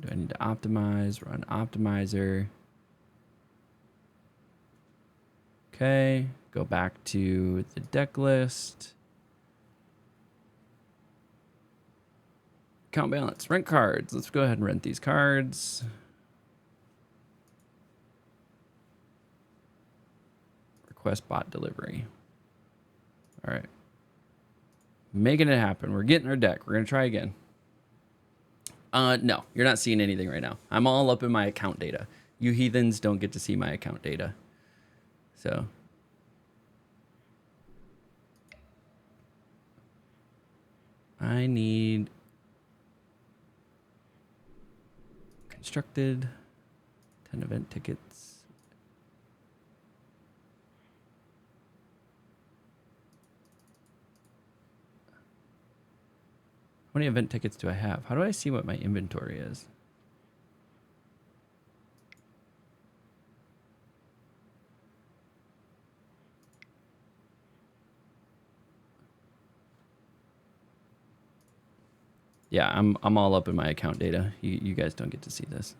A: Do I need to optimize? Run optimizer. Okay, go back to the deck list. Account balance, rent cards. Let's go ahead and rent these cards. Request bot delivery. All right. Making it happen. We're getting our deck. We're going to try again. No, you're not seeing anything right now. I'm all up in my account data. You heathens don't get to see my account data. So. I need constructed 10 event tickets. How many event tickets do I have? How do I see what my inventory is? Yeah, I'm all up in my account data. You guys don't get to see this.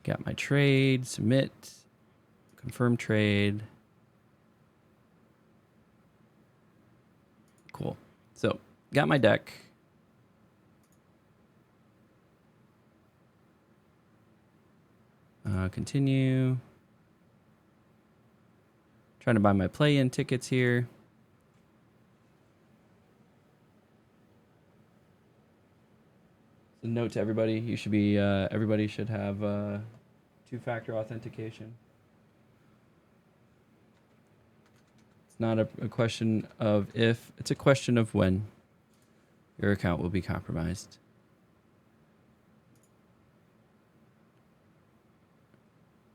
A: Got my trade, submit, confirm trade. Cool. So, got my deck. Continue. Trying to buy my play-in tickets here. So note to everybody, you should be everybody should have two-factor authentication. It's not a question of if, it's a question of when your account will be compromised.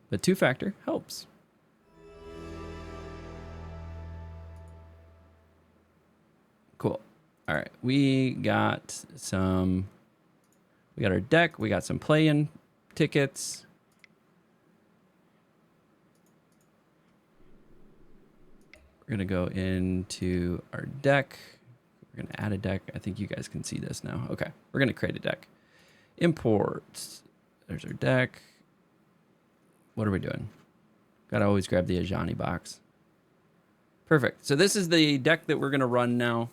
A: But two-factor helps. Cool. All right, we got our deck, we got some play-in tickets. We're gonna go into our deck. We're gonna add a deck. I think you guys can see this now. Okay, we're gonna create a deck. Import, there's our deck. What are we doing? Gotta always grab the Ajani box. Perfect, so this is the deck that we're gonna run now.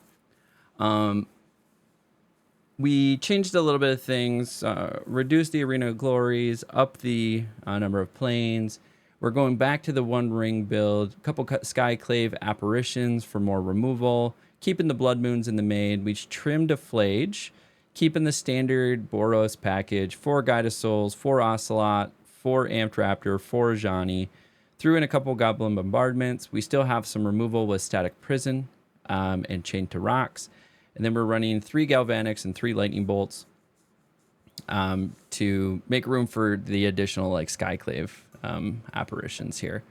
A: We changed a little bit of things, reduced the Arena of Glories, up the number of planes. We're going back to the One Ring build, a couple Skyclave apparitions for more removal, keeping the Blood Moons in the main. We trimmed a Flage, keeping the standard Boros package, 4 Guide of Souls, 4 Ocelot, 4 Amped Raptor, 4 Ajani. Threw in a couple Goblin Bombardments. We still have some removal with Static Prison and Chained to Rocks. And then we're running 3 Galvanics and 3 Lightning Bolts to make room for the additional like Skyclave apparitions here.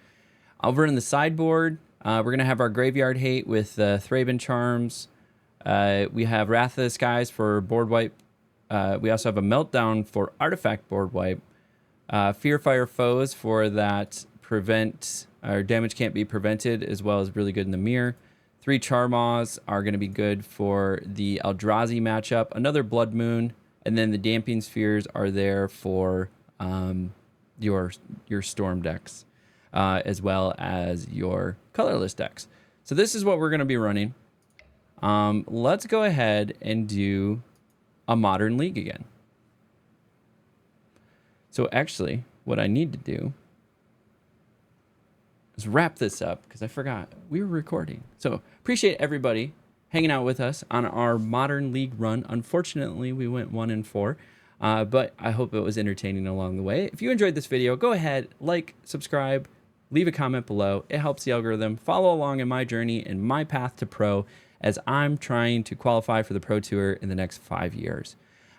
A: Over in the sideboard, we're going to have our Graveyard Hate with Thraben Charms. We have Wrath of the Skies for board wipe. We also have a Meltdown for artifact board wipe. Fearfire Foes for that prevent, or damage can't be prevented, as well as really good in the mirror. 3 Charmaws are going to be good for the Eldrazi matchup. Another Blood Moon, and then the Damping Spheres are there for your Storm decks, as well as your colorless decks. So this is what we're going to be running. Let's go ahead and do a Modern League again. So actually, what I need to do is wrap this up because I forgot we were recording. So appreciate everybody hanging out with us on our Modern League run. Unfortunately, we went 1-4, but I hope it was entertaining along the way. If you enjoyed this video, go ahead, like, subscribe, leave a comment below. It helps the algorithm. Follow along in my journey and my path to pro as I'm trying to qualify for the Pro Tour in the next 5 years.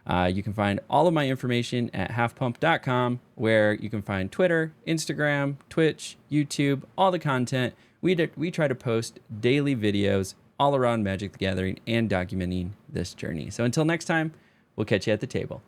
A: You can find all of my information at halfpump.com, where you can find Twitter, Instagram, Twitch, YouTube, all the content. We try to post daily videos all around Magic the Gathering and documenting this journey. So until next time, we'll catch you at the table.